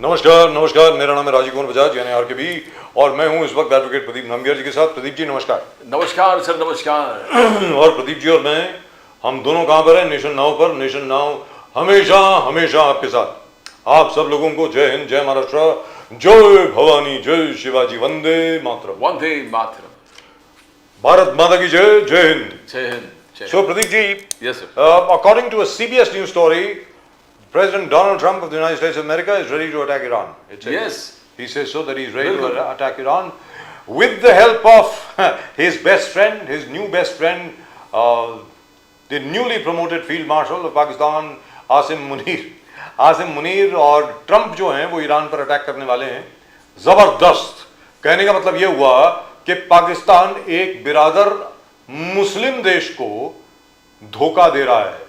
नमस्कार नमस्कार, मेरा नाम है राजीव कुमार बजाज यानी आरकेबी और मैं हूं इस वक्त एडवोकेट प्रदीप नामगियार जी के साथ। प्रदीप जी नमस्कार। नमस्कार सर, नमस्कार। और प्रदीप जी और मैं, हम दोनों कहां पर हैं? नेशन नाउ पर। नेशन नाउ हमेशा हमेशा आपके साथ। आप सब लोगों को जय हिंद, जय महाराष्ट्र, जय भवानी, जय शिवाजी, वंदे मातरम। वंदे मातरम। भारत माता की जय, जय हिंद, जय Hind. So Pradeep ji, yes sir. According to a CBS news story, President Donald Trump of the United States of America is ready to attack Iran. Yes. He says so, that he's ready to attack Iran with the help of his best friend, his new best friend, the newly promoted Field Marshal of Pakistan, Asim Munir. Asim Munir और Trump जो हैं वो Iran पर attack करने वाले हैं। जबरदस्त। कहने का मतलब ये हुआ कि पाकिस्तान एक बिरादर मुस्लिम देश को धोखा दे रहा है।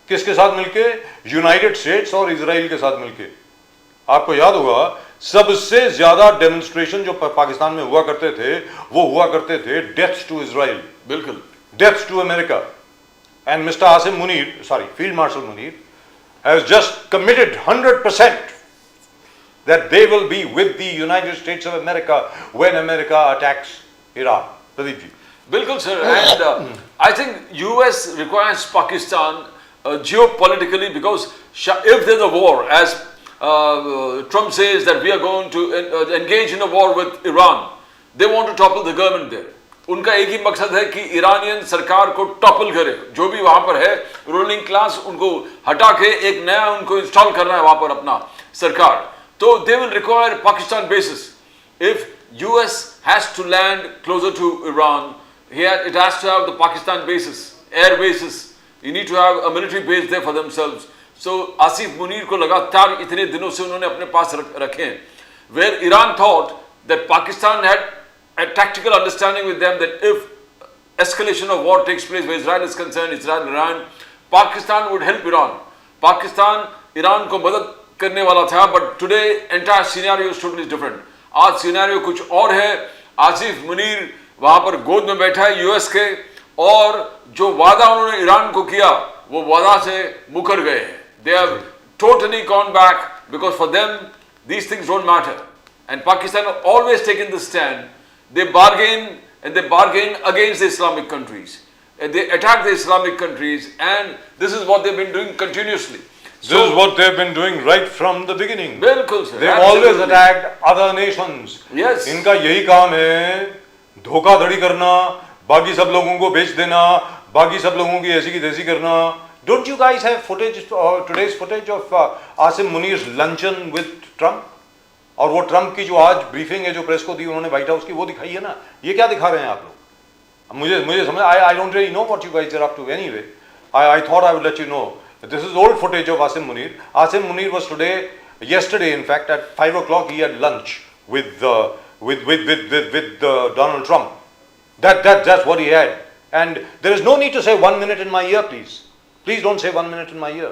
किसके साथ मिलके? यूनाइटेड स्टेट्स और इजराइल के साथ मिलके। आपको याद होगा सबसे ज्यादा डेमोन्स्ट्रेशन जो पाकिस्तान में हुआ करते थे वो हुआ करते थे डेथ्स टू इजराइल, बिल्कुल, deaths to America. And mister Asim Munir, sorry field marshal Munir, has just committed 100% that they will be with the United States of America when America attacks Iran. Pradeep ji. बिल्कुल sir. And I think US requires Pakistan geopolitically because if there's a war, as Trump says that we are going to engage in a war with Iran, they want to topple the government there. उनका एक ही मकसद है कि Iranian सरकार को topple करे, जो भी वहां पर है रूलिंग क्लास, उनको हटा के एक नया उनको इंस्टॉल करना है वहां पर अपना सरकार। तो they will require Pakistan bases. If US has to land closer to Iran, it has to have the Pakistan bases, air bases. You need to have a military base there for themselves. So Asif Munir को लगातार इतने दिनों से उन्होंने अपने पास रखे हैं। Where Iran thought that Pakistan had a tactical understanding with them that if escalation of war takes place where Israel is concerned, Israel, Iran, Pakistan would help Iran. Pakistan Iran को मदद करने वाला था, but today entire scenario is totally different. आज scenario कुछ और है। आसिफ मुनीर वहां पर गोद में बैठा है यूएस के, और जो वादा उन्होंने ईरान को किया वो वादा से मुकर गए हैं। They have totally gone back because for them these things don't matter. And Pakistan have always taken the stand. They bargain and they bargain against the Islamic countries. And they attack the Islamic countries, and this is what they've been doing continuously. This is what they've been doing right from the beginning. बिल्कुल sir. They've always attacked other nations. Yes. इनका यही काम है, धोखाधड़ी करना, बाकी सब लोगों को बेच देना, बाकी सब लोगों की ऐसी की तैसी करना। Don't you guys have footage, today's footage of Asim Munir's luncheon with Trump? और वो ट्रंप की जो आज ब्रीफिंग है जो प्रेस को दी उन्होंने व्हाइट हाउस की, वो दिखाई है ना। ये क्या दिखा रहे हैं आप लोग? मुझे समझ, I don't really know what you guys are up to. Anyway I thought I would let you know this is old footage of Asim Munir. Asim Munir was yesterday in fact at 5 o'clock he had lunch with Donald Trump. That's what he had. And there is no need to say 1 minute in my ear, please don't say 1 minute in my ear.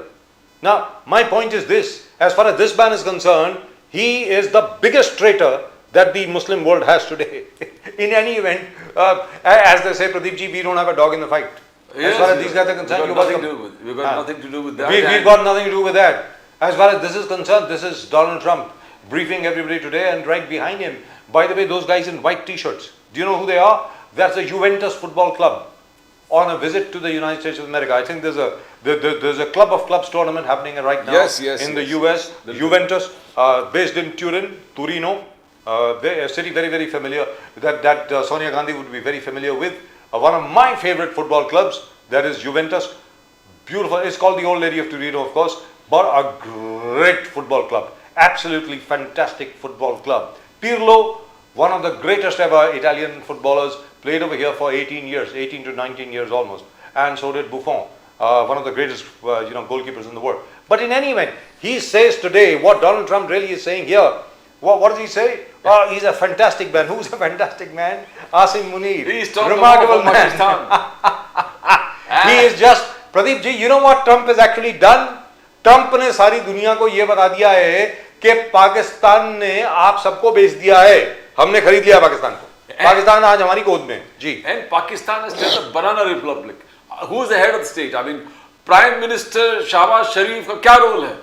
Now my point is this: as far as this man is concerned, he is the biggest traitor that the Muslim world has today. In any event, as they say, Pradeep ji, we don't have a dog in the fight. Yes, as far as these guys are concerned, we've got nothing to do with that. We've got nothing to do with that. As far as this is concerned, this is Donald Trump briefing everybody today, and right behind him, by the way, those guys in white t-shirts, do you know who they are? That's the Juventus football club on a visit to the United States of America. I think there's a club of clubs tournament happening right now in the US. Juventus, based in Torino, a city very, very familiar, that Sonia Gandhi would be very familiar with. One of my favorite football clubs, that is Juventus. Beautiful. It's called the Old Lady of Torino, of course, but a great football club. Absolutely fantastic football club. Pirlo, one of the greatest ever Italian footballers, played over here for 18 to 19 years almost, and so did Buffon, one of the greatest goalkeepers in the world. But in any event, he says today what Donald Trump really is saying here. What does he say? He's a fantastic man. Who's a fantastic man? Asim Munir. He's talking remarkable about man. Pakistan. He is just, Pradeep ji, you know what Trump has actually done? Trump ने सारी दुनिया को ये बता दिया है कि पाकिस्तान ने आप सबको बेच दिया है, हमने खरीद लिया पाकिस्तान को। पाकिस्तान आज हमारी गोद में जी। And Pakistan is just a banana republic. Who is the head of the state? I mean, Prime Minister Shahbaz Sharif का क्या रोल है?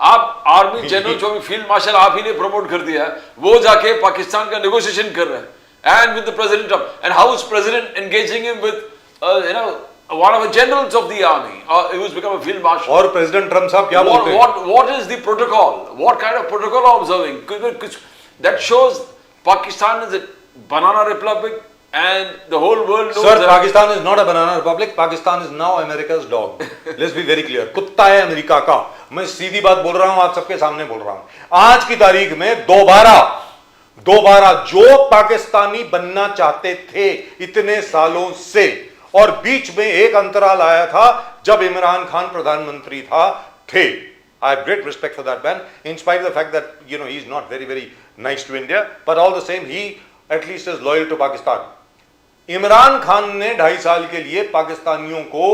आप आर्मी जनरल जो भी फील्ड मार्शल आप ही ने प्रमोट कर दिया है, वो जाके पाकिस्तान का नेगोशिएशन कर रहे हैं and with the president of, and how is president engaging him with one of the generals of the army, who's become a field marshal. और प्रेसिडेंट ट्रम्प साहब क्या बोलते हैं? What is the protocol? What kind of protocol are observing? That shows Pakistan is a banana republic and the whole world knows Sir, that. Pakistan is not a banana republic. Pakistan is now America's dog. Let's be very clear. कुत्ता है America का. मैं सीधी बात बोल रहा हूं, आप सबके सामने बोल रहा हूं. आज की तारीख में दोबारा जो पाकिस्तानी बनना चाहते थे इतने सालों से, और बीच में एक अंतराल आया था जब इमरान खान प्रधानमंत्री थे. I have great respect for that man, in spite of the fact that he is not very nice to India, but all the same he at least is loyal to Pakistan. Imran Khan ने 2.5 साल के लिए पाकिस्तानियों को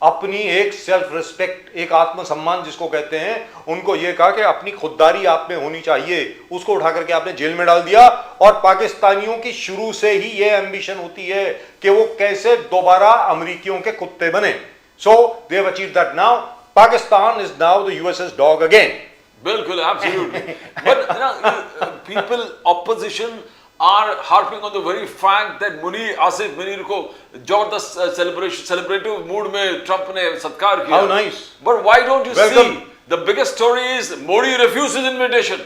अपनी एक self respect, एक आत्मसम्मान जिसको कहते हैं, उनको यह कहा कि अपनी खुददारी आप में होनी चाहिए. उसको उठा करके आपने जेल में डाल दिया. और पाकिस्तानियों की शुरू से ही यह एम्बिशन होती है कि वो कैसे दोबारा अमेरिकियों के कुत्ते बने. So they have achieved that. Now Pakistan is now the US's dog again. Bilkul, absolutely. But people, opposition are harping on the very fact that Asif Munir को जबरदस्त celebrative mood में Trump ने सत्कार किया. How nice. But why don't you Welcome. see the biggest story is Modi refused his invitation.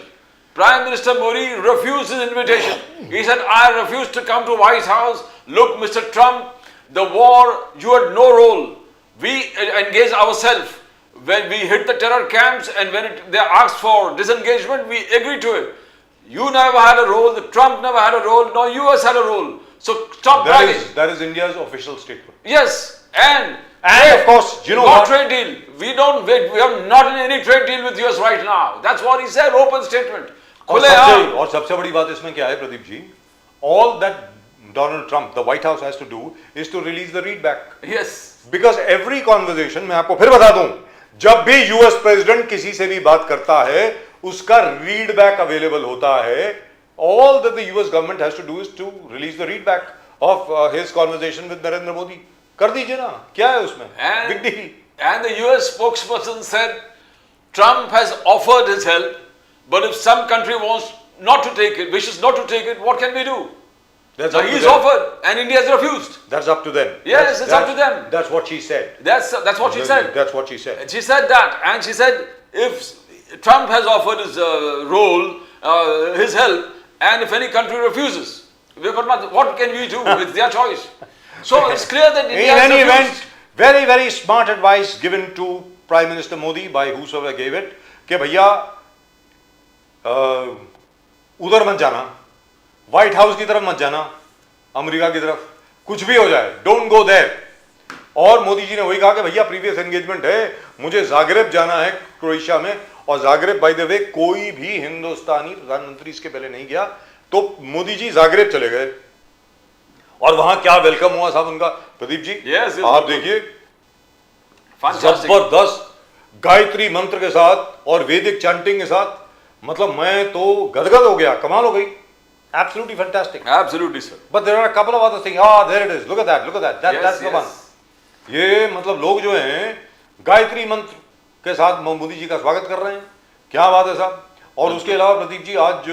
Prime Minister Modi refused his invitation. He said, I refuse to come to White House. Look, Mr. Trump, the war, you had no role. We engaged ourselves. When we hit the terror camps and when they asked for disengagement, we agreed to it. You never had a role, Trump never had a role, nor US had a role. So stop bragging. That is India's official statement. Yes, and of course, you know no what? trade deal. We are not in any trade deal with US right now. That's what he said, open statement. और सबसे बड़ी बात इसमें क्या है Pradeep ji? All that Donald Trump, the White House has to do is to release the readback. Yes. Because every conversation, मैं आपको फिर बता दूं, जब भी यूएस प्रेसिडेंट किसी से भी बात करता है उसका रीडबैक अवेलेबल होता है. All that the US government has to do is to release the readback of his conversation with Narendra Modi. कर दीजिए ना, क्या है उसमें big deal. And the US spokesperson said Trump has offered his help, but if some country wants not to take it, wishes not to take it, what can we do? That's So up to he's them. offered and India has refused. That's up to them. Yes, it's up to them. That's what she said. That's what she said. That's what she said. And she said that, and she said if Trump has offered his role, his help, and if any country refuses, we've got nothing. What can we do? It's their choice. So it's clear that India In has any refused. event, very smart advice given to Prime Minister Modi by whosoever gave it, कि भैया उधर मत जाना, white house की तरफ मत जाना, America की तरफ, कुछ भी हो जाए, डोंट गो देयर. और मोदी जी ने वही कहा कि भैया प्रीवियस एंगेजमेंट है, मुझे जागरेब जाना है क्रोएशिया में. और जागरेब बाय द वे कोई भी हिंदुस्तानी प्रधानमंत्री इसके पहले नहीं गया. तो मोदी जी जागरेब चले गए और वहां क्या वेलकम हुआ साहब उनका प्रदीप जी. Yes, आप देखिए, Fantastic. जबरदस्त गायत्री मंत्र के साथ और वैदिक चैंटिंग के साथ. मतलब मैं तो गदगद हो गया, कमाल हो गई. Absolutely fantastic. Absolutely, sir. But there are a couple of other things. There it is. Look at that. Look at that. That's the one. ये मतलब लोग जो हैं गायत्री मंत्र के साथ मोदी जी का स्वागत कर रहे हैं. क्या बात है साहब. और उसके अलावा प्रदीप जी आज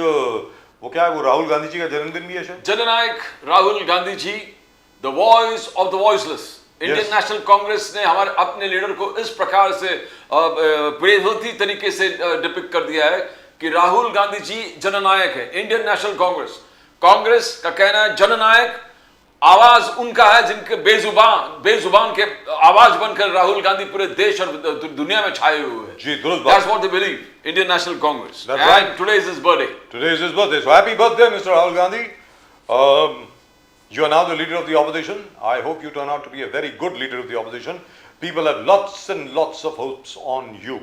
वो क्या है, वो राहुल गांधी जी का जन्मदिन भी है शायद. जननायक Rahul Gandhi ji, the voice of the voiceless. Indian National Congress ने हमारे अपने लीडर को इस प्रकार से प्रेरणादायी तरीके से डिपिक्ट कर दिया है कि राहुल गांधी जी जननायक है. इंडियन नेशनल कांग्रेस का कहना है जननायक आवाज उनका है जिनके बेजुबान के आवाज बनकर राहुल गांधी पूरे देश और दुनिया में छाए हुए हैं. जी दुरुस्त That's बात. what they believe. Indian National Congress. That's And right. today is his birthday. Today is his birthday. So happy birthday, Mr. Rahul Gandhi. You are now the leader of the opposition. I hope you turn out to be a very good leader of the opposition. People have lots and lots of hopes on you.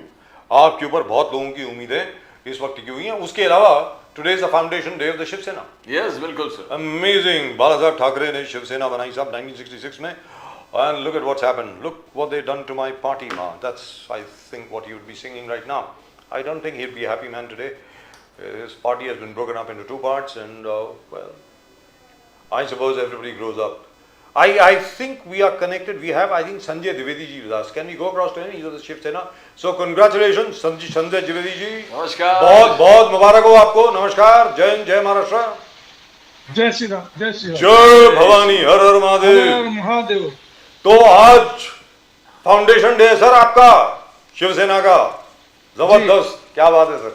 आपके ऊपर बहुत लोगों की उम्मीदें इस वक्त टिकी हुई हैं. उसके अलावा today is the foundation day of the Shiv Sena. Yes, बिल्कुल sir. Amazing. बाला साहब ठाकरे ने शिवसेना बनाई साहब 1966 में. And look at what's happened. Look what they've done to my party, ma. That's, I think, what he would be singing right now. I don't think he'd be a happy man today. His party has been broken up into two parts, and well, I suppose everybody grows up. I think we are connected. We have, I think, Sanjay Dwivedi ji with us. Can we go across to him? He's of the Shiv Sena. So congratulations, Sanjay Dwivedi ji. नमस्कार। बहुत बहुत मुबारक हो आपको। नमस्कार। जय हिंद, जय महाराष्ट्र। जय श्री राम, जय श्री राम, जय भवानी, हर हर हर महादेव। हर महादेव। तो आज फाउंडेशन डे सर आपका शिवसेना का, जबरदस्त, क्या बात है सर।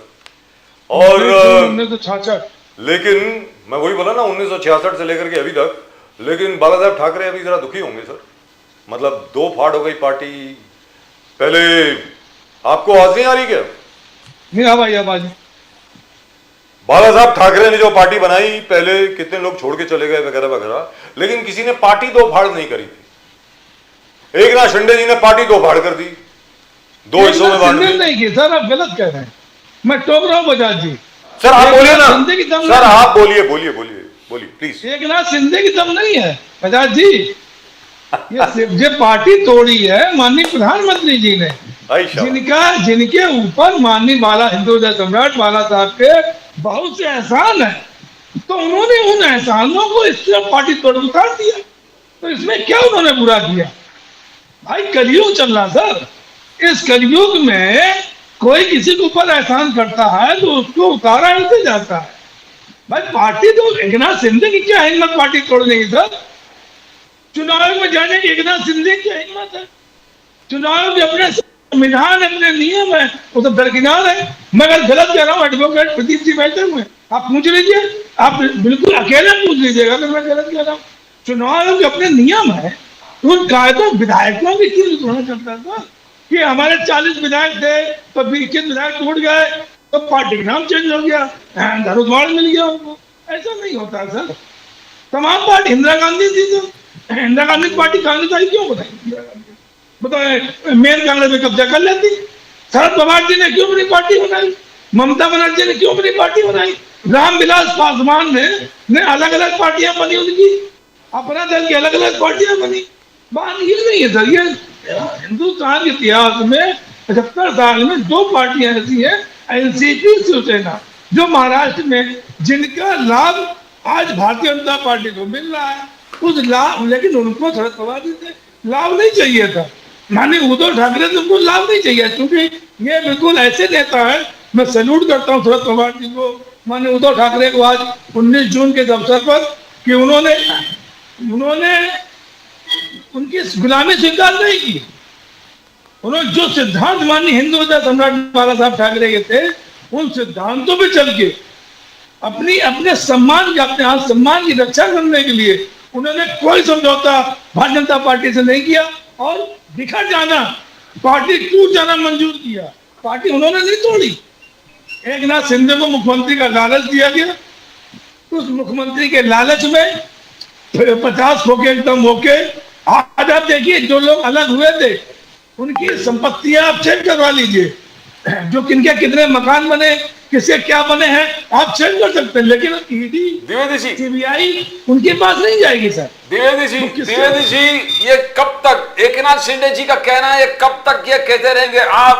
और 1966। लेकिन मैं वही बोला ना, 1966 से लेकर के अभी तक, लेकिन बाला साहब ठाकरे अभी जरा दुखी होंगे सर। मतलब दो फाड़ हो गई पार्टी। पहले आपको आवाज नहीं आ रही क्या? नहीं आवाज आवाज। बाला साहब ठाकरे ने जो पार्टी बनाई, पहले कितने लोग छोड़ के चले गए वगैरह वगैरह, लेकिन किसी ने पार्टी दो फाड़ नहीं करी थी। एक नाथ शिंदे जी ने पार्टी दो फाड़ कर दी, दो हिस्सों में बांट दी। नहीं की सर, आप गलत कह रहे हैं। मैं टोक रहा हूँ बजाज जी। सर आप बोलिए ना, शिंदे की दम सर नहीं। आप बोलिए बोलिए बोलिए बोलिए प्लीज। एक नाथ शिंदे की दम नहीं है बजाज जी। ये पार्टी तोड़ी है माननीय प्रधानमंत्री जी ने, आयशा। जिनके ऊपर माननीय हिंदू सम्राट बाला साहब के बहुत से एहसान है, तो उन्होंने उन एहसानों को इससे पार्टी तोड़ उतार दिया। तो इसमें क्या उन्होंने बुरा किया? भाई कलयुग चल रहा सर। इस कलयुग में कोई किसी के ऊपर एहसान करता है तो उसको उतारा ही जाता है। भाई पार्टी तो एकनाथ शिंदे की क्या हिम्मत पार्टी तोड़ने की सर? चुनाव में जाने की एकनाथ शिंदे की क्या हिम्मत है? चुनाव के अपने संविधान, अपने नियम है, वो तो दरकिनार है। मैं अगर गलत कह रहा हूँ, एडवोकेट प्रदीप जी बैठे हुए, आप पूछ लीजिए, आप बिल्कुल अकेले पूछ लीजिएगा कि मैं गलत कह रहा हूँ। चुनाव के अपने नियम है, उन कायदों विधायकों की क्यों नहीं करता था कि हमारे 40 विधायक थे तो 21 विधायक टूट गए तो पार्टी का नाम चेंज हो गया, धनुद्वार मिल गया उनको। ऐसा नहीं होता सर। तमाम पार्टी, इंदिरा गांधी थी तो इंदिरा गांधी पार्टी कांग्रेस आई क्यों बताइए? बताए मेन कांग्रेस में कब्जा कर लेती। शरद पवार जी ने क्यों अपनी पार्टी बनाई? ममता बनर्जी ने क्यों अपनी पार्टी बनाई? रामविलास पासवान ने अलग अलग पार्टियां बनी, उनकी अपना दल की अलग अलग पार्टियां बनी। बात ये नहीं है सर। ये हिंदुस्तान के इतिहास में 75 साल में दो पार्टियां ऐसी हैं, एनसीपी, शिवसेना, जो महाराष्ट्र में, जिनका लाभ आज भारतीय जनता पार्टी को मिल रहा है। उस लाभ, लेकिन उनको शरद पवार जी से लाभ नहीं चाहिए था। माननीय उद्धव ठाकरे से उनको लाभ नहीं चाहिए, क्योंकि ये बिल्कुल ऐसे नेता है। मैं सैल्यूट करता हूँ शरद पवार जी को, माननीय उद्धव ठाकरे को आज 19 जून के अवसर पर, कि उन्होंने उनकी गुलामी स्वीकार नहीं की। उन्होंने जो सिद्धांत माननीय हिंदू सम्राट बाला साहब ठाकरे के थे, उन सिद्धांतों पे चल के अपने सम्मान के, अपने हाथ सम्मान की रक्षा करने के लिए उन्होंने कोई समझौता भारतीय जनता पार्टी से नहीं किया और बिखर जाना, पार्टी टूट जाना मंजूर किया। पार्टी उन्होंने नहीं तोड़ी। एक नाथ शिंदे को मुख्यमंत्री का लालच दिया गया, उस मुख्यमंत्री के लालच में 50 होके एकदम होके आज आप देखिए, जो लोग अलग हुए थे उनकी संपत्तियां आप चेक करवा लीजिए, जो किनके कितने मकान बने, किसके क्या बने हैं, आप चेक कर सकते हैं। लेकिन ईडी, द्विवेदी जी, सीबीआई उनके पास नहीं जाएगी सर। द्विवेदी जी, ये कब तक एकनाथ शिंदे जी का कहना है, ये कब तक ये कहते रहेंगे आप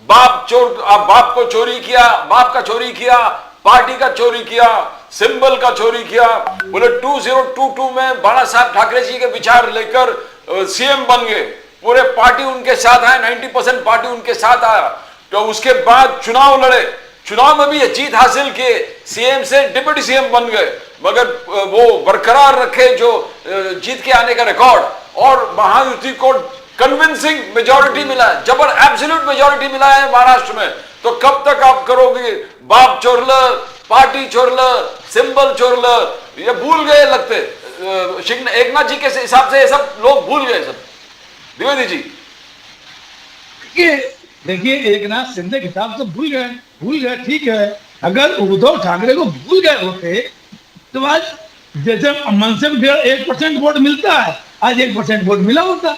बाप को चोरी किया, बाप का चोरी किया, पार्टी का चोरी किया, सिंबल का चोरी किया। बोले 2022 में बाला साहब ठाकरे जी के विचार लेकर सीएम बन गए, पूरे पार्टी उनके साथ आए, 90% पार्टी उनके साथ आया। तो उसके बाद चुनाव लड़े, चुनाव में भी ये जीत हासिल किए, सीएम से डिप्टी सीएम बन गए, मगर वो बरकरार रखे जो जीत के आने का रिकॉर्ड, और महायुति को कन्विंसिंग मेजॉरिटी मिला है, एब्सोल्यूट मेजॉरिटी मिला है महाराष्ट्र में। तो कब तक आप करोगे बाप चोर ल, पार्टी चोर ल, सिंबल चोर ल? ये भूल गए लगते एकनाथ जी के हिसाब से, ये सब लोग भूल गए सब। द्विवेदी जी, देखिए एकनाथ शिंदे के हिसाब से भूल गए, ठीक है। अगर उद्धव ठाकरे को भूल गए होते तो आज जैसे मन से 1% वोट मिलता है, आज 1% वोट मिला होता।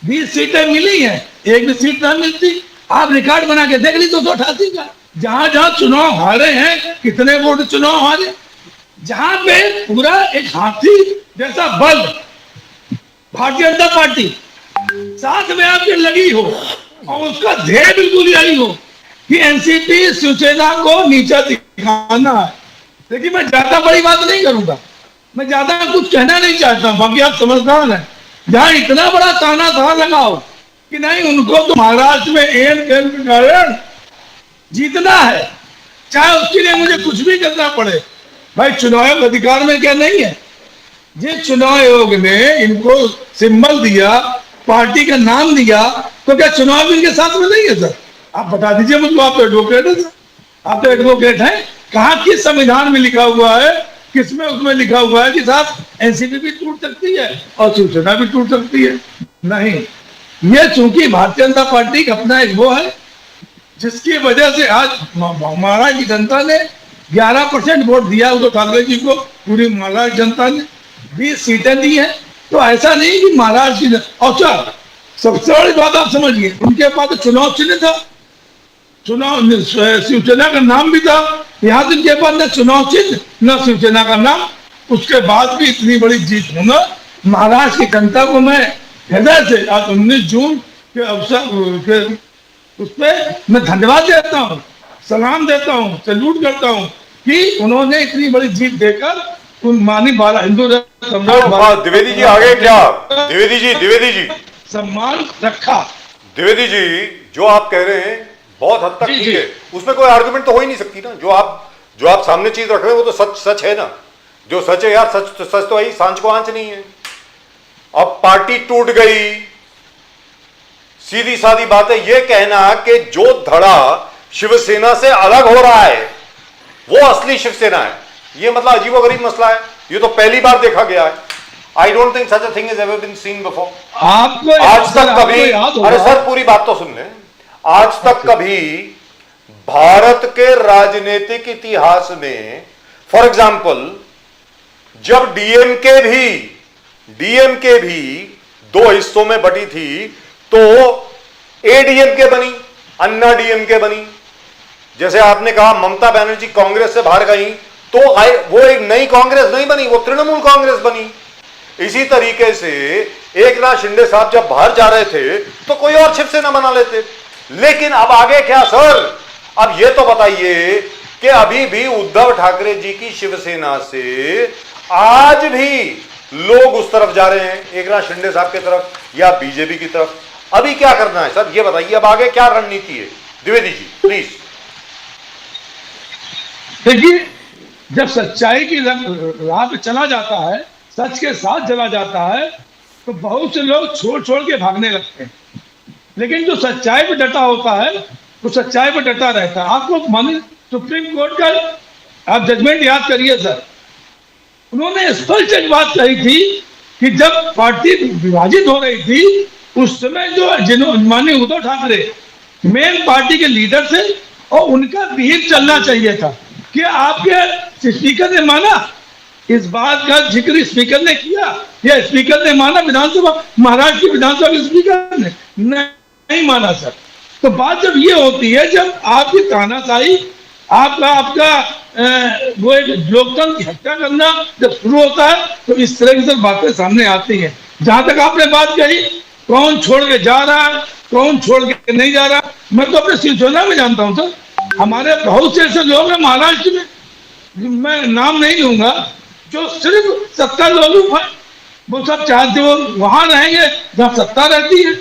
20 सीटें मिली हैं, एक भी सीट ना मिलती। आप रिकॉर्ड बना के देख ली 288 का। जहां जहां चुनाव हारे हैं, कितने वोट चुनाव हारे, जहां पे पूरा एक हाथी जैसा बल भारतीय जनता पार्टी साथ में आपके लगी हो और उसका ध्येय बिल्कुल यही हो कि एनसीपी शिवसेना को नीचा दिखाना है। लेकिन मैं ज्यादा बड़ी बात नहीं करूंगा, मैं ज्यादा कुछ कहना नहीं चाहता हूं, बाकी आप समझदार हैं। जहां इतना बड़ा ताना था लगाओ कि नहीं उनको तो महाराष्ट्र में एन के कारण जीतना है, चाहे उसके लिए मुझे कुछ भी करना पड़े। भाई चुनाव अधिकार में क्या नहीं है? जिस चुनाव आयोग ने इनको सिंबल दिया, पार्टी का नाम दिया, तो क्या चुनाव इनके साथ में नहीं है सर? आप बता दीजिए मुझको, आप तो एडवोकेट है सर, आप तो एडवोकेट हैं। कहाँ किस संविधान में लिखा हुआ है, किसमें उसमें लिखा हुआ है कि साहब एनसीपी भी टूट सकती है और शिवसेना भी टूट सकती है? नहीं, ये चूंकि भारतीय जनता पार्टी का अपना एक वो है जिसकी वजह से आज महाराष्ट्र की जनता ने 11% वोट दिया उद्धव ठाकरे जी को, पूरी महाराष्ट्र जनता ने 20 सीटें दी हैं। तो ऐसा नहीं कि महाराष्ट्र की, और क्या सबसे बड़ी बात आप समझिए, उनके पास तो चुनाव चिन्ह था, चुनाव शिवसेना का नाम भी था। यहाँ तो इनके पास न चुनाव चिन्ह न शिवसेना का नाम, उसके बाद भी इतनी बड़ी जीत होना, महाराष्ट्र की जनता को मैं हृदय से आज 19 जून के अवसर के उस पर मैं धन्यवाद देता हूँ, सलाम देता हूँ, सैल्यूट करता हूँ कि उन्होंने इतनी बड़ी जीत देकर उन मानी बाला हिंदू द्विवेदी जी आगे क्या, द्विवेदी जी सम्मान रखा। द्विवेदी जी जो आप कह रहे हैं बहुत हद तक ठीक है, उसमें कोई आर्गुमेंट तो हो ही नहीं सकती ना। जो आप सामने चीज रख रहे हैं वो तो सच है ना। जो सच है यार, सच तो वही, सांझ को आंच नहीं है। अब पार्टी टूट गई, सीधी सादी बात है। ये कहना कि जो धड़ा शिवसेना से अलग हो रहा है वो असली शिवसेना है, ये मतलब अजीबोगरीब मसला है। ये तो पहली बार देखा गया है। I don't think such a thing is ever been seen before. आपको आज तक कभी, अरे सर पूरी बात तो सुन ले, आज तक कभी भारत के राजनीतिक इतिहास में फॉर एग्जाम्पल जब डीएमके भी दो हिस्सों में बटी थी तो एडीएमके बनी, अन्ना डीएमके बनी। जैसे आपने कहा ममता बनर्जी कांग्रेस से बाहर गई तो वो एक नई कांग्रेस नहीं बनी, वो तृणमूल कांग्रेस बनी। इसी तरीके से एकनाथ शिंदे साहब जब बाहर जा रहे थे तो कोई और शिवसेना बना लेते। लेकिन अब आगे क्या सर? अब ये तो बताइए कि अभी भी उद्धव ठाकरे जी की शिवसेना से आज भी लोग उस तरफ जा रहे हैं, एकनाथ शिंदे साहब की तरफ या बीजेपी की तरफ। अभी क्या करना है सर, ये बताइए, अब आगे क्या रणनीति है? द्विवेदी जी प्लीज। देखिए, जब सच्चाई की राह पे चला जाता है, सच के साथ चला जाता है, तो बहुत से लोग छोड़ छोड़ के भागने लगते हैं। लेकिन जो सच्चाई पे डटा होता है वो सच्चाई पे डटा रहता है। आपको मानिए सुप्रीम कोर्ट का आप जजमेंट याद करिए सर, उन्होंने स्पष्ट एक बात कही थी कि जब पार्टी विभाजित हो रही थी उस समय जो माननीय उद्धव ठाकरे मेन पार्टी के लीडर थे और उनका विहित चलना चाहिए था। कि आपके स्पीकर ने माना? इस बात का जिक्र स्पीकर ने किया या स्पीकर ने माना? विधानसभा, महाराष्ट्र की विधानसभा के स्पीकर ने नहीं माना सर। तो बात जब ये होती है, जब आपकी तानाशाही, आपका वो एक लोकतंत्र की हत्या करना जब शुरू होता है तो इस तरह की सब बातें सामने आती हैं। जहां तक आपने बात कही कौन छोड़ के जा रहा है, कौन छोड़ के नहीं जा रहा, मैं तो अपने शिवसेना में जानता हूं सर। हमारे बहुत से ऐसे लोग हैं महाराष्ट्र में, मैं नाम नहीं लूंगा, जो सिर्फ सत्ता लोलुप है। वो सब चाहते हो वहां रहेंगे जहां सत्ता रहती है,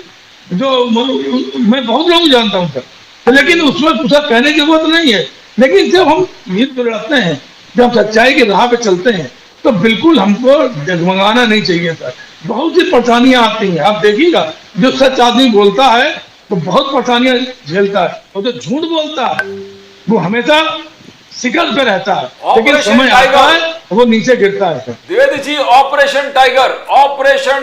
जो मैं बहुत लोग जानता हूं सर। लेकिन उसमें कुछ कहने की जरूरत नहीं है। लेकिन जब हम मीत पर लड़ते हैं, जब सच्चाई की राह पे चलते हैं, तो बिल्कुल हमको डगमगाना नहीं चाहिए सर। बहुत सी परेशानियां आती हैं, आप देखिएगा, जो सच आदमी बोलता है तो बहुत परेशानियां झेलता है, और जो झूठ बोलता है वो हमेशा शिखर पे रहता है, लेकिन समय आता है वो नीचे गिरता है sir. Dwivedi ji, operation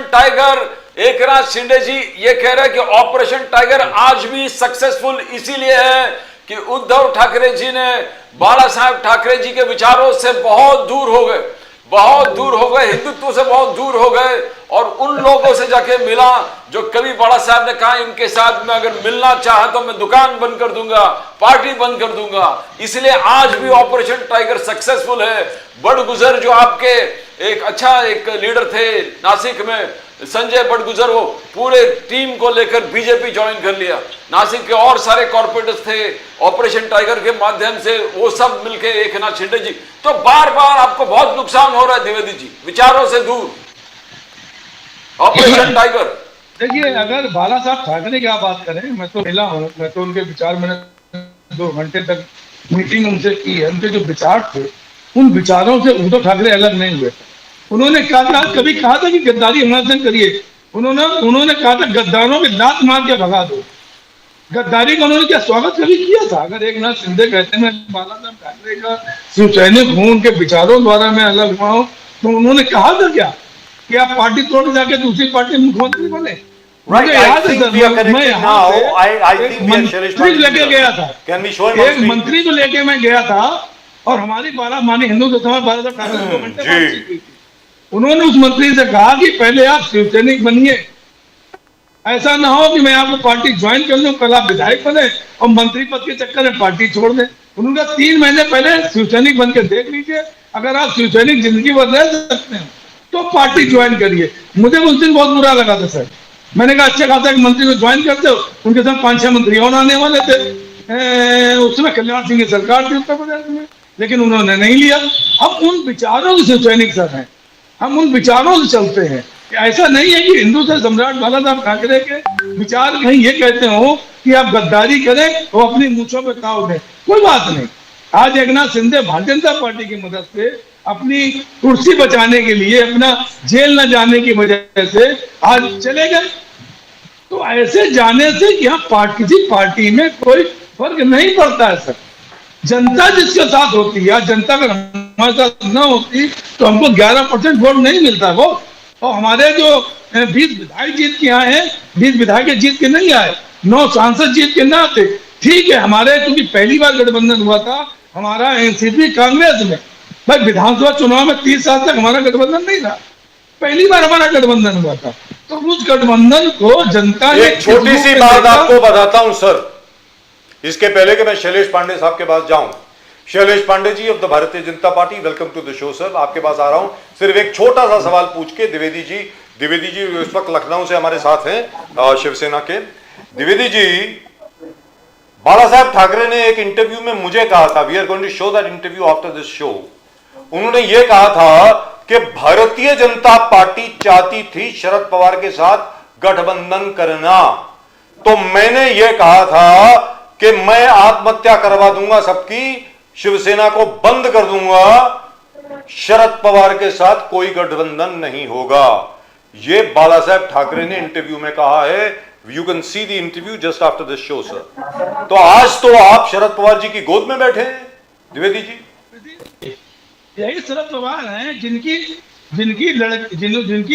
tiger, Eknath Shinde जी ये कह रहे हैं कि ऑपरेशन टाइगर आज भी सक्सेसफुल इसीलिए है कि उद्धव ठाकरे जी ने बाला साहब ठाकरे जी के विचारों से बहुत दूर हो गए, हिंदुत्व से बहुत दूर हो गए, और उन लोगों से जाके मिला जो कभी बाला साहब ने कहा इनके साथ में अगर मिलना चाहा तो मैं दुकान बंद कर दूंगा, पार्टी बंद कर दूंगा। इसलिए आज भी ऑपरेशन टाइगर सक्सेसफुल है। बड़गुजर जो आपके एक अच्छा एक लीडर थे नासिक में, संजय बड़गुजर वो पूरे टीम को लेकर बीजेपी ज्वाइन कर लिया। नासिक के और सारे कॉर्पोरेटर्स थे, ऑपरेशन टाइगर के माध्यम से वो सब मिलके एक नाथ शिंदे जी। तो बार बार आपको बहुत नुकसान हो रहा है द्विवेदी जी, विचारों से दूर। ऑपरेशन टाइगर देखिए, अगर बाला साहब ठाकरे की आप बात करें, मैं तो मिला हूँ, मैं तो उनके विचार, मैंने 2 घंटे तक मीटिंग उनसे की है। उनके जो विचार थे, उन विचारों से उद्धव ठाकरे अलग नहीं हुए। उन्होंने कभी कहा था कि गद्दारी हमारे संग करिए। उन्होंने कहा था गद्दारों की लात मार के भगा दो। गद्दारी का उन्होंने क्या स्वागत कभी किया था? अगर एक नाथ शिंदे कहते हैं मैं बाला साहब ठाकरे का शिवसैनिक हूँ, उनके विचारों द्वारा मैं अलग हुआ हूँ, तो उन्होंने कहा था क्या कि आप पार्टी तोड़ जाके दूसरी पार्टी में मुख्यमंत्री बने? Right, मुझे I याद है think सर, we are मैं connecting यहाँ now. से I एक think we are Shailesh मंत्री Pandey लेके here. गया था, Can we show him on एक screen? मंत्री को लेके मैं गया था, और हमारी माननीय हिंदू समाज बाला साहब ठाकरे से 2 घंटे जी। बातचीत हुई थी। उन्होंने उस मंत्री से कहा कि पहले आप शिवसैनिक बनिए, ऐसा ना हो कि मैं आपको पार्टी ज्वाइन कर लूं, कल आप विधायक बने और मंत्री पद के चक्कर में पार्टी छोड़ दें। उन्होंने कहा 3 महीने पहले शिवसैनिक बन के देख लीजिए, अगर आप शिवसैनिक जिंदगी भर रह सकते हैं तो पार्टी ज्वाइन करिए। मुझे उस दिन बहुत बुरा लगा था सर। मैंने कहा अच्छा खासा कि मंत्री को ज्वाइन करते हो। उनके साथ 5-6 मंत्री और आने वाले थे, उसमें कल्याण सिंह की सरकार थी उत्तर प्रदेश में, लेकिन उन्होंने नहीं लिया। हम उन विचारों के शिवसैनिक सर हैं, हम उन विचारों से चलते हैं। ऐसा नहीं है कि हिंदू से सम्राट बाला साहब ठाकरे के विचार कहीं ये कहते हो कि आप गद्दारी करें और अपनी मूंछों पे ताव दें, कोई बात नहीं। आज एक नाथ शिंदे भारतीय जनता पार्टी की मदद से अपनी कुर्सी बचाने के लिए, अपना जेल न जाने की वजह से आज चले गए। तो ऐसे जाने से यहाँ किसी पार्टी में कोई फर्क नहीं पड़ता है सर। जनता जिसके साथ होती है, जनता अगर हमारे साथ न होती तो हमको 11% वोट नहीं मिलता वो। और हमारे जो 20 विधायक जीत के आए हैं, 20 विधायक जीत के नहीं आए, 9 सांसद जीत के ना आते। ठीक है, हमारे क्योंकि पहली बार गठबंधन हुआ था हमारा एनसीपी कांग्रेस में, भाई विधानसभा चुनाव में 30 साल तक हमारा गठबंधन नहीं था, पहली बार हमारा गठबंधन हुआ था। तो उस गठबंधन को जनता ने एक छोटी सी बात आपको बताता हूं सर, इसके पहले कि मैं शैलेश पांडे साहब के पास जाऊं। Shailesh Pandey ji of the Bharatiya Janata Party, welcome to the show sir. आपके पास आ रहा हूं सिर्फ एक छोटा सा सवाल पूछ के। द्विवेदी जी इस वक्त लखनऊ से हमारे साथ हैं, शिवसेना के। द्विवेदी जी, बाला साहब ठाकरे ने एक इंटरव्यू में मुझे कहा था, we are going to show that interview after this show. उन्होंने यह कहा था कि भारतीय जनता पार्टी चाहती थी शरद पवार के साथ गठबंधन करना, तो मैंने यह कहा था कि मैं आत्महत्या करवा दूंगा सबकी, शिवसेना को बंद कर दूंगा, शरद पवार के साथ कोई गठबंधन नहीं होगा। यह बाला साहब ठाकरे ने इंटरव्यू में कहा है। You can see the interview just after this show sir. तो आज तो आप शरद पवार जी की गोद में बैठे हैं द्विवेदी जी। यही शरद पवार हैं जिनकी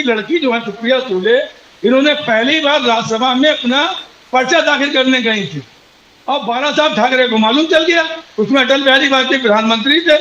लड़की जो है सुप्रिया सुले, इन्होंने पहली बार राज्यसभा में अपना पर्चा दाखिल करने गई थी और बाला साहब ठाकरे को मालूम चल गया। उसमें अटल बिहारी वाजपेयी प्रधानमंत्री थे।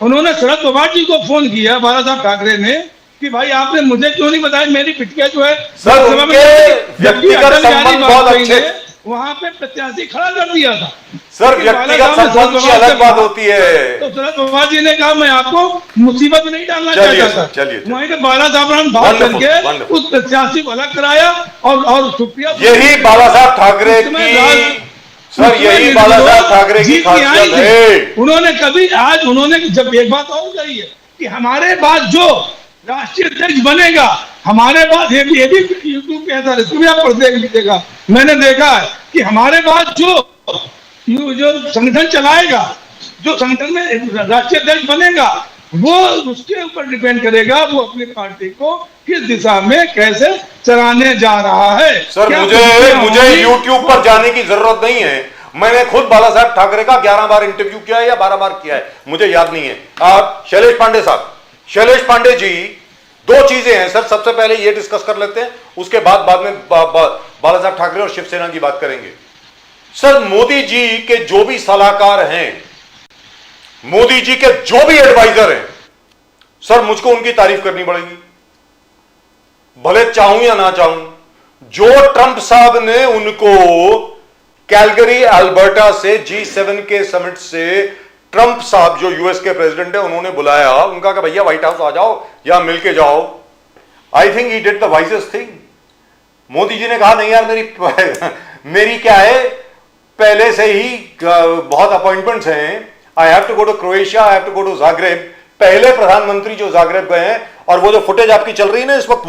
उन्होंने शरद पवार जी को फोन किया बाला साहब ठाकरे ने कि भाई आपने मुझे क्यों नहीं बताया, मेरी पिटिया जो है सर उनके व्यक्तिगत संबंध बहुत अच्छे, वहां पे प्रत्याशी खड़ा कर दिया था। सर व्यक्तिगत संबंध की अलग बात होती है। तो शरद पवार जी ने कहा मैं आपको मुसीबत में नहीं डालना चाहता था। वहीं पे बाला साहब ने बात करके उस प्रत्याशी को अलग कराया और सुप्रिया, यही बाला साहब ठाकरे की सर, यही बाला साहब ठाकरे की खासियत है। उन्होंने जब एक बात और कही है कि हमारे बाद जो राष्ट्रीय अध्यक्ष बनेगा, हमारे बाद ये भी यूट्यूब पे ऐसा इसको भी आप पढ़ देख लीजिएगा, मैंने देखा है कि हमारे बाद जो संगठन चलाएगा, जो संगठन में राष्ट्रीय अध्यक्ष बनेगा, वो उसके ऊपर डिपेंड करेगा वो अपनी पार्टी को किस दिशा में कैसे चलाने जा रहा है। सर मुझे YouTube पर जाने की जरूरत नहीं है। मैंने खुद बाला साहब ठाकरे का 11 बार इंटरव्यू किया है या 12 बार किया है, मुझे याद नहीं है। आप शैलेश पांडे साहब, शैलेश पांडे जी, 2 चीजें हैं सर। सबसे पहले ये डिस्कस कर लेते हैं, उसके बाद में बाला साहब ठाकरे और शिवसेना की बात करेंगे। सर मोदी जी के जो भी सलाहकार हैं, मोदी जी के जो भी एडवाइजर हैं, सर मुझको उनकी तारीफ करनी पड़ेगी, भले चाहूं या ना चाहूं। जो ट्रंप साहब ने उनको कैलगरी अल्बर्टा से G7 के समिट से, ट्रंप साहब जो यूएस के प्रेसिडेंट है, उन्होंने बुलाया, उनका कहा भैया व्हाइट हाउस आ जाओ या मिलके जाओ। I think he did the wisest thing. Modi ji ने कहा नहीं यार मेरी क्या है, पहले से ही बहुत अपॉइंटमेंट्स हैं, I have to go to Croatia, I have to go to Zagreb. पहले प्रधानमंत्री जो जाग्रेब गए हैं, और वो जो फुटेज आपकी चल रही है ना इस वक्त,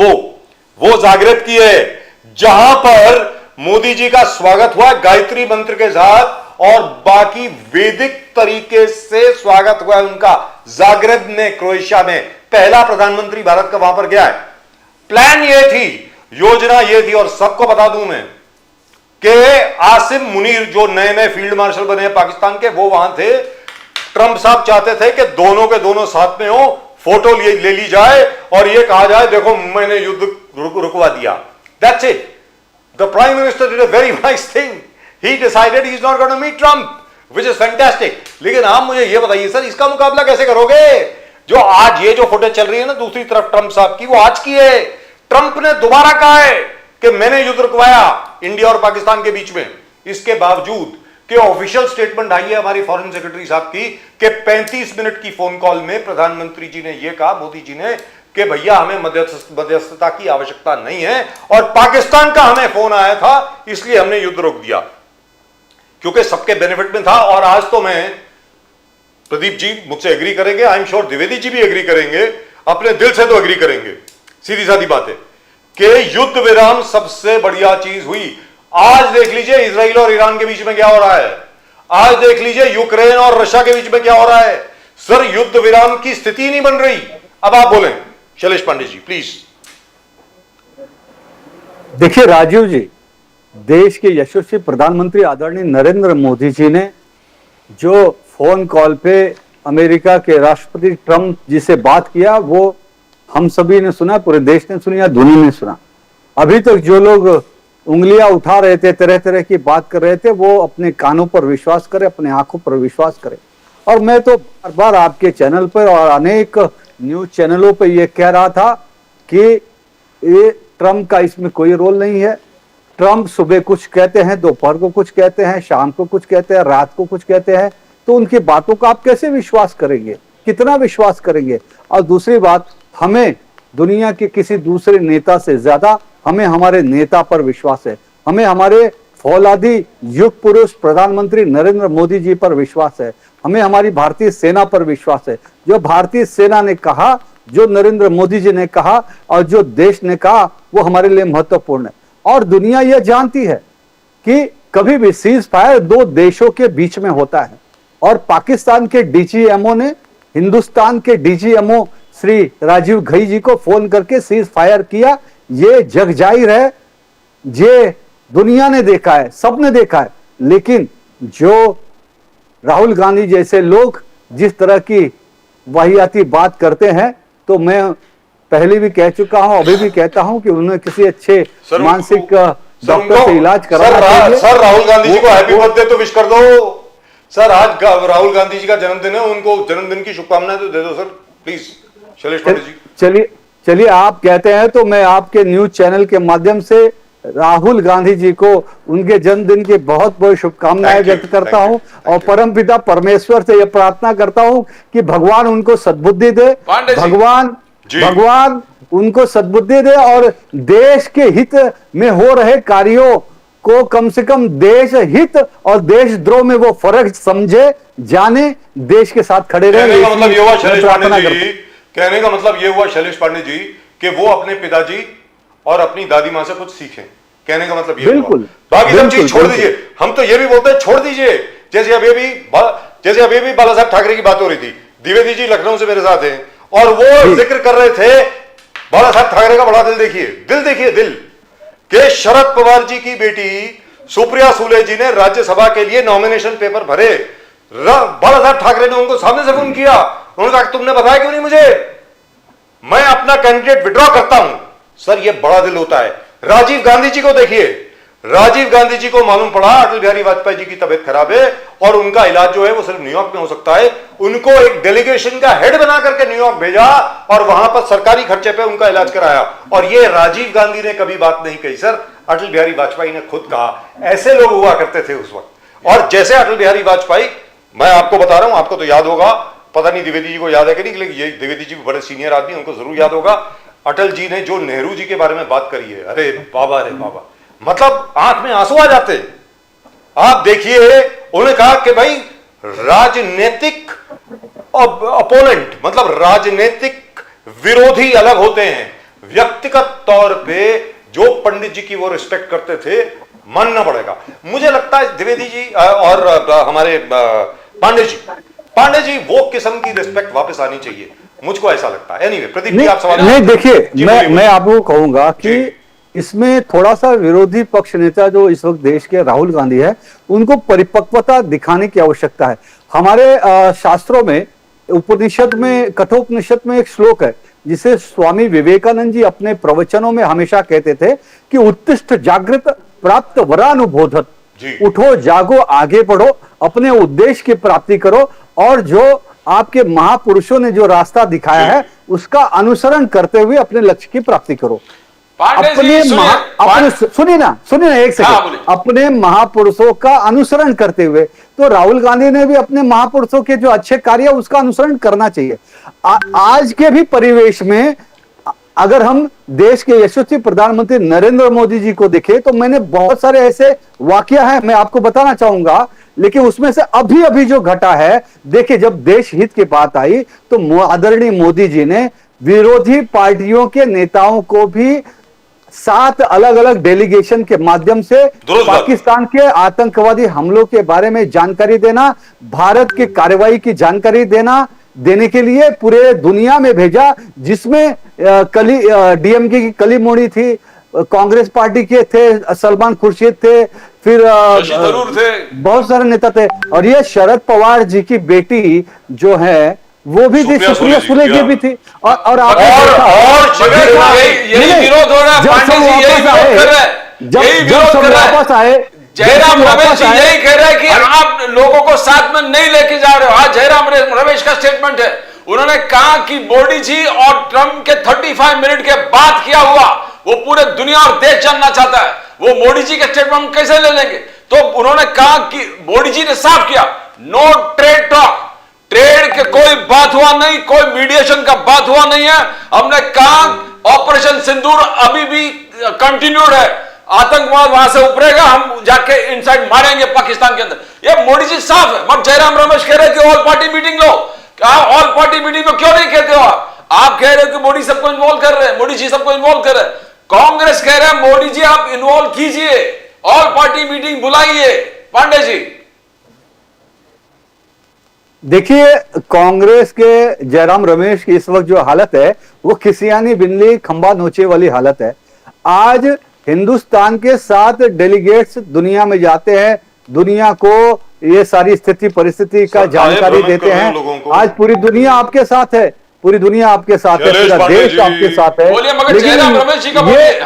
वो जाग्रेब की है, जहां पर मोदी जी का स्वागत हुआ गायत्री मंत्र के साथ और बाकी वैदिक तरीके से स्वागत हुआ है उनका। जाग्रेब में, क्रोएशिया में पहला प्रधानमंत्री भारत का वहां पर गया है। प्लान ये थी, योजना ये थी, और सबको बता दूं मैं कि आसिम मुनीर जो नए नए फील्ड मार्शल बने हैं पाकिस्तान के, वो वहां थे। ट्रंप साहब चाहते थे कि दोनों के दोनों साथ में हो, फोटो ले ली जाए और ये कहा जाए देखो मैंने युद्ध रुकवा दिया। That's it. The prime minister did a very nice thing, he decided he is not going to meet Trump, which is fantastic. लेकिन आप मुझे ये बताइए सर, इसका मुकाबला कैसे करोगे? जो आज ये जो फुटेज चल रही है ना दूसरी तरफ ट्रंप साहब की, वो आज की है। ट्रंप ने दोबारा कहा है कि मैंने युद्ध रुकवाया इंडिया और पाकिस्तान के बीच में। इसके बावजूद कि ऑफिशियल स्टेटमेंट आई है हमारी फॉरेन सेक्रेटरी साहब की कि 35 मिनट की फोन कॉल में प्रधानमंत्री जी ने यह कहा, मोदी जी ने, कि भैया हमें मध्यस्थता की आवश्यकता नहीं है, और पाकिस्तान का हमें फोन आया था इसलिए हमने युद्ध रोक दिया, क्योंकि सबके बेनिफिट में था। और आज तो मैं, प्रदीप जी मुझसे एग्री करेंगे, I am sure Dwivedi ji भी एग्री करेंगे, अपने दिल से तो एग्री करेंगे, सीधी सादी बात है कि युद्ध विराम सबसे बढ़िया चीज हुई। आज देख लीजिए इजराइल और ईरान के बीच में क्या हो रहा है, आज देख लीजिए यूक्रेन और रशिया के बीच में क्या हो रहा है। सर युद्ध विराम की स्थिति नहीं बन रही। अब आप बोलें शैलेश पांडे जी प्लीज। देखिए राजीव जी, देश के यशस्वी प्रधानमंत्री आदरणीय नरेंद्र मोदी जी ने जो फोन कॉल पे अमेरिका के राष्ट्रपति ट्रंप जी से बात किया, वो हम सभी ने सुना, पूरे देश ने सुनी, दुनिया ने सुना। अभी तक जो लोग उंगलियां उठा रहे थे, तरह तरह की बात कर रहे थे, वो अपने कानों पर विश्वास करें, अपने आंखों पर विश्वास करें। और मैं तो बार बार आपके चैनल पर और अनेक न्यूज चैनलों पर यह कह रहा था कि ये ट्रंप का इसमें कोई रोल नहीं है। ट्रंप सुबह कुछ कहते हैं, दोपहर को कुछ कहते हैं, शाम को कुछ कहते हैं, रात को कुछ कहते हैं, तो उनकी बातों का आप कैसे विश्वास करेंगे, कितना विश्वास करेंगे? और दूसरी बात, हमें दुनिया के किसी दूसरे नेता से ज्यादा हमें हमारे नेता पर विश्वास है, हमें हमारे फौलादी युग पुरुष प्रधानमंत्री नरेंद्र मोदी जी पर विश्वास है, हमें हमारी भारतीय सेना पर विश्वास है। जो भारतीय सेना ने कहा, जो नरेंद्र मोदी जी ने कहा और जो देश ने कहा, वो हमारे लिए महत्वपूर्ण है। और दुनिया यह जानती है कि कभी भी सीज फायर दो देशों के बीच में होता है, और पाकिस्तान के डीजीएमओ ने हिंदुस्तान के डीजीएमओ श्री राजीव घई जी को फोन करके सीज फायर किया। ये जग जाहिर है, ये दुनिया ने देखा है, सबने देखा है। लेकिन जो राहुल गांधी जैसे लोग जिस तरह की वाहियाती बात करते हैं, तो मैं पहले भी कह चुका हूं, अभी भी कहता हूं कि उन्हें किसी अच्छे मानसिक डॉक्टर से इलाज कराना चाहिए। सर राहुल गांधी जी को हैप्पी बर्थडे तो विश कर दो सर। आज राहुल गांधी जी का जन्मदिन है, उनको जन्मदिन की शुभकामनाएं तो दे दो सर प्लीज। शैलेश पांडे जी चलिए आप कहते हैं तो मैं आपके न्यूज चैनल के माध्यम से राहुल गांधी जी को उनके जन्मदिन की बहुत बहुत शुभकामनाएं व्यक्त करता हूं, और परमपिता परमेश्वर से यह प्रार्थना करता हूं कि भगवान उनको सद्बुद्धि दे, भगवान उनको सद्बुद्धि दे, और देश के हित में हो रहे कार्यों को कम से कम देश हित और देशद्रोह में वो फर्क समझे, जाने, देश के साथ खड़े रहे। कहने का मतलब ये हुआ शैलेश पांडे जी, कहने का मतलब ये हुआ शैलेश पांडे जी कि वो अपने पिताजी और अपनी दादी मां से कुछ सीखें। कहने का मतलब ये बिल्कुल, बाकी सब चीज छोड़ दीजिए। हम तो ये भी बोलते हैं छोड़ दीजिए, जैसे अभी भी बाला साहब ठाकरे की बात हो रही थी, द्विवेदी जी लखनऊ से मेरे साथ हैं, और वो जिक्र कर रहे थे बाला साहब ठाकरे का बड़ा दिल देखिए दिल के शरद पवार जी की बेटी सुप्रिया सुले जी ने राज्यसभा के लिए नॉमिनेशन पेपर भरे। बाला साहब ठाकरे ने उनको सामने से फोन किया, उन्होंने कहा तुमने बताया क्यों नहीं मुझे, मैं अपना कैंडिडेट विड्रॉ करता हूं। सर ये बड़ा दिल होता है। राजीव गांधी जी को देखिए, राजीव गांधी जी को मालूम पड़ा अटल बिहारी वाजपेयी जी की तबीयत खराब है और उनका इलाज जो है वो सिर्फ न्यूयॉर्क में हो सकता है। उनको एक डेलीगेशन का हेड बना करके न्यूयॉर्क भेजा और वहां पर सरकारी खर्चे पे उनका इलाज कराया। और ये राजीव गांधी ने कभी बात नहीं कही सर, अटल बिहारी वाजपेयी ने खुद कहा। ऐसे लोग हुआ करते थे उस वक्त। और जैसे अटल बिहारी वाजपेयी, मैं आपको बता रहा हूं, आपको तो याद होगा, पता नहीं द्विवेदी जी को याद है कि नहीं, लेकिन ये द्विवेदी जी बड़े सीनियर आदमी, उनको जरूर याद होगा। अटल जी ने जो नेहरू जी के बारे में बात करी है, अरे बाबा, मतलब आंख में आंसू आ जाते हैं। आप देखिए, उन्होंने कहा कि भाई राजनीतिक अपोनेंट मतलब राजनीतिक विरोधी अलग होते हैं, व्यक्तिगत तौर पे जो पंडित जी की वो रिस्पेक्ट करते थे मानना पड़ेगा। मुझे लगता है द्विवेदी जी और हमारे पांडे जी वो किस्म की रिस्पेक्ट वापस आनी चाहिए, मुझको ऐसा लगता है। एनीवे, प्रदीप जी आप सवाल। नहीं, देखिए, जी, मैं आपको कहूंगा कि जी। इसमें थोड़ा सा विरोधी पक्ष नेता जो इस वक्त देश के राहुल गांधी है, उनको परिपक्वता दिखाने की आवश्यकता है। हमारे शास्त्रों में, उपनिषद में, कठोपनिषद में एक श्लोक है जिसे स्वामी विवेकानंद जी अपने प्रवचनों में हमेशा कहते थे कि उत्तिष्ठ जागृत प्राप्त वरानुबोधत, उठो जागो आगे बढ़ो, अपने उद्देश्य की प्राप्ति करो और जो आपके महापुरुषों ने जो रास्ता दिखाया है उसका अनुसरण करते हुए अपने लक्ष्य की प्राप्ति करो। सुनिए ना एक सेकंड, अपने महापुरुषों का अनुसरण करते हुए, तो राहुल गांधी ने भी अपने महापुरुषों के जो अच्छे कार्य उसका अनुसरण करना चाहिए। आज के भी परिवेश में अगर हम देश के यशस्वी प्रधानमंत्री नरेंद्र मोदी जी को देखें तो मैंने बहुत सारे ऐसे वाकया है, मैं आपको बताना चाहूंगा, लेकिन उसमें से अभी जो घटा है, देखिए, जब देश हित की बात आई तो आदरणीय मोदी जी ने विरोधी पार्टियों के नेताओं को भी 7 अलग अलग डेलीगेशन के माध्यम से पाकिस्तान के आतंकवादी हमलों के बारे में जानकारी देना, भारत की कार्रवाई की जानकारी देने के लिए पूरे दुनिया में भेजा, जिसमें डीएमके की कली मोड़ी थी, कांग्रेस पार्टी के थे, सलमान खुर्शीद थे, फिर बहुत सारे नेता थे, और ये शरद पवार जी की बेटी जो है वो भी थी, सुप्रिया सुले जी भी थी। और यही विरोध हो रहा है, पांडे जी यही विरोध कर रहे हैं, जब वापस आए, जयराम रमेश जी यही कह रहे हैं कि आप लोगों को साथ में नहीं लेके जा रहे हो। आज जयराम रमेश का स्टेटमेंट है, उन्होंने कहा कि मोदी जी और ट्रंप के 35 मिनट के बाद क्या हुआ वो पूरे दुनिया और देश जानना चाहता है। वो मोदी जी के स्टेटमेंट कैसे ले लेंगे? तो उन्होंने कहा कि मोदी जी ने साफ किया, नो ट्रेड टॉक, ट्रेड के कोई बात हुआ नहीं, कोई मीडिएशन का बात हुआ नहीं है। हमने कहा ऑपरेशन सिंदूर अभी भी कंटिन्यूड है, आतंकवाद वहां से उभरेगा, हम जाके इनसाइड मारेंगे पाकिस्तान के अंदर। ये मोदी जी साफ है। मत जयराम रमेश कह रहे कि ऑल पार्टी मीटिंग लो, ऑल पार्टी मीटिंग में क्यों नहीं कहते हो? आप कह रहे हो कि मोदी सबको इन्वॉल्व कर रहे हैं, मोदी जी सबको इन्वॉल्व कर रहे हैं। कांग्रेस कह रहे हैं मोदी जी आप इन्वॉल्व कीजिए, ऑल पार्टी मीटिंग बुलाइए। पांडे जी देखिए, कांग्रेस के जयराम रमेश की इस वक्त जो हालत है वो खिसियानी बिल्ली खंबा नोचे वाली हालत है। आज हिंदुस्तान के 7 डेलीगेट्स दुनिया में जाते हैं, दुनिया को ये सारी स्थिति परिस्थिति का जानकारी देते हैं। आज पूरी दुनिया आपके साथ है, पूरी दुनिया आपके साथ है, पूरा देश आपके साथ है। मगर जयराम रमेश जी का बोलिए।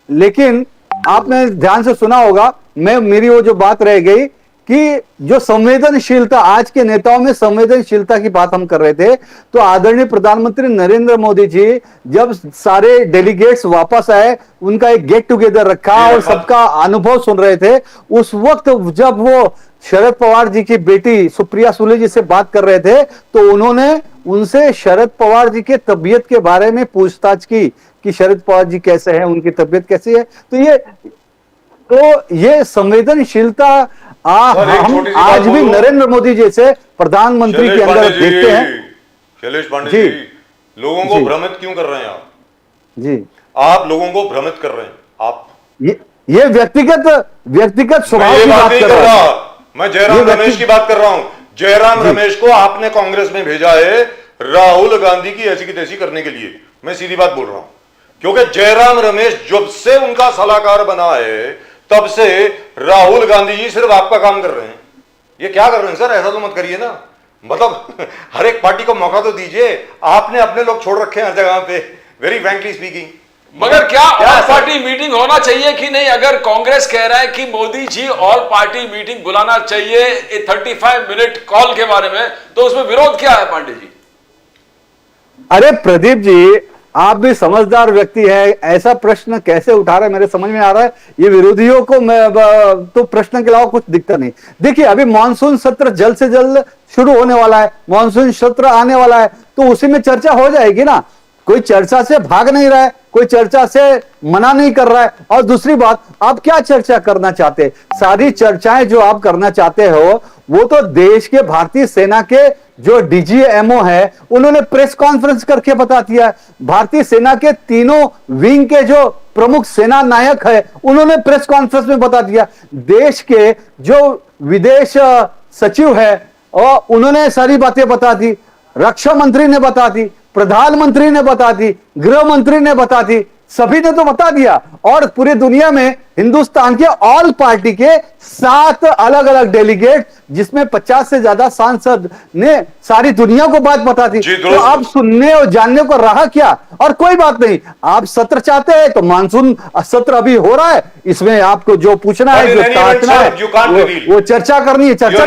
लेकिन आपने ध्यान से सुना होगा, मेरी वो जो बात रह गई कि जो संवेदनशीलता, आज के नेताओं में संवेदनशीलता की बात हम कर रहे थे, तो आदरणीय प्रधानमंत्री नरेंद्र मोदी जी जब सारे डेलीगेट्स वापस आए, उनका एक गेट टुगेदर रखा और सबका अनुभव सुन रहे थे, उस वक्त जब वो शरद पवार जी की बेटी सुप्रिया सुले जी से बात कर रहे थे तो उन्होंने उनसे शरद पवार जी के तबीयत के बारे में पूछताछ की कि शरद पवार जी कैसे हैं, उनकी तबीयत कैसी है। तो ये संवेदनशीलता हम आज भी नरेंद्र मोदी जैसे प्रधानमंत्री के अंदर देखते हैं। शैलेश पांडे जी, लोगों को भ्रमित क्यों कर रहे हैं आप? जी, आप लोगों को भ्रमित कर रहे हैं। आप ये व्यक्तिगत स्वभाव की बात कर रहा हूं, मैं जयराम रमेश की बात कर रहा हूं। जयराम रमेश को आपने कांग्रेस में भेजा है राहुल गांधी की ऐसी की तैसी करने के लिए। मैं सीधी बात बोल रहा हूं, क्योंकि जयराम रमेश जब से उनका सलाहकार बना है तब से राहुल गांधी जी सिर्फ आपका काम कर रहे हैं। ये क्या कर रहे हैं सर? ऐसा तो मत करिए ना, मतलब हर एक पार्टी को मौका तो दीजिए। आपने अपने लोग छोड़ रखे हैं हर जगह पे, वेरी फ्रैंकली स्पीकिंग। मगर क्या ऑल पार्टी मीटिंग होना चाहिए कि नहीं? अगर कांग्रेस कह रहा है कि Modi ji all party meeting बुलाना चाहिए 35 मिनट कॉल के बारे में, तो उसमें विरोध क्या है पांडे जी? अरे प्रदीप जी, आप भी समझदार व्यक्ति है, ऐसा प्रश्न कैसे उठा रहे हैं मेरे समझ में आ रहा है। ये विरोधियों को तो प्रश्न के अलावा कुछ दिखता नहीं। देखिए, अभी मानसून सत्र जल्द से जल्द शुरू होने वाला है, मानसून सत्र आने वाला है, तो उसी में चर्चा हो जाएगी ना। कोई चर्चा से भाग नहीं रहा है, कोई चर्चा से मना नहीं कर रहा है। और दूसरी बात, आप क्या चर्चा करना चाहते हैं? सारी चर्चाएं जो आप करना चाहते हो वो तो देश के भारतीय सेना के जो डीजीएमओ है उन्होंने प्रेस कॉन्फ्रेंस करके बता दिया है। भारतीय सेना के तीनों विंग के जो प्रमुख सेना नायक है उन्होंने प्रेस कॉन्फ्रेंस में बता दिया। देश के जो विदेश सचिव है और उन्होंने सारी बातें बता दी, रक्षा मंत्री ने बता दी, प्रधानमंत्री ने बता दी, गृह मंत्री ने बता दी, सभी ने तो बता दिया। और पूरी दुनिया में हिंदुस्तान के ऑल पार्टी के 7 अलग अलग डेलीगेट जिसमें 50 से ज्यादा सांसद ने सारी दुनिया को बात बता दी। तो आप सुनने और जानने को रहा क्या? और कोई बात नहीं, आप सत्र चाहते हैं तो मानसून सत्र अभी हो रहा है, इसमें आपको जो पूछना है, जो काटना है, वो चर्चा करनी है। चर्चा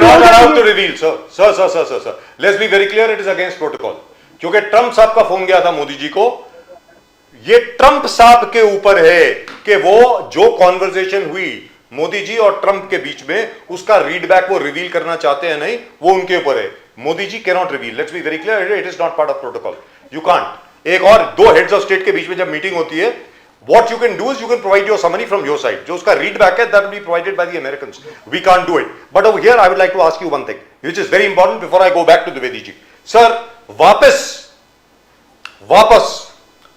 let's be very clear, it is against protocol. क्योंकि ट्रंप साहब का फोन गया था मोदी जी को, ये ट्रंप साहब के ऊपर है कि वो जो कॉन्वर्सेशन हुई मोदी जी और ट्रंप के बीच में उसका रीडबैक वो रिवील करना चाहते हैं नहीं, वो उनके ऊपर है। Modi ji can not reveal, let's be very clear, it is not part of protocol, you can't. एक और दो हेड्स ऑफ स्टेट के बीच में जब मीटिंग होती है, what you can do is you can provide your summary from your side. जो उसका readback है, that will be provided by the Americans. We can't do it. But over here, I would like to ask you one thing, which is very important before I go back to Dwivedi ji. Sir, वापस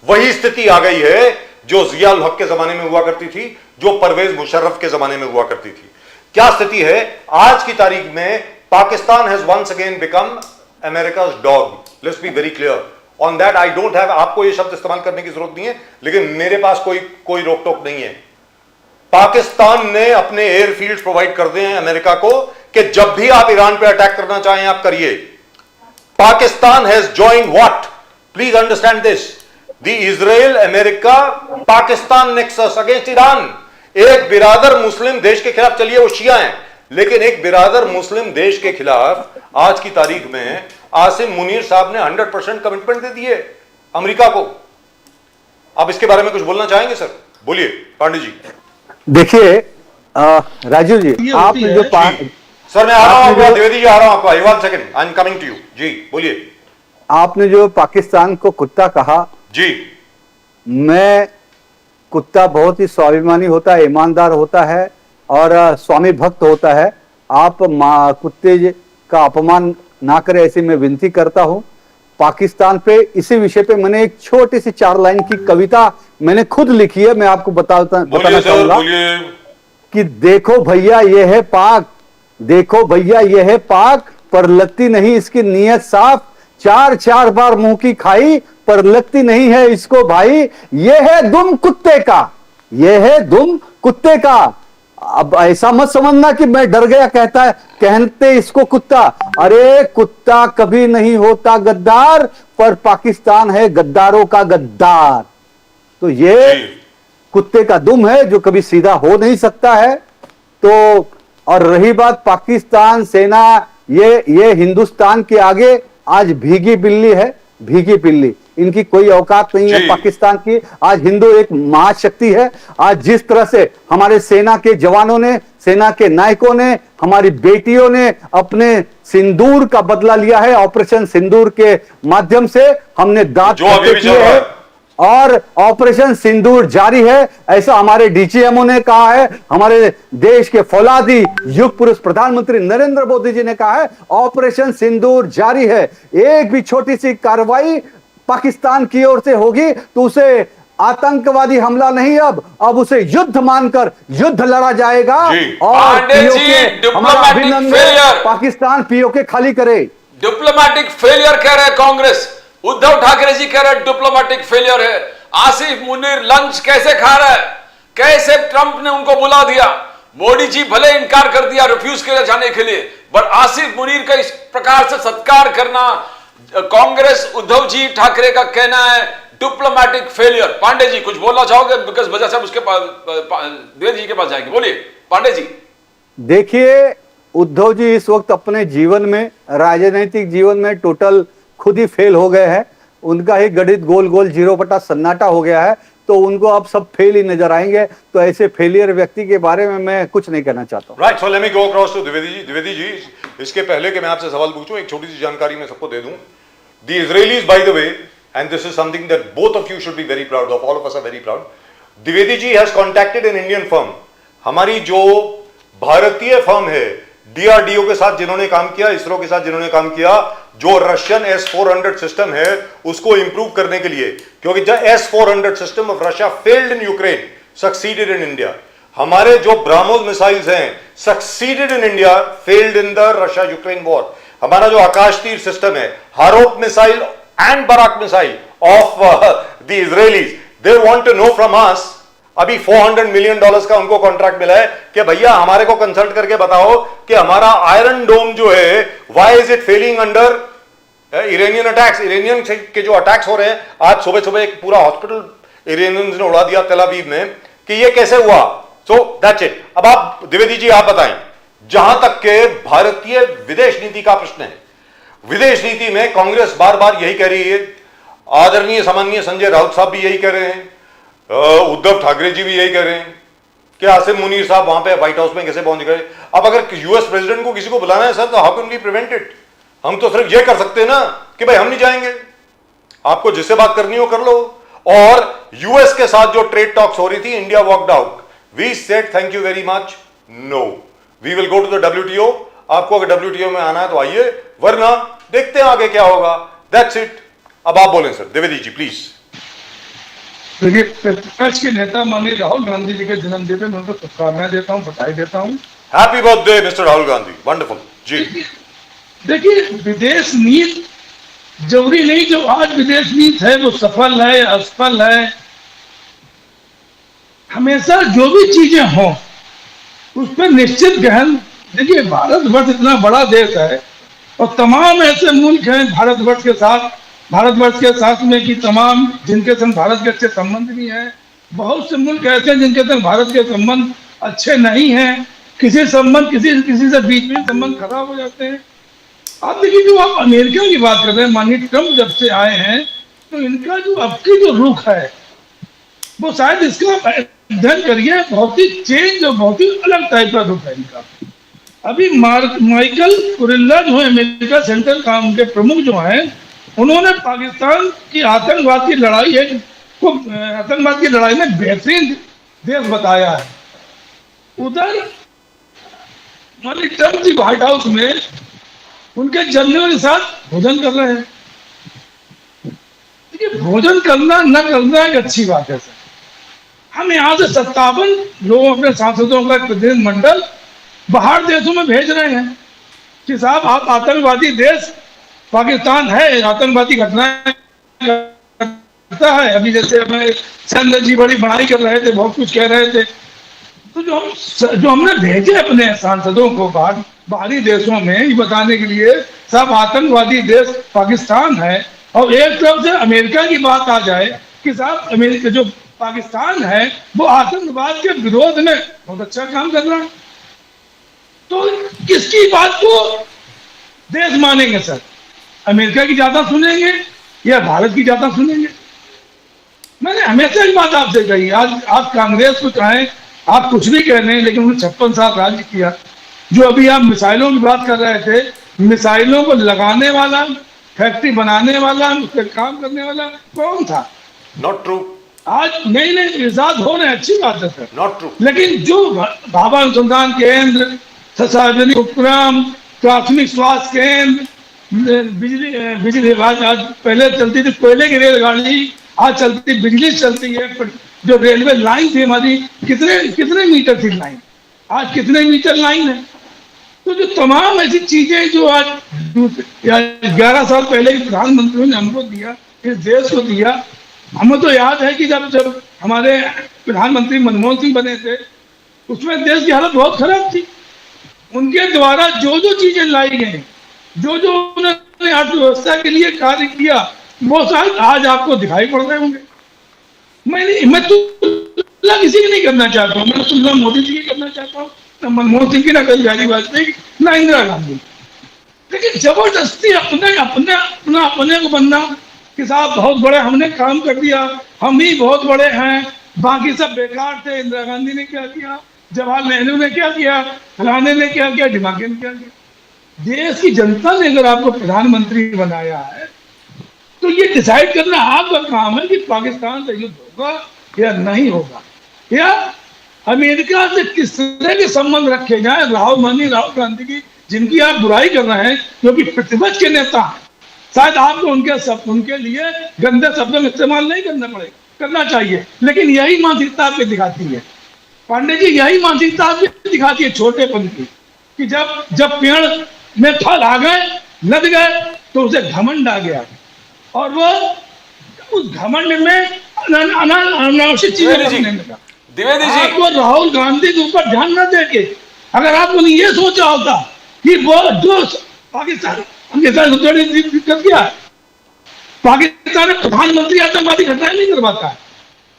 वही स्थिति आ गई है जो जिया उल हक के जमाने में हुआ करती थी, जो परवेज मुशर्रफ के जमाने में हुआ करती थी। क्या स्थिति है आज की तारीख में? Pakistan has once again become America's dog. Let's be very clear on that. I don't have, आपको ये शब्द इस्तेमाल करने की जरूरत नहीं है, लेकिन मेरे पास कोई रोक टोक नहीं है। पाकिस्तान ने अपने एयरफील्ड्स प्रोवाइड कर दिए हैं अमेरिका को कि जब भी आप ईरान पे अटैक करना चाहें आप करिए। Pakistan has joined what, please understand this, the Israel America Pakistan nexus against Iran. एक बिरादर मुस्लिम देश के खिलाफ, चलिए वो शिया हैं, लेकिन एक बिरादर मुस्लिम देश के खिलाफ आज की तारीख में आसिम मुनीर साहब ने 100% कमिटमेंट दे दिए अमेरिका को। आप इसके बारे में कुछ बोलना चाहेंगे सर? बोलिए पांडे जी। देखिए राजीव जी, आपने जो सर मैं आ रहा हूं, द्विवेदी जी आ रहा हूं आपका, one second, I am coming to you जी, बोलिए। आपने जो पाकिस्तान को कुत्ता कहा जी, मैं कुत्ता बहुत ही स्वाभिमानी होता है, ईमानदार होता है और स्वामी भक्त होता है। आप कुत्ते का अपमान ना करें ऐसी मैं विनती करता हूं। पाकिस्तान पे इसी विषय पे मैंने एक छोटी सी 4 लाइन की कविता मैंने खुद लिखी है, मैं आपको बताना चाहूंगा कि देखो भैया ये है पाक, देखो भैया ये है पाक, पर लगती नहीं इसकी नीयत साफ। 4 बार मुंह की खाई पर लगती नहीं है इसको भाई। ये है दुम कुत्ते का, ये है दुम कुत्ते का। अब ऐसा मत समझना कि मैं डर गया कहते इसको कुत्ता। अरे कुत्ता कभी नहीं होता गद्दार, पर पाकिस्तान है गद्दारों का गद्दार। तो ये कुत्ते का दुम है जो कभी सीधा हो नहीं सकता है। तो और रही बात पाकिस्तान सेना, ये हिंदुस्तान के आगे आज भीगी बिल्ली है, भीगी बिल्ली। इनकी कोई औकात नहीं है पाकिस्तान की। आज हिंदू एक महाशक्ति है। आज जिस तरह से हमारे सेना के जवानों ने, सेना के नायकों ने, हमारी बेटियों ने अपने सिंदूर का बदला लिया है, ऑपरेशन सिंदूर के माध्यम से हमने दांत किए हैं और ऑपरेशन सिंदूर जारी है, ऐसा हमारे डीजीएमओ ने कहा है। हमारे देश के फौलादी युग पुरुष प्रधानमंत्री नरेंद्र मोदी जी ने कहा है ऑपरेशन सिंदूर जारी है। एक भी छोटी सी कार्रवाई पाकिस्तान की ओर से होगी तो उसे आतंकवादी हमला नहीं, अब उसे युद्ध मानकर युद्ध लड़ा जाएगा। और पीओके हमारा अभिनंदन, पाकिस्तान पीओके खाली करे। डिप्लोमेटिक फेलियर कह रहे कांग्रेस, उद्धव ठाकरे जी कह रहे डिप्लोमेटिक फेलियर है। आसिफ मुनीर लंच कैसे खा रहा है, कैसे ट्रंप ने उनको बुला दिया। मोदी जी भले इनकार कर दिया, रिफ्यूज किया जाने के लिए, बट आसिफ मुनीर का इस प्रकार से सत्कार करना, कांग्रेस उद्धव जी ठाकरे का कहना है डिप्लोमेटिक फेलियर। पांडे जी कुछ बोलना चाहोगे? बिकॉज वजह से उसके पास द्विवेदी जी के पास जाएंगे, बोलिए पांडे जी। देखिए उद्धव जी इस वक्त अपने जीवन में, राजनीतिक जीवन में टोटल खुद ही फेल हो गए हैं। उनका ही गणित गोल गोल 0 बटा सन्नाटा हो गया है, तो उनको अब सब फेल ही नजर आएंगे। तो ऐसे फेलियर व्यक्ति के बारे में मैं कुछ नहीं कहना चाहता हूं। Right, so let me go across to Dwivedi ji. Dwivedi ji, इसके पहले कि मैं आपसे सवाल पूछूं, एक छोटी सी जानकारी मैं सबको दे दूं। The Israelis, by the way, and this is something that both of you should be very proud of, all of us are very proud. Dwivedi ji has contacted an Indian firm. हमारी जो भारतीय firm है, DRDO के साथ जिन्होंने काम किया, इसरो के साथ जिन्होंने काम किया, जो रशियन S-400 सिस्टम है उसको इंप्रूव करने के लिए, क्योंकि जब S-400 system of Russia failed in Ukraine, succeeded in India. हमारे जो ब्राह्मोस मिसाइल्स हैं succeeded in India, failed in the Russia Ukraine war. हमारा जो आकाश तीर सिस्टम है, Harop missile and Barak missile of the Israelis, they want to know from us. अभी $400 million का उनको contract मिला है कि भैया हमारे को कंसल्ट करके बताओ कि हमारा आयरन डोम जो है, why is it failing under Iranian attacks. Iranian के जो अटैक्स हो रहे हैं, आज सुबह सुबह एक पूरा हॉस्पिटल इरानियंस ने उड़ा दिया तेल अवीव में, कि ये कैसे हुआ. So that's it. अब आप द्विवेदी जी आप बताएं, जहां तक के भारतीय विदेश नीति का प्रश्न है, विदेश नीति में कांग्रेस बार बार यही कह रही है, आदरणीय सामान्य संजय राउत साहब भी यही कह रहे हैं, उद्धव ठाकरे जी भी यही कह रहे हैं कि आसिम मुनीर साहब वहां पे व्हाइट हाउस में कैसे पहुंच गए. अब अगर यूएस प्रेसिडेंट को किसी को बुलाना है सर, तो how can we prevent it. हम तो सिर्फ ये कर सकते हैं ना कि भाई हम नहीं जाएंगे, आपको जिससे बात करनी हो कर लो. और यूएस के साथ जो ट्रेड टॉक्स हो रही थी, India walked out. We said thank you very much, no we will go to the WTO. आपको अगर WTO में आना है तो आइए, वरना देखते हैं आगे क्या होगा. That's it. अब आप बोलें सर, द्विवेदी जी प्लीज. देखिए, प्रतिपक्ष के नेता माननीय राहुल गांधी जी के जन्मदिन पे मैं उनको शुभकामनाएं देता हूँ, बधाई देता हूँ. Happy birthday mister Rahul Gandhi. Wonderful जी. देखिए, विदेश नीति जरूरी नहीं जो आज विदेश नीति है वो सफल है असफल है. हमेशा जो भी चीजें हों उस पर निश्चित गहन. देखिए, भारतवर्ष इतना बड़ा देश है और तमाम ऐसे मुल्क हैं भारतवर्ष के साथ में कि तमाम जिनके संग भारत के अच्छे संबंध भी हैं. बहुत से मुल्क ऐसे हैं जिनके संग भारत के संबंध अच्छे नहीं हैं. किसी से बीच में संबंध खराब हो जाते हैं. आप देखिए, जो आप अमेरिका की बात कर रहे हैं, माननीय ट्रम्प जब से आए हैं तो इनका जो अब की जो रुख है वो शायद इसका अध्ययन करिए, बहुत ही चेंज और बहुत ही अलग टाइप का रुख है इनका. अभी माइकल कुरिल्ला जो है अमेरिका सेंट्रल काम के प्रमुख जो हैं, उन्होंने पाकिस्तान की आतंकवाद की लड़ाई में बेहतरीन देश बताया है. उधर माननीय ट्रम्प जी व्हाइट हाउस में उनके जनरल के साथ भोजन कर रहे हैं. देखिए, भोजन करना न करना एक अच्छी बात है सर. हम यहाँ से 57 लोगों अपने सांसदों का प्रतिनिधिमंडल बाहर देशों में भेज रहे हैं कि साहब आप आतंकवादी देश पाकिस्तान है, आतंकवादी घटनाएं करता है. अभी जैसे हमें चंद्र जी बड़ी बड़ाई कर रहे थे, बहुत कुछ कह रहे थे. तो जो हमने भेजे अपने सांसदों को बाहरी देशों में ये बताने के लिए सब आतंकवादी देश पाकिस्तान है, और एक तरफ से अमेरिका की बात आ जाए कि साहब अमेरिका जो पाकिस्तान है वो आतंकवाद के विरोध में बहुत अच्छा काम कर रहा है, तो किसकी बात को देश मानेंगे सर? अमेरिका की ज्यादा सुनेंगे या भारत की ज्यादा सुनेंगे? मैंने हमेशा एक बात आपसे कही, आज आप कांग्रेस को चाहें, आप कुछ भी कह रहे हैं, लेकिन उन्होंने 56 साल राज्य किया. जो अभी आप मिसाइलों की बात कर रहे थे, मिसाइलों को लगाने वाला, फैक्ट्री बनाने वाला, उस पर काम करने वाला कौन था? Not true. आज नई नई इजाद हो रहे हैं, अच्छी बात है सर, नॉट ट्रू. लेकिन जो भाभा अनुसंधान केंद्र, सार्वजनिक उपक्रम, प्राथमिक स्वास्थ्य केंद्र, बिजली आज पहले चलती थी कोयले की रेलगाड़ी, आज चलती बिजली चलती है. जो रेलवे लाइन थी हमारी, कितने मीटर थी लाइन, आज कितने मीटर लाइन है. तो जो तमाम ऐसी चीजें जो आज 11 साल पहले प्रधानमंत्री ने हमको दिया, इस देश को दिया. हमें तो याद है कि जब हमारे प्रधानमंत्री मनमोहन सिंह बने थे, उसमें देश की हालत बहुत खराब थी. उनके द्वारा जो चीजें लाई गई, जो उन्होंने अर्थव्यवस्था के लिए कार्य किया, वो शायद आज आपको दिखाई पड़ रहे होंगे. मैं तुलना किसी की नहीं करना चाहता हूँ, मैं तुलना मोदी जी की करना चाहता हूँ, न मनमोहन सिंह की, न अटल बिहारी वाजपेयी, न इंदिरा गांधी. लेकिन जबरदस्ती अपने को बनना कि साहब बहुत बड़े हमने काम कर दिया, हम ही बहुत बड़े हैं, बाकी सब बेकार थे. इंदिरा गांधी ने क्या किया, जवाहरलाल नेहरू ने क्या किया, फलाने ने क्या किया, ढिमाके ने क्या किया. देश की जनता ने अगर आपको प्रधानमंत्री बनाया है तो ये डिसाइड करना आपका काम है कि पाकिस्तान से युद्ध होगा या नहीं होगा, या अमेरिका से किस तरह के संबंध रखे जाए। राहुल गांधी की जिनकी आप बुराई कर रहे हैं, क्योंकि प्रतिपक्ष के नेता हैं, शायद आपको उनके लिए गंदे शब्दों में इस्तेमाल नहीं करना चाहिए, लेकिन यही मानसिकता आपकी दिखाती है पांडे जी, यही मानसिकता आपकी दिखाती है छोटेपन की, कि जब पेड़ में फल आ गए, लद गए, तो उसे घमंड आ गया और वो उस घमंड में अनावश्यक चीजें करने लगा। द्विवेदी जी, आपको राहुल गांधी के ऊपर ध्यान न देके अगर आपने ये सोचा होता कि वो जो पाकिस्तान दिक्कत क्या है, पाकिस्तान में प्रधानमंत्री आतंकवादी घटनाएं नहीं करवाता है।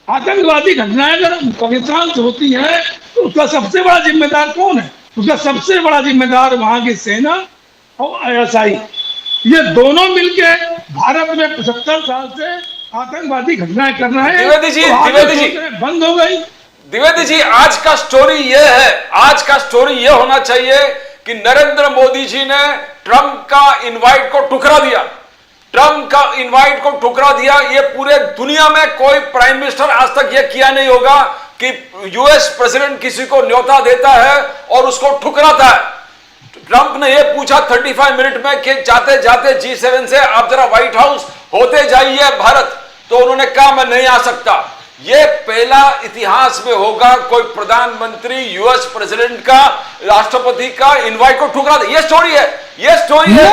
आतंकवादी घटनाएं अगर पाकिस्तान से होती है तो उसका सबसे बड़ा जिम्मेदार कौन है? उसका सबसे बड़ा जिम्मेदार वहां की सेना और ISI, ये दोनों मिलके भारत में 75 साल से आतंकवादी घटनाएं कर रहे हैं। द्विवेदी जी, बंद हो गई। द्विवेदी जी, आज का स्टोरी ये है, आज का स्टोरी ये होना चाहिए कि नरेंद्र मोदी जी ने ट्रंप का इनवाइट को ठुकरा दिया, ट्रंप का इनवाइट को ठुकरा दिया। ये पूरे दुनिया में कोई प्राइम मिनिस्टर आज तक ये किया नहीं होगा कि यूएस प्रेसिडेंट किसी को न्योता देता है और उसको ठुकराता है। ट्रंप ने ये पूछा 35 मिनट में कि जाते जाते G7 से आप जरा व्हाइट हाउस होते जाइए भारत, तो उन्होंने कहा मैं नहीं आ सकता। ये पहला इतिहास में होगा कोई प्रधानमंत्री यूएस प्रेसिडेंट का राष्ट्रपति का इनवाइट को ठुकरा दे। ये स्टोरी है, ये स्टोरी है।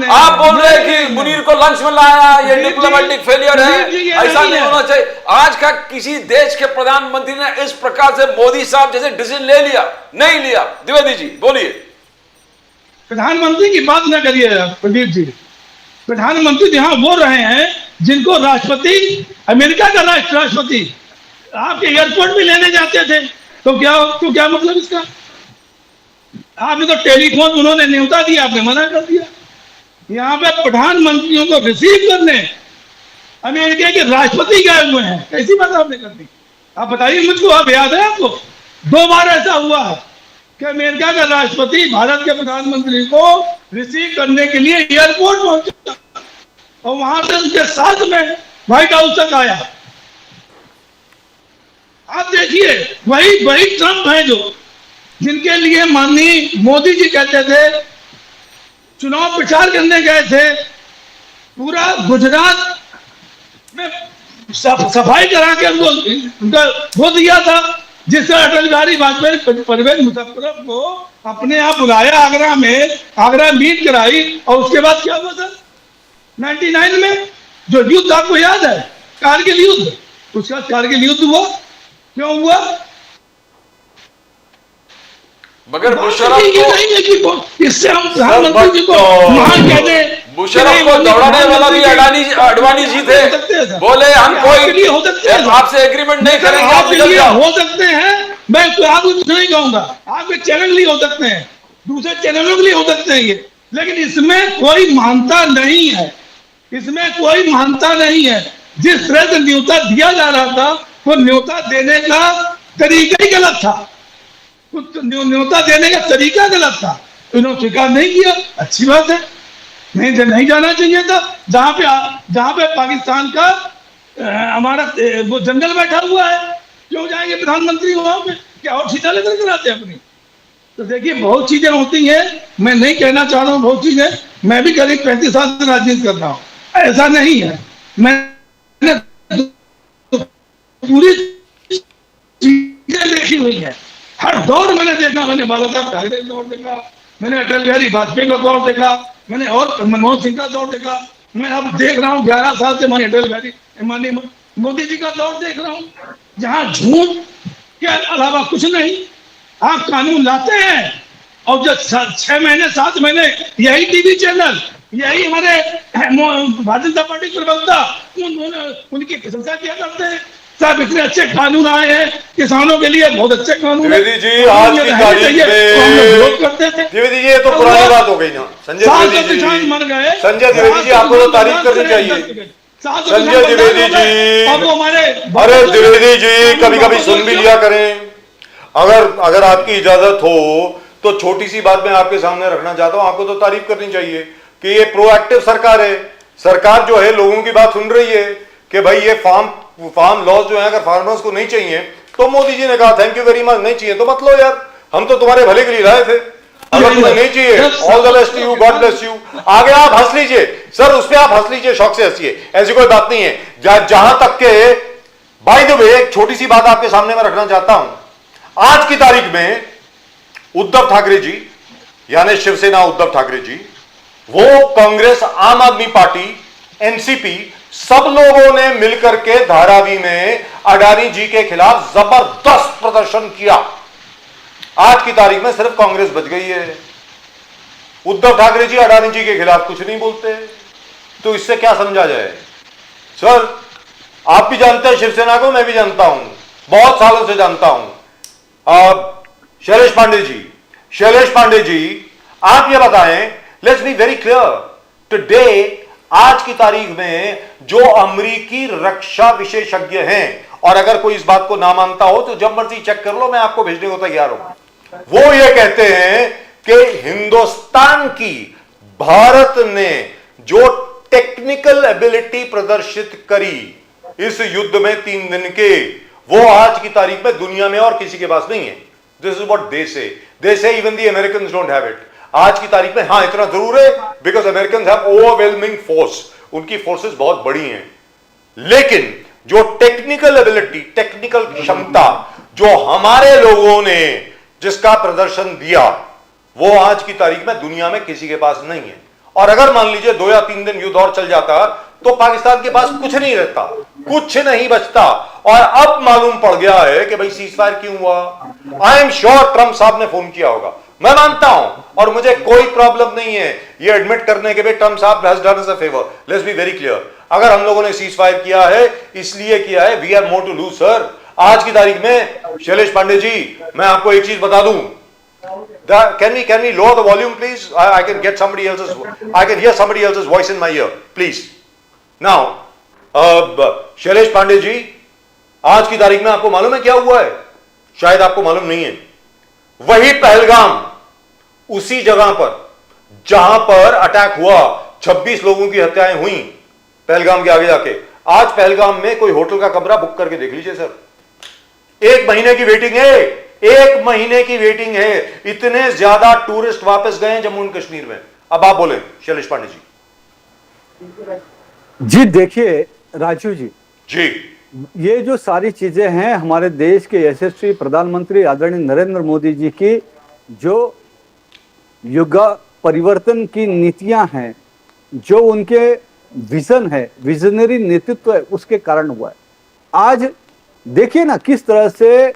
आप बोल रहे हैं कि मुनीर को लंच में लाया, ये डिप्लोमेटिक फेलियर है, ऐसा नहीं होना चाहिए। आज का किसी देश के प्रधानमंत्री ने इस प्रकार से मोदी साहब जैसे डिसीजन ले लिया नहीं लिया। द्विवेदी जी बोलिए। प्रधानमंत्री की बात ना करिए प्रदीप जी, प्रधानमंत्री यहाँ वो रहे हैं जिनको राष्ट्रपति, अमेरिका का राष्ट्रपति आपके एयरपोर्ट में लेने जाते थे, तो क्या मतलब इसका? आपने तो टेलीफोन, उन्होंने न्योता दिया, आपने मना कर दिया। यहाँ पे प्रधानमंत्रियों को रिसीव करने अमेरिका के राष्ट्रपति गए हुए हैं, कैसी बात आपने कर दी? आप बताइए मुझको, आप याद है आपको? 2 बार ऐसा हुआ है कि अमेरिका का राष्ट्रपति भारत के प्रधानमंत्री को रिसीव करने के लिए एयरपोर्ट पहुंचा और वहां से उनके साथ में व्हाइट हाउस तक आया। आप देखिए, वही ट्रंप है जो जिनके लिए माननीय मोदी जी कहते थे, चुनाव प्रचार करने गए थे, पूरा गुजरात में सफाई करा के उनका वो दिया था, जिससे अटल बिहारी वाजपेयी परवेज मुशर्रफ को अपने आप बुलाया आगरा में, आगरा मीट कराई, और उसके बाद क्या हुआ था 99 में जो युद्ध आपको याद है, कारगिल युद्ध, उसका कारगिल युद्ध हुआ, क्यों हुआ? मगर मुशर्रफ को इससे हम प्रधानमंत्री जी को महान कहते हैं। मुशर्रफ को दौड़ाने वाला भी अडवाणी जी थे, बोले हम कोई आपसे एग्रीमेंट नहीं करेंगे, आप निकल जाओ। हो सकते हैं, मैं आपको कुछ नहीं कहूंगा, आपके चैनल नहीं हो सकते हैं, दूसरे चैनलों के लिए हो सकते हैं ये, लेकिन इसमें कोई मानता नहीं है, इसमें कोई मानता नहीं है। जिस तरह से न्योता दिया जा रहा था, वो न्योता देने का तरीका ही गलत था, न्योता देने का तरीका गलत था, इन्होंने स्वीकार नहीं किया, अच्छी बात है, नहीं जाना चाहिए था। जहां पे पाकिस्तान का हमारा वो जंगल बैठा हुआ है, क्यों जाएंगे प्रधानमंत्री वहां पे? क्या और सीधा लेकर के आते अपनी? तो देखिए, बहुत चीजें होती हैं, मैं नहीं कहना चाह रहा हूँ बहुत चीजें, मैं भी करीब 35 साल से राजनीति कर रहा हूँ, ऐसा नहीं है, मैंने पूरी चीजें देखी हुई है, हर दौर मैंने देखा, मैंने बाला साहब ठाकरे का दौर देखा, मैंने अटल बिहारी वाजपेयी का दौर देखा, मैंने और मनमोहन सिंह का दौर देखा, मैं अब देख रहा हूँ 11 साल से माननीय अटल बिहारी माननीय मोदी जी का दौर देख रहा हूँ, जहाँ झूठ के अलावा कुछ नहीं। आप कानून लाते हैं और जब 6 महीने 7 महीने यही टीवी चैनल, यही हमारे भारतीय जनता पार्टी प्रवक्ता उनकी प्रशंसा किया करते हैं, साहब इतने अच्छे कानून आए हैं किसानों के लिए, बहुत अच्छे कानून है। द्विवेदी जी, आज की तारीख में करते थे। द्विवेदी जी, ये तो पुरानी बात हो गई ना। संजय द्विवेदी जी मर गए, संजय द्विवेदी जी, आपको तो तारीफ करनी चाहिए। संजय द्विवेदी जी, अरे द्विवेदी जी, कभी कभी सुन भी लिया करें। अगर आपकी इजाजत हो तो छोटी सी बात मैं आपके सामने रखना चाहता हूं, आपको तो तारीफ करनी चाहिए कि ये प्रोएक्टिव सरकार है, सरकार जो है लोगों की बात सुन रही है कि भाई ये फार्म लॉज जो है अगर फार्मर्स को नहीं चाहिए तो मोदी जी ने कहा थैंक यू वेरी मच, नहीं चाहिए तो मत लो यार, हम तो तुम्हारे भले के लिए लाए थे, अगर तुम्हें नहीं चाहिए all the best you, God bless you, आगे आप हंस लीजिए सर, उस पर आप हंस लीजिए, शौक से हंसिए, ऐसी कोई बात नहीं है। जहां तक के बाय द वे एक छोटी सी बात आपके सामने मैं रखना चाहता हूं, आज की तारीख में उद्धव ठाकरे जी यानी शिवसेना उद्धव ठाकरे जी, वो कांग्रेस, आम आदमी पार्टी, एनसीपी, सब लोगों ने मिलकर के धारावी में अडानी जी के खिलाफ जबरदस्त प्रदर्शन किया। आज की तारीख में सिर्फ कांग्रेस बच गई है, उद्धव ठाकरे जी अडानी जी के खिलाफ कुछ नहीं बोलते, तो इससे क्या समझा जाए? सर आप भी जानते हैं शिवसेना को, मैं भी जानता हूं, बहुत सालों से जानता हूं। शैलेश पांडे जी आप ये बताएं, let's be very clear today, आज की तारीख में जो अमेरिकी रक्षा विशेषज्ञ हैं, और अगर कोई इस बात को ना मानता हो तो जब मर्जी चेक कर लो, मैं आपको भेजने को तैयार हूं, वो ये कहते हैं कि हिंदुस्तान की, भारत ने जो टेक्निकल एबिलिटी प्रदर्शित करी इस युद्ध में 3 दिन के, वो आज की तारीख में दुनिया में और किसी के पास नहीं है। दिस इज व्हाट दे से even the Americans don't have it. आज की तारीख में हाँ इतना जरूर है, because American have overwhelming force, उनकी फोर्सेस बहुत बड़ी हैं, लेकिन जो टेक्निकल एबिलिटी, टेक्निकल क्षमता जो हमारे लोगों ने जिसका प्रदर्शन दिया, वो आज की तारीख में दुनिया में किसी के पास नहीं है। और अगर मान लीजिए 2 या 3 दिन युद्ध और चल जाता तो पाकिस्तान के पास कुछ नहीं रहता, कुछ नहीं बचता। और अब मालूम पड़ गया है कि भाई सीजफायर क्यों हुआ। आई एम श्योर ट्रंप साहब ने फोन किया होगा, मैं मानता हूं, और मुझे कोई प्रॉब्लम नहीं है ये एडमिट करने के भी, ट्रंप साहब has done us a favour, let's be very clear, अगर हम लोगों ने सीजफायर किया है इसलिए किया है, we are more to lose sir. आज की तारीख में शैलेश पांडे जी, मैं आपको एक चीज बता दूं, can we lower the volume please? I can get somebody else's, I can hear somebody else's voice in my ear please. Now Shailesh Pandey ji, आज की तारीख में आपको मालूम है क्या हुआ है? शायद आपको मालूम नहीं है, वही पहलगाम, उसी जगह पर जहां पर अटैक हुआ, 26 लोगों की हत्याएं हुई पहलगाम के आगे जाके, आज पहलगाम में कोई होटल का कमरा बुक करके देख लीजिए सर, 1 महीने की वेटिंग है, 1 महीने की वेटिंग है। इतने ज्यादा टूरिस्ट वापस गए जम्मू एंड कश्मीर में। अब आप बोले शैलेश पांडे जी। देखिए राजू जी, ये जो सारी चीजें हैं हमारे देश के यशस्वी प्रधानमंत्री आदरणीय नरेंद्र मोदी जी की जो युग परिवर्तन की नीतियां हैं, जो उनके विजन है, विजनरी नेतृत्व है, उसके कारण हुआ है। आज देखिए ना किस तरह से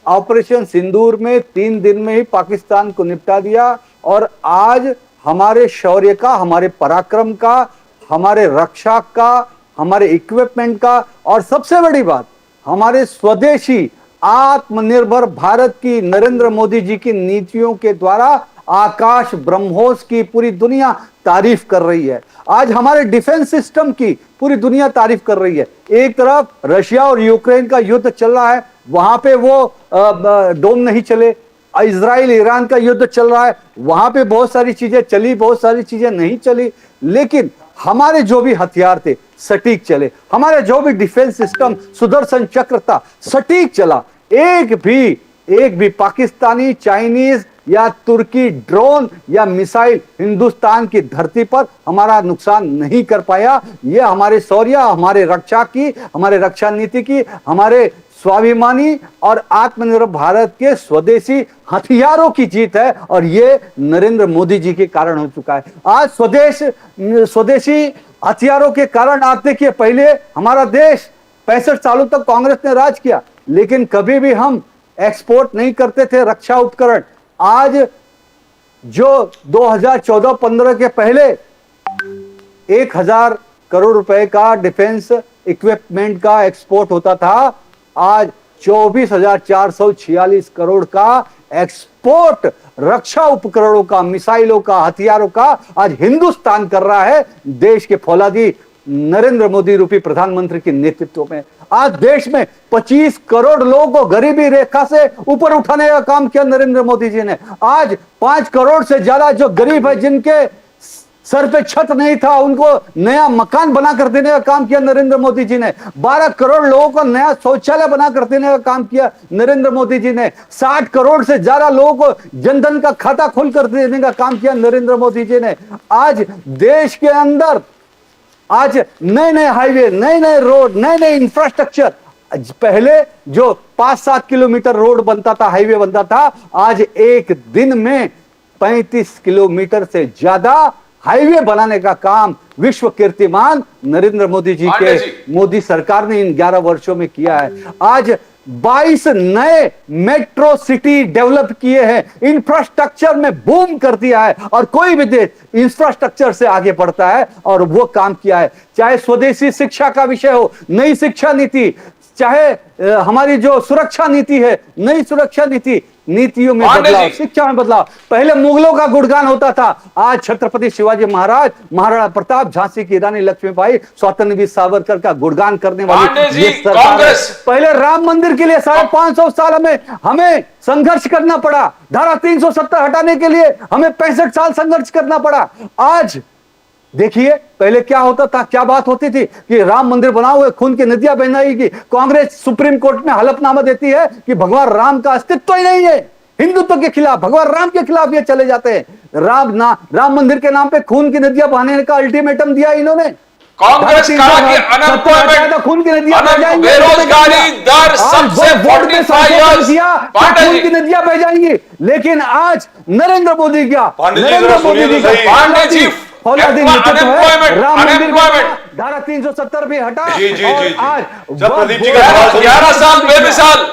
ऑपरेशन सिंदूर में 3 दिन में ही पाकिस्तान को निपटा दिया, और आज हमारे शौर्य का, हमारे पराक्रम का, हमारे रक्षा का, हमारे इक्विपमेंट का, और सबसे बड़ी बात हमारे स्वदेशी आत्मनिर्भर भारत की नरेंद्र मोदी जी की नीतियों के द्वारा आकाश ब्रह्मोस की पूरी दुनिया तारीफ कर रही है। आज हमारे डिफेंस सिस्टम की पूरी दुनिया तारीफ कर रही है। एक तरफ रशिया और यूक्रेन का युद्ध चल रहा है, वहां पे वो डोम नहीं चले, इजराइल ईरान का युद्ध चल रहा है, वहां पे बहुत सारी चीजें चली, बहुत सारी चीजें नहीं चली, लेकिन हमारे जो भी हथियार थे सटीक चले, हमारे जो भी डिफेंस सिस्टम सुदर्शन चक्र था सटीक चला। एक भी पाकिस्तानी, चाइनीज या तुर्की ड्रोन या मिसाइल हिंदुस्तान की धरती पर हमारा नुकसान नहीं कर पाया। यह हमारे शौर्य, हमारे रक्षा की, हमारे रक्षा नीति की, हमारे स्वाभिमानी और आत्मनिर्भर भारत के स्वदेशी हथियारों की जीत है, और ये नरेंद्र मोदी जी के कारण हो चुका है। आज स्वदेशी हथियारों के कारण आप देखिए, पहले हमारा देश 65 सालों तक कांग्रेस ने राज किया, लेकिन कभी भी हम एक्सपोर्ट नहीं करते थे रक्षा उपकरण। आज जो 2014-15 के पहले 1000 करोड़ रुपए का डिफेंस इक्विपमेंट का एक्सपोर्ट होता था, आज 24,446 करोड़ का एक्सपोर्ट रक्षा उपकरणों का, मिसाइलों का, हथियारों का आज हिंदुस्तान कर रहा है, देश के फौलादी नरेंद्र मोदी रूपी प्रधानमंत्री के नेतृत्व में। आज देश में 25 करोड़ लोगों को गरीबी रेखा से ऊपर उठाने का काम किया नरेंद्र मोदी जी ने। आज 5 करोड़ से ज्यादा जो गरीब है, जिनके सर पे छत नहीं था, उनको नया मकान बना कर देने का काम किया नरेंद्र मोदी जी ने। 12 करोड़ लोगों को नया शौचालय बना कर देने का काम किया नरेंद्र मोदी जी ने। 60 करोड़ से ज्यादा लोगों को जनधन का खाता खोल कर देने का काम किया नरेंद्र मोदी जी ने। आज देश के अंदर आज नए नए हाईवे, नए नए रोड, नए नए इंफ्रास्ट्रक्चर। पहले जो 5-7 किलोमीटर रोड बनता था, हाईवे बनता था, आज एक दिन में 35 किलोमीटर से ज्यादा हाईवे बनाने का काम विश्व कीर्तिमान नरेंद्र मोदी जी पांडे के जी। मोदी सरकार ने इन 11 वर्षों में किया है। आज 22 नए मेट्रो सिटी डेवलप किए हैं, इंफ्रास्ट्रक्चर में बूम कर दिया है। और कोई भी देश इंफ्रास्ट्रक्चर से आगे बढ़ता है और वो काम किया है। चाहे स्वदेशी शिक्षा का विषय हो, नई शिक्षा नीति, चाहे हमारी जो सुरक्षा नीति है, नई सुरक्षा नीति, नीतियों में पांडे बदलाव, जी। शिक्षा में बदलाव। पहले मुगलों का गुणगान होता था, आज छत्रपति शिवाजी महाराज, महाराणा प्रताप, झांसी की रानी लक्ष्मीबाई, स्वतंत्र सावरकर का गुणगान करने पांडे वाली जी, ये सरकार है। कांग्रेस। पहले राम मंदिर के लिए 550 साल में हमें संघर्ष करना पड़ा, धारा 370 हटाने के लिए हमें 65 साल संघर्ष करना पड़ा। आज देखिए पहले क्या होता था, क्या बात होती थी कि राम मंदिर बना हुआ है, खून की नदियां बहनेगी। कांग्रेस सुप्रीम कोर्ट में हलफनामा देती है कि भगवान राम का अस्तित्व ही नहीं है, हिंदुत्व के खिलाफ, भगवान राम के खिलाफ ये चले जाते हैं। राम मंदिर के नाम पे खून की नदियां बहाने का अल्टीमेटम दिया इन्होंने। कांग्रेस कहा कि अनएम्प्लॉयमेंट, खून की नदियां बह जाएंगी, बेरोजगारी दर सबसे 45 years। पांडे खून जी, की नदियां बह जाएंगी। लेकिन आज नरेंद्र मोदी क्या, पांडे जी, नरेंद्र जरा मोदी सुनिए जी तो का सही। पांडे जी, फौलादी नेतृत्व है। unemployment, राम मंदिर unemployment। में धारा 370 भी हटा। जी, जी, और जी, जी। आज जब प्रदीप जी का सवाल सुनिए। 11 साल बेमिसाल,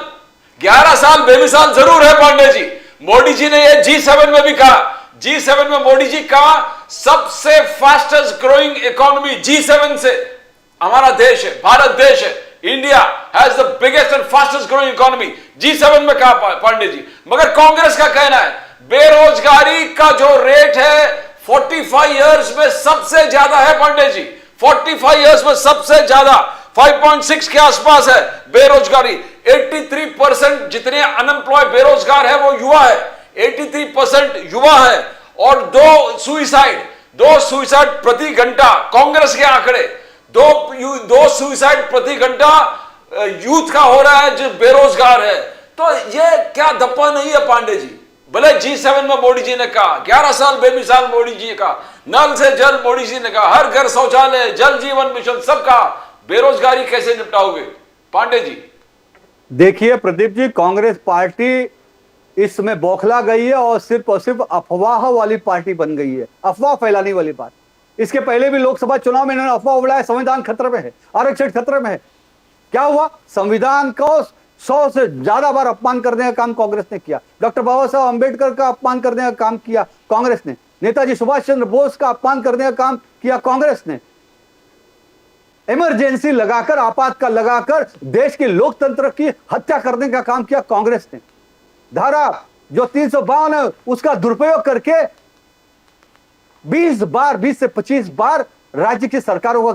11 साल बेमिसाल जरूर है पांडे जी। मोदी जी ने ये G7 में भी कहा, G7 में मोदी जी कहा सबसे फास्टेस्ट ग्रोइंग इकोनॉमी G7 से हमारा देश है, भारत देश है। India has the biggest and fastest growing economy, G7 में कहा पांडे जी। मगर कांग्रेस का कहना है बेरोजगारी का जो रेट है 45 इयर्स में सबसे ज्यादा है पांडे जी। 45 इयर्स में सबसे ज्यादा 5.6 के आसपास है बेरोजगारी। 83% जितने अनएम्प्लॉय बेरोजगार है वो युवा है, 83% युवा है। और दो सुइसाइड प्रति घंटा, कांग्रेस के आंकड़े, दो सुइसाइड प्रति घंटा यूथ का हो रहा है जो बेरोजगार है। तो ये क्या धप्पा नहीं है पांडे जी? भले G7 में मोदी जी ने कहा, 11 साल बेमिसाल मोदी जी ने कहा, नल से जल मोदी जी ने कहा, हर घर शौचालय, जल जीवन मिशन, सब कहा। बेरोजगारी कैसे निपटाओगे पांडे जी? देखिए प्रदीप जी, कांग्रेस पार्टी इसमें बौखला गई है और सिर्फ अफवाह वाली पार्टी बन गई है, अफवाह फैलाने वाली पार्टी। इसके पहले भी लोकसभा चुनाव में इन्होंने अफवाह उड़ाया, संविधान खतरे में है, आरक्षण खतरे में है। क्या हुआ? संविधान को 100 से ज्यादा बार अपमान करने का काम कांग्रेस ने किया। डॉक्टर बाबा साहब अंबेडकर का अपमान करने का काम किया कांग्रेस ने। नेताजी सुभाष चंद्र बोस का अपमान करने का काम किया कांग्रेस ने। इमरजेंसी लगाकर, आपातकाल लगाकर देश के लोकतंत्र की हत्या करने का काम किया कांग्रेस ने। धारा जो 352 है उसका दुरुपयोग करके 20 से 25 बार राज्य की सरकारों को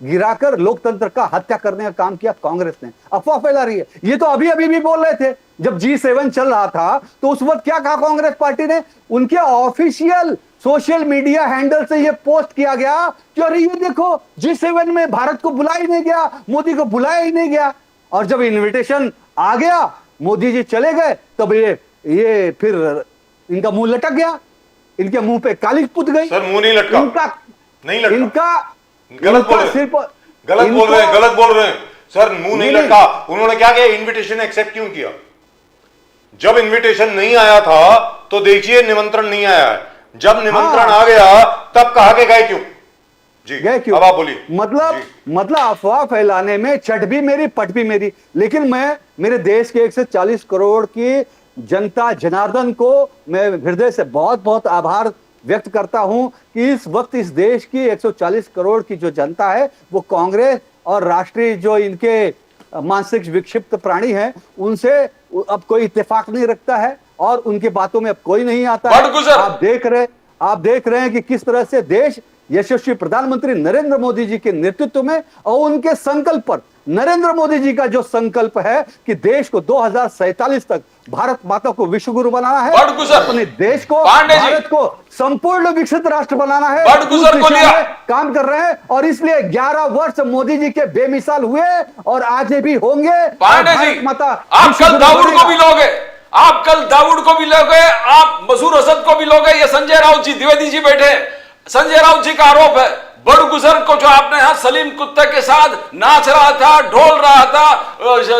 गिराकर लोकतंत्र का हत्या करने का काम किया कांग्रेस ने। अफवाह फैला रही है। ये तो अभी भी बोल रहे थे जब G7 चल रहा था, तो उस वक्त क्या कहा कांग्रेस पार्टी ने? उनके ऑफिशियल सोशल मीडिया हैंडल से ये पोस्ट किया गया कि अरे ये देखो G7 में भारत को बुलाया ही नहीं गया, मोदी को बुलाया ही नहीं गया। और जब इन्विटेशन आ गया, मोदी जी चले गए, तब ये फिर इनका मुंह लटक गया, इनके मुंह पे काली पुत गई। सर मुंह नहीं लटका, नहीं लटका, इनका गलत बोल रहे हैं सर, मुंह नहीं लटका। उन्होंने क्या किया? इनविटेशन एक्सेप्ट क्यों किया? जब इनविटेशन नहीं आया था तो देखिए निमंत्रण नहीं आया है, जब निमंत्रण आ गया तब कहा के गए क्यों? जी गए क्यों? अब आप बोलिए। मतलब अफवाह फैलाने में चट भी मेरी पट भी मेरी। लेकिन मैं मेरे देश के 140 करोड़ की जनता जनार्दन को मैं हृदय से बहुत बहुत आभार व्यक्त करता हूं कि इस वक्त इस देश की 140 करोड़ की जो जनता है वो कांग्रेस और राष्ट्रीय जो इनके मानसिक विक्षिप्त प्राणी हैं उनसे अब कोई इत्तेफाक नहीं रखता है और उनकी बातों में अब कोई नहीं आता है। आप देख रहे हैं कि किस तरह से देश यशस्वी प्रधानमंत्री नरेंद्र मोदी जी के नेतृत्व में और उनके संकल्प पर नरेंद्र मोदी जी का जो संकल्प है कि देश को 2047 तक भारत माता को विश्व गुरु बनाना है, बड़गुजर अपने देश को, पांडे जी, भारत को संपूर्ण विकसित राष्ट्र बनाना है, बड़गुजर उस को दिशा लिया। में काम कर रहे हैं। और इसलिए 11 वर्ष मोदी जी के बेमिसाल हुए और आगे भी होंगे। पांडे और जी, भारत माता आप विश्व कल गुरु दाऊद को बनेगा। भी लोगे, आप कल दाऊद को भी लोगे, आप मसूर असद को भी लोगे। ये संजय राउत जी, द्विवेदी जी बैठे, संजय राउत जी का आरोप है बड़गुजर को जो आपने यहां सलीम कुत्ते के साथ नाच रहा था, ढोल रहा था,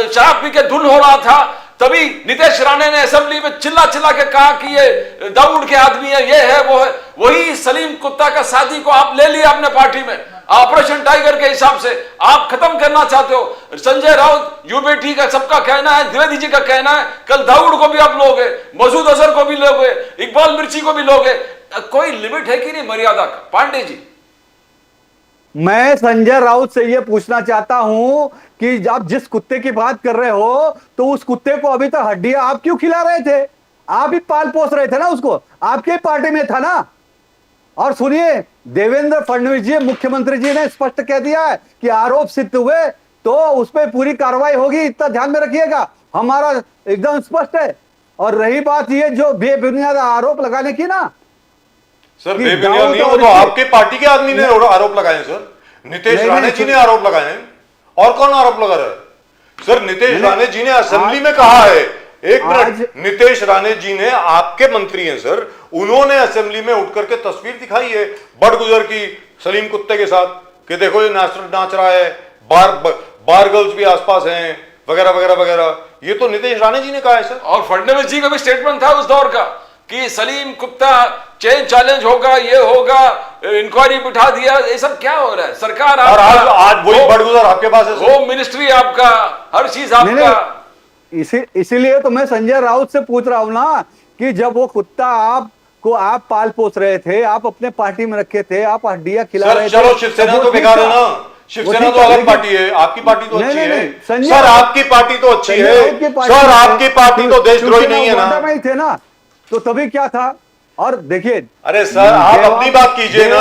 शराब पी के धुन हो रहा था, तभी नितेश राणे ने असेंबली में चिल्ला चिल्ला के कहा कि ये दाऊद के आदमी है, ये है, वो है। वही सलीम कुत्ता का साथी को आप ले लिया अपने पार्टी में, ऑपरेशन टाइगर के हिसाब से आप खत्म करना चाहते हो। संजय राउत, यूबीटी का सबका कहना है, द्विवेदी जी का कहना है, कल दाऊद को भी आप लोगे, मसूद अजहर को भी लोगे, इकबाल मिर्ची को भी लोगे। कोई लिमिट है कि नहीं मर्यादा का? पांडे जी, मैं संजय राउत से यह पूछना चाहता हूं कि आप जिस कुत्ते की बात कर रहे हो, तो उस कुत्ते को अभी तक हड्डियां आप क्यों खिला रहे थे? आप ही पाल पोस रहे थे ना उसको, आपके पार्टी में था ना। और सुनिए, देवेंद्र फडणवीस जी, मुख्यमंत्री जी ने स्पष्ट कह दिया है कि आरोप सिद्ध हुए तो उस पर पूरी कार्रवाई होगी, इतना ध्यान में रखिएगा, हमारा एकदम स्पष्ट है। और रही बात ये जो बेबुनियाद आरोप लगाने की ना, सर कि बेबुनियाद दाऊद नहीं, वो और तो इसके- आपके पार्टी के आदमी ने आरोप लगाए हैं सर। नितेश नहीं, राणे नहीं, जी सर। ने आरोप लगाए हैं। और कौन आरोप लगा रहा है? सर नितेश नहीं, राणे जी ने असेंबली आज- में कहा है, एक आज- मिनट, नितेश राणे जी ने, आपके मंत्री हैं सर, उन्होंने असेंबली में उठ करके तस्वीर दिखाई है बड़गुजर की सलीम कुत्ते के साथ कि देखो ये नाच रहा है, बार गर्ल्स भी आसपास हैं, वगैरह वगैरह वगैरह। ये तो नितेश राणे जी ने कहा है सर। और फडणवीस जी का भी स्टेटमेंट था उस दौर का कि सलीम कुत्ता चेन चैलेंज होगा, ये होगा, इंक्वायरी बिठा दिया। ये सब क्या हो रहा है? सरकार और आपका, आज वही बड़गुजर आपके पास है सर। होम मिनिस्ट्री आपका, हर चीज नहीं, आपका। इसीलिए तो मैं संजय राउत से पूछ रहा हूं ना कि जब वो कुत्ता आप पाल पोस रहे थे, आप अपने पार्टी में रखे थे, आप हड्डियां खिला रहे सर थे, चलो शिवसेना तब वो तो ठीक बेकार है था। ना, वो शिवसेना ठीक तो था, अलग लेकिन- पार्टी है, आपकी पार्टी तो नहीं, अच्छी नहीं, है नहीं, संजय सर, राउत- आपकी पार्टी तो अच्छी संजय है राउत की पार्टी सर, में आपकी पार्टी तो देशद्रोही शिवसेना नहीं है वादा ना। में ही थे ना, तो तभी क्या था? और देखिए, अरे सर आप अपनी बात कीजिए ना।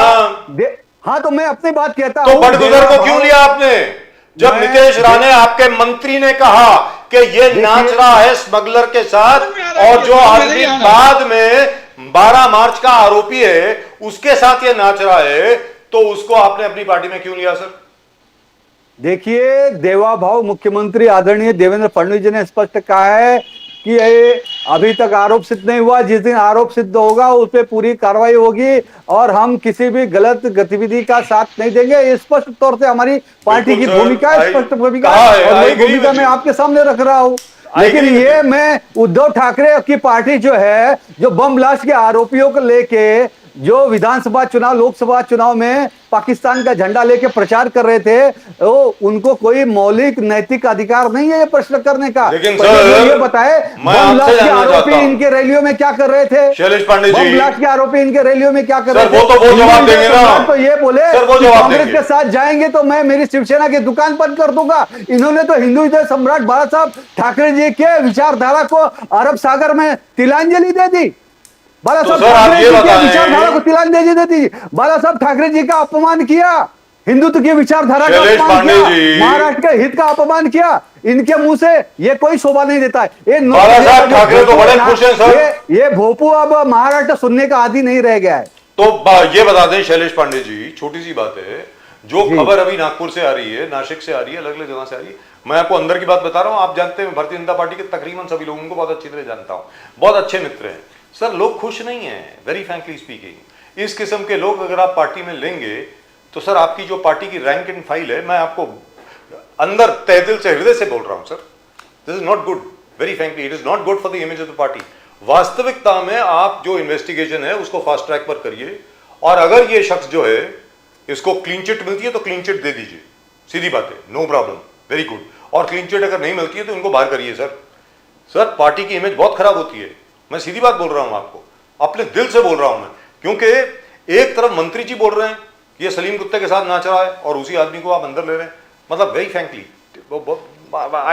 हाँ, तो मैं अपनी बात कहता तो हूं। बड़गुजर को क्यों लिया आपने? जब मैं- नितेश राणे आपके मंत्री ने कहा कि ये नाच रहा है स्मगलर के साथ, और जो आदमी बाद में 12 मार्च का आरोपी है उसके साथ ये नाच रहा है, तो उसको आपने अपनी पार्टी में क्यों लिया सर? देखिए, देवा भाव मुख्यमंत्री आदरणीय देवेंद्र फडणवीस जी ने स्पष्ट कहा है कि ये अभी तक आरोप सिद्ध नहीं हुआ, जिस दिन आरोप सिद्ध होगा उस पर पूरी कार्रवाई होगी और हम किसी भी गलत गतिविधि का साथ नहीं देंगे। ये स्पष्ट तौर से हमारी पार्टी की बिल्कुल सर, भूमिका है, I- स्पष्ट भूमिका कहा है, है, और I मेरी agree भूमिका with मैं you. आपके सामने रख रहा हूं। I लेकिन agree with ये you. मैं उद्धव ठाकरे की पार्टी जो है, जो बम ब्लास्ट के आरोपियों को लेके जो विधानसभा चुनाव, लोकसभा चुनाव में पाकिस्तान का झंडा लेके प्रचार कर रहे थे, वो उनको कोई मौलिक नैतिक अधिकार नहीं है ये प्रश्न करने का। लेकिन पहले सर, तो ये बताए, मैं बम आपसे ब्लास्ट के जानना आरोपी चाहता हूं। इनके रैलियों में क्या कर रहे थे? शैलेश पांडे बम जी, ब्लास्ट के आरोपी इनके रैलियों में क्या कर सर, रहे थे? वो तो वो जवाब हिंदू देंगे ना। सम्राट तो ये बोले सर, वो कि जवाब कांग्रेस देंगे। के साथ जाएंगे तो मैं मेरी शिवसेना की दुकान बंद कर दूंगा। इन्होंने तो हिंदू हृदय सम्राट बाला साहब ठाकरे जी के विचारधारा को अरब सागर में तिलांजलि दे दी। बाला तो साहब सर, आप ठाकरे ये जी के बताएं- विचारधारा को तिलांजलि दे दी। बाला साहब ठाकरे जी का अपमान किया, हिंदुत्व की विचारधारा का शैलेश अपमान पांडे किया, जी। महाराष्ट्र के हित का अपमान किया। इनके मुंह से ये कोई शोभा नहीं देता है। ये बाला साहब ठाकरे तो बड़े खुश हैं सर। ये भोपू अब महाराष्ट्र सुनने का आदी नहीं रह गया है। तो ये बता दें शैलेश पांडे जी, छोटी सी बात है, जो खबर अभी नागपुर से आ रही है, नासिक से आ रही है, अलग अलग जगह से आ रही है, मैं आपको अंदर की बात बता रहा हूं। आप जानते हैं भारतीय जनता पार्टी के तकरीबन सभी लोगों को बहुत अच्छी तरह जानता हूं, बहुत अच्छे मित्र हैं सर। लोग खुश नहीं है, वेरी फ्रैंकली स्पीकिंग। इस किस्म के लोग अगर आप पार्टी में लेंगे तो सर आपकी जो पार्टी की रैंक एंड फाइल है, मैं आपको अंदर तहे दिल से, हृदय से बोल रहा हूं sir, this is not good, very frankly it is not good for the image of the party. वास्तविकता में आप जो इन्वेस्टिगेशन है उसको फास्ट ट्रैक पर करिए, और अगर ये शख्स जो है इसको क्लीन चिट मिलती है तो क्लीन चिट दे दीजिए, सीधी बात है, नो प्रॉब्लम, वेरी गुड। और क्लीन चिट अगर नहीं मिलती है तो इनको बाहर करिए सर। सर पार्टी की इमेज बहुत खराब होती है, मैं सीधी बात बोल रहा हूं आपको, अपने दिल से बोल रहा हूं मैं। क्योंकि एक तरफ मंत्री जी बोल रहे हैं ये सलीम कुत्ते के साथ नाच रहा है और उसी आदमी को आप अंदर ले रहे हैं, मतलब very frankly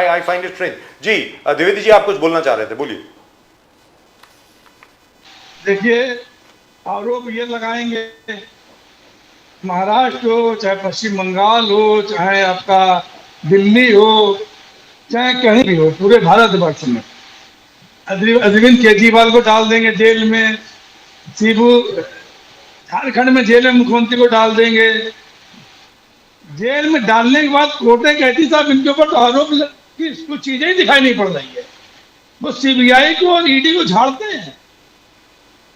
I find it strange. जी द्विवेदी जी, आप कुछ बोलना चाह रहे थे, बोलिए। देखिए, आरोप ये लगाएंगे, महाराष्ट्र हो चाहे पश्चिम बंगाल हो चाहे आपका दिल्ली हो चाहे कहीं भी हो, पूरे भारतवर्ष में अरविंद केजरीवाल को डाल देंगे जेल में, शिबू झारखंड में जेल में मुख्यमंत्री को डाल देंगे। जेल में डालने के बाद कोर्टें कहती साहब इनके ऊपर तो आरोप की कुछ चीजें ही दिखाई नहीं पड़ रही है, वो सीबीआई को और ईडी को झाड़ते हैं,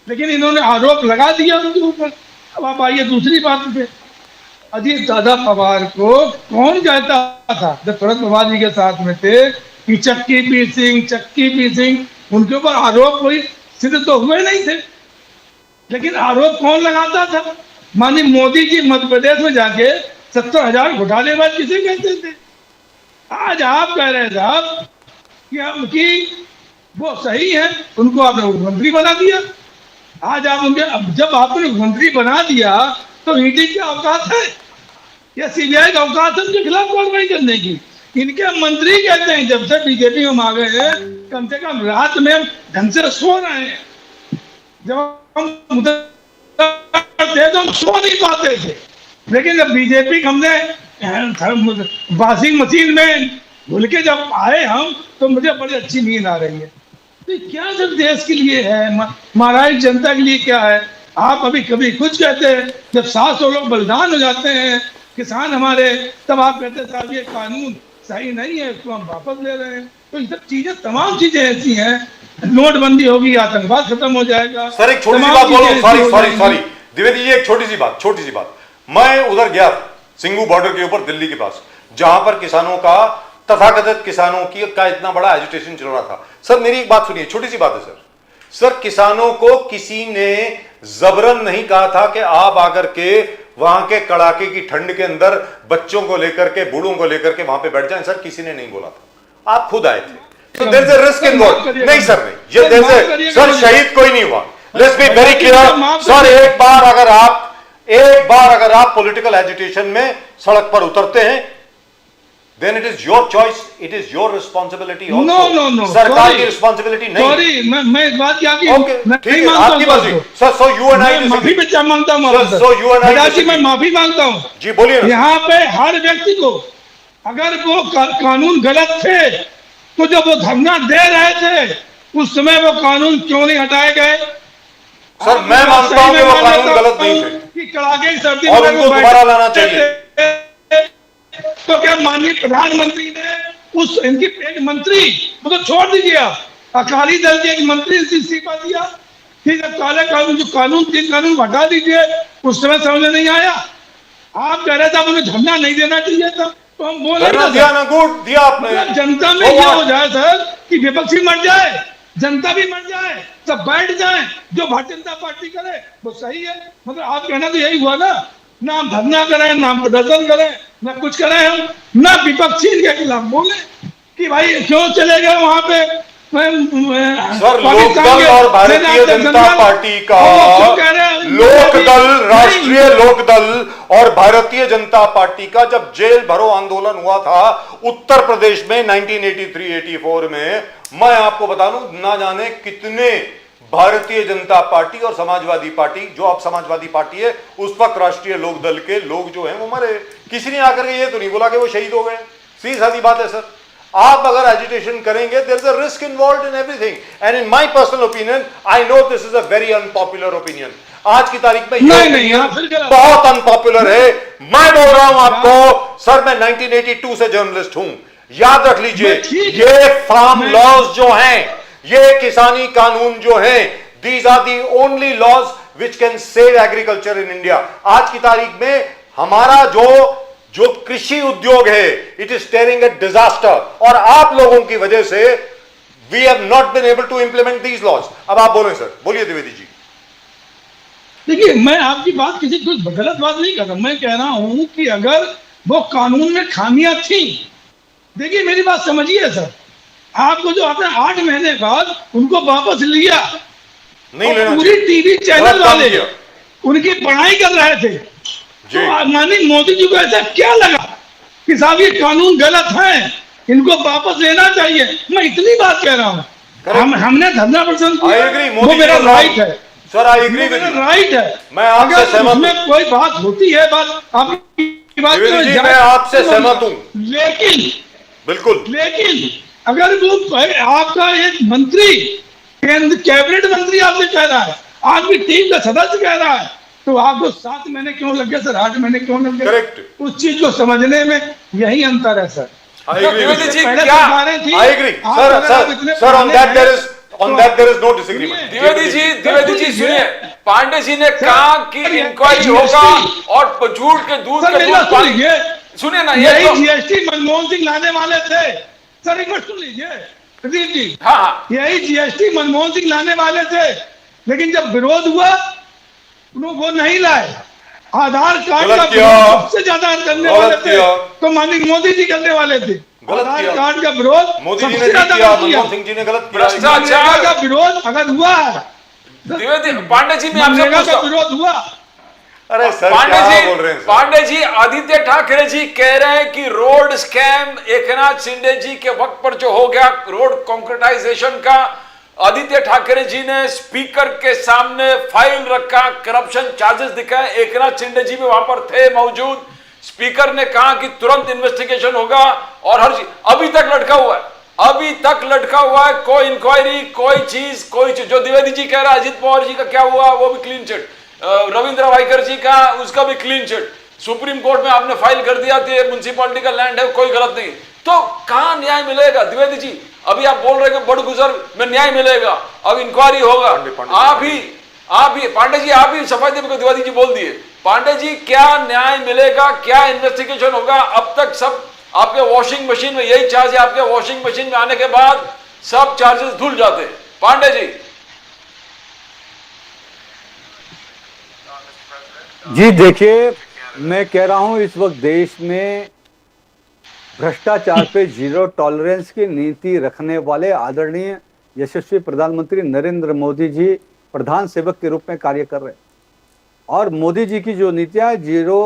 लेकिन इन्होंने आरोप लगा दिया उनके ऊपर। अब आप आइए दूसरी बात पे, अजीत दादा पवार को कौन कहता था जब शरद पवार जी के साथ में थे कि चक्की पी सिंह, उनके ऊपर आरोप कोई सिद्ध तो हुए नहीं थे, लेकिन आरोप कौन लगाता था? माननीय मोदी जी मध्य प्रदेश में जाके 70,000 घोटालेबाज किसे कहते थे? आज आप कह रहे साहब कि वो सही है, उनको आपने मुख्यमंत्री बना दिया। आज आप उनके, जब आपने मुख्यमंत्री बना दिया तो ईडी की औकात है या सीबीआई का औकात है उनके खिलाफ कार्रवाई करने की? इनके मंत्री कहते हैं जब से बीजेपी में आ गए हैं कम से कम रात में ढंग से सो रहे हैं। जब हम थे तो हम सो नहीं पाते थे, लेकिन जब बीजेपी हमने वॉशिंग मशीन में घुल के जब आए हम तो मुझे बड़ी अच्छी नींद आ रही है। तो क्या सब देश के लिए है, महाराज जनता के लिए क्या है? आप अभी कभी कुछ कहते हैं, जब 700 लोग बलिदान हो जाते हैं किसान हमारे, तब आप कहते हैं साहब ये कानून सही नहीं है, इसको हम वापस ले रहे हैं। तो ये सब चीजें, तमाम चीजें ऐसी हैं, नोटबंदी होगी, आतंकवाद खत्म हो जाएगा। सर एक छोटी सी बात बोलो, सॉरी द्विवेदी जी, एक छोटी सी बात। मैं उधर गया सिंघू बॉर्डर के ऊपर दिल्ली के पास, जहां पर किसानों का, तथाकथित किसानों की का इतना बड़ा एजिटेशन चल रहा था। सर मेरी एक बात सुनिए, छोटी सी बात है सर, किसानों को किसी ने जबरन नहीं कहा था कि आप आकर के वहां के कड़ाके की ठंड के अंदर बच्चों को लेकर के, बूढ़ों को लेकर के वहां पे बैठ जाएं। सर किसी ने नहीं बोला था, आप खुद आए थे। तो there is a risk involve. नहीं सर, नहीं, ये देयर इज, सर शहीद कोई नहीं हुआ। Let's be very clear sir, एक बार अगर आप पॉलिटिकल एजिटेशन में सड़क पर उतरते हैं, then it is your choice, it is your responsibility also. No. सरकार की रिस्पॉन्सिबिलिटी नहीं। सॉरी, मैं इस बात क्या की ठीक है, आपकी बात sir. So you and I माफी पे मांगता हूँ सो यू एंड आई मैं माफी मांगता हूँ जी, बोलिए। यहाँ पे हर व्यक्ति को, अगर वो कानून गलत थे तो जब वो धरना दे रहे थे उस समय वो कानून क्यों नहीं हटाए गए? सर मैं मानता हूँ कि वो कानून गलत नहीं थे कि कड़ाके की सर्दी और उनको दोबारा लाना चाहिए। तो क्या माननीय प्रधानमंत्री ने उस इनकी एक मंत्री वो तो छोड़ दीजिए, आप अकाली दल के एक मंत्री से इस्तीफा दिया, ठीक है, काले कानून जो कानून 3 कानून हटा दीजिए, उस समय समझ नहीं आया। आप कह रहे थे उन्हें धरना नहीं देना चाहिए था, तो हम बोले दिया आपने। जनता में ये हो जाए सर कि विपक्षी मर जाए, जनता भी मर जाए, सब बैठ जाए, जो भारतीय जनता पार्टी करे वो सही है। मतलब आप कहना तो यही हुआ ना हम धरना करें, ना हम प्रदर्शन करें, ना कुछ करें, हम ना विपक्षी के खिलाफ बोले कि भाई क्यों चले गए वहां पे। सर लोकदल और भारतीय जनता पार्टी का, लोकदल, राष्ट्रीय लोकदल और भारतीय जनता पार्टी का जब जेल भरो आंदोलन हुआ था उत्तर प्रदेश में 1983-84 में, मैं आपको बता दूं ना जाने कितने भारतीय जनता पार्टी और समाजवादी पार्टी, जो अब समाजवादी पार्टी है, उस वक्त राष्ट्रीय लोकदल के लोग जो हैं वो मरे। किसी ने आकर के ये तो नहीं बोला कि वो शहीद हो गए। सीधी सादी बात है सर, आप अगर एजिटेशन करेंगे there is a risk involved in everything, and in my personal opinion I know this is a very unpopular opinion. आज की तारीख में नहीं, बहुत अनपॉपुलर है। मैं बोल रहा हूं आपको सर, मैं 1982 से जर्नलिस्ट हूं, याद रख लीजिए, ये फार्म लॉज जो हैं, ये किसानी कानून जो हैं, these are the only laws which can save agriculture in India. आज की तारीख में हमारा जो कृषि उद्योग है, it is staring a disaster, और आप लोगों की वजह से we have not been able to implement these laws. अब आप बोलें सर, बोलिए द्विवेदी जी। देखिए, मैं आपकी बात किसी कुछ गलत बात नहीं कर रहा, मैं कह रहा हूं कि अगर वो कानून में खामियां थी, देखिए मेरी बात समझिए सर, आपको जो आपने 8 महीने बाद उनको वापस लिया, नहीं लेना, पूरी टीवी चैनल वाले उनकी पढ़ाई कर रहे थे, तो माननीय मोदी जी को ऐसा क्या लगा कि साहब ये कानून गलत है, इनको वापस लेना चाहिए? मैं इतनी बात कह रहा हूँ। हमने धरना प्रदर्शन किया, वो मेरा राइट है sir, I agree with you, right है। मैं आपसे सहमत हूं। उसमें कोई बात होती है, बात आपकी की बात द्विवेदी में जी, जायज- मैं आपसे सहमत हूं। लेकिन बिल्कुल। अगर वो आपका एक मंत्री, केंद्र कैबिनेट मंत्री आपसे कह रहा है, आपकी टीम का सदस्य कह रहा है, तो आपको 7 महीने क्यों लग गए सर, 8 महीने क्यों लग गए? Correct. उस चीज को समझने में यही अंतर है sir. I No, agree with Dwivedi you. जी, पहले क्या- सरकारें थी, I agree. आप Sir, अगर आप इतने sir, on पुराने that हैं, there is no disagreement. सुनिए, द्विवेदी जी सुनिए, पांडे जी ने कहा कि सर, इंक्वायरी ये होगा GST और झूठ के दूध सर का मेरी दूध बात पानी। सुनिए, सुनिए ना, ये यही तो जीएसटी मनमोहन सिंह लाने वाले थे। सर एक बार सुन लीजिए प्रदीप जी, हाँ, यही जीएसटी मनमोहन सिंह लाने वाले थे, लेकिन जब विरोध हुआ वो नहीं लाए। आधार कार्ड गलत का किया। विरोध सबसे ज्यादा करने गलत वाले थे, किया। तो माननीय मोदी जी करने वाले थे। गलत आधार किया। कार्ड का विरोध मोदी जी ने सबसे नहीं ज्यादा किया, किया। मनमोहन सिंह जी ने गलत किया। भ्रष्टाचार। मनरेगा का विरोध अगर हुआ है, द्विवेदी पांडे जी मैं आपसे मनरेगा पूछता का हूं, विरोध हुआ, अरे सर पांडे क्या जी, बोल रहे हैं सर? पांडे जी, आदित्य ठाकरे जी कह रहे हैं कि रोड स्कैम एकनाथ शिंदे जी के वक्त पर जो हो गया, रोड कॉन्क्रीटाइजेशन का, आदित्य ठाकरे जी ने स्पीकर के सामने फाइल रखा, करप्शन चार्जेस दिखाए, एकनाथ शिंदे जी भी वहां पर थे मौजूद। स्पीकर ने कहा कि तुरंत इन्वेस्टिगेशन होगा और हर चीज अभी तक लटका हुआ है, अभी तक लटका हुआ है। कोई इंक्वायरी, कोई चीज जो द्विवेदी जी कह रहा है, अजित पवार जी का क्या हुआ, वो भी क्लीन चिट, रविंद्र वाइकर जी का, उसका भी क्लीन चिट, सुप्रीम कोर्ट में आपने फाइल कर दिया कि म्युनिसिपैलिटी का लैंड है, कोई गलत नहीं। तो कहां न्याय मिलेगा द्विवेदी जी? अभी आप बोल रहे हैं बड़गुजर में न्याय मिलेगा, अब इंक्वायरी होगा। आप ही पांडे जी, आप ही सफाई देवी को द्विवेदी जी बोल दिए। पांडे जी, क्या न्याय मिलेगा, क्या इन्वेस्टिगेशन होगा? अब तक सब आपके वॉशिंग मशीन में यही चार्ज है, आपके वॉशिंग मशीन में आने के बाद सब चार्जेस धुल जाते हैं। पांडे जी जी देखिए, मैं कह रहा हूं इस वक्त देश में भ्रष्टाचार पे जीरो टॉलरेंस की नीति रखने वाले आदरणीय यशस्वी प्रधानमंत्री नरेंद्र मोदी जी प्रधान सेवक के रूप में कार्य कर रहे हैं। और मोदी जी की जो नीतियां जीरो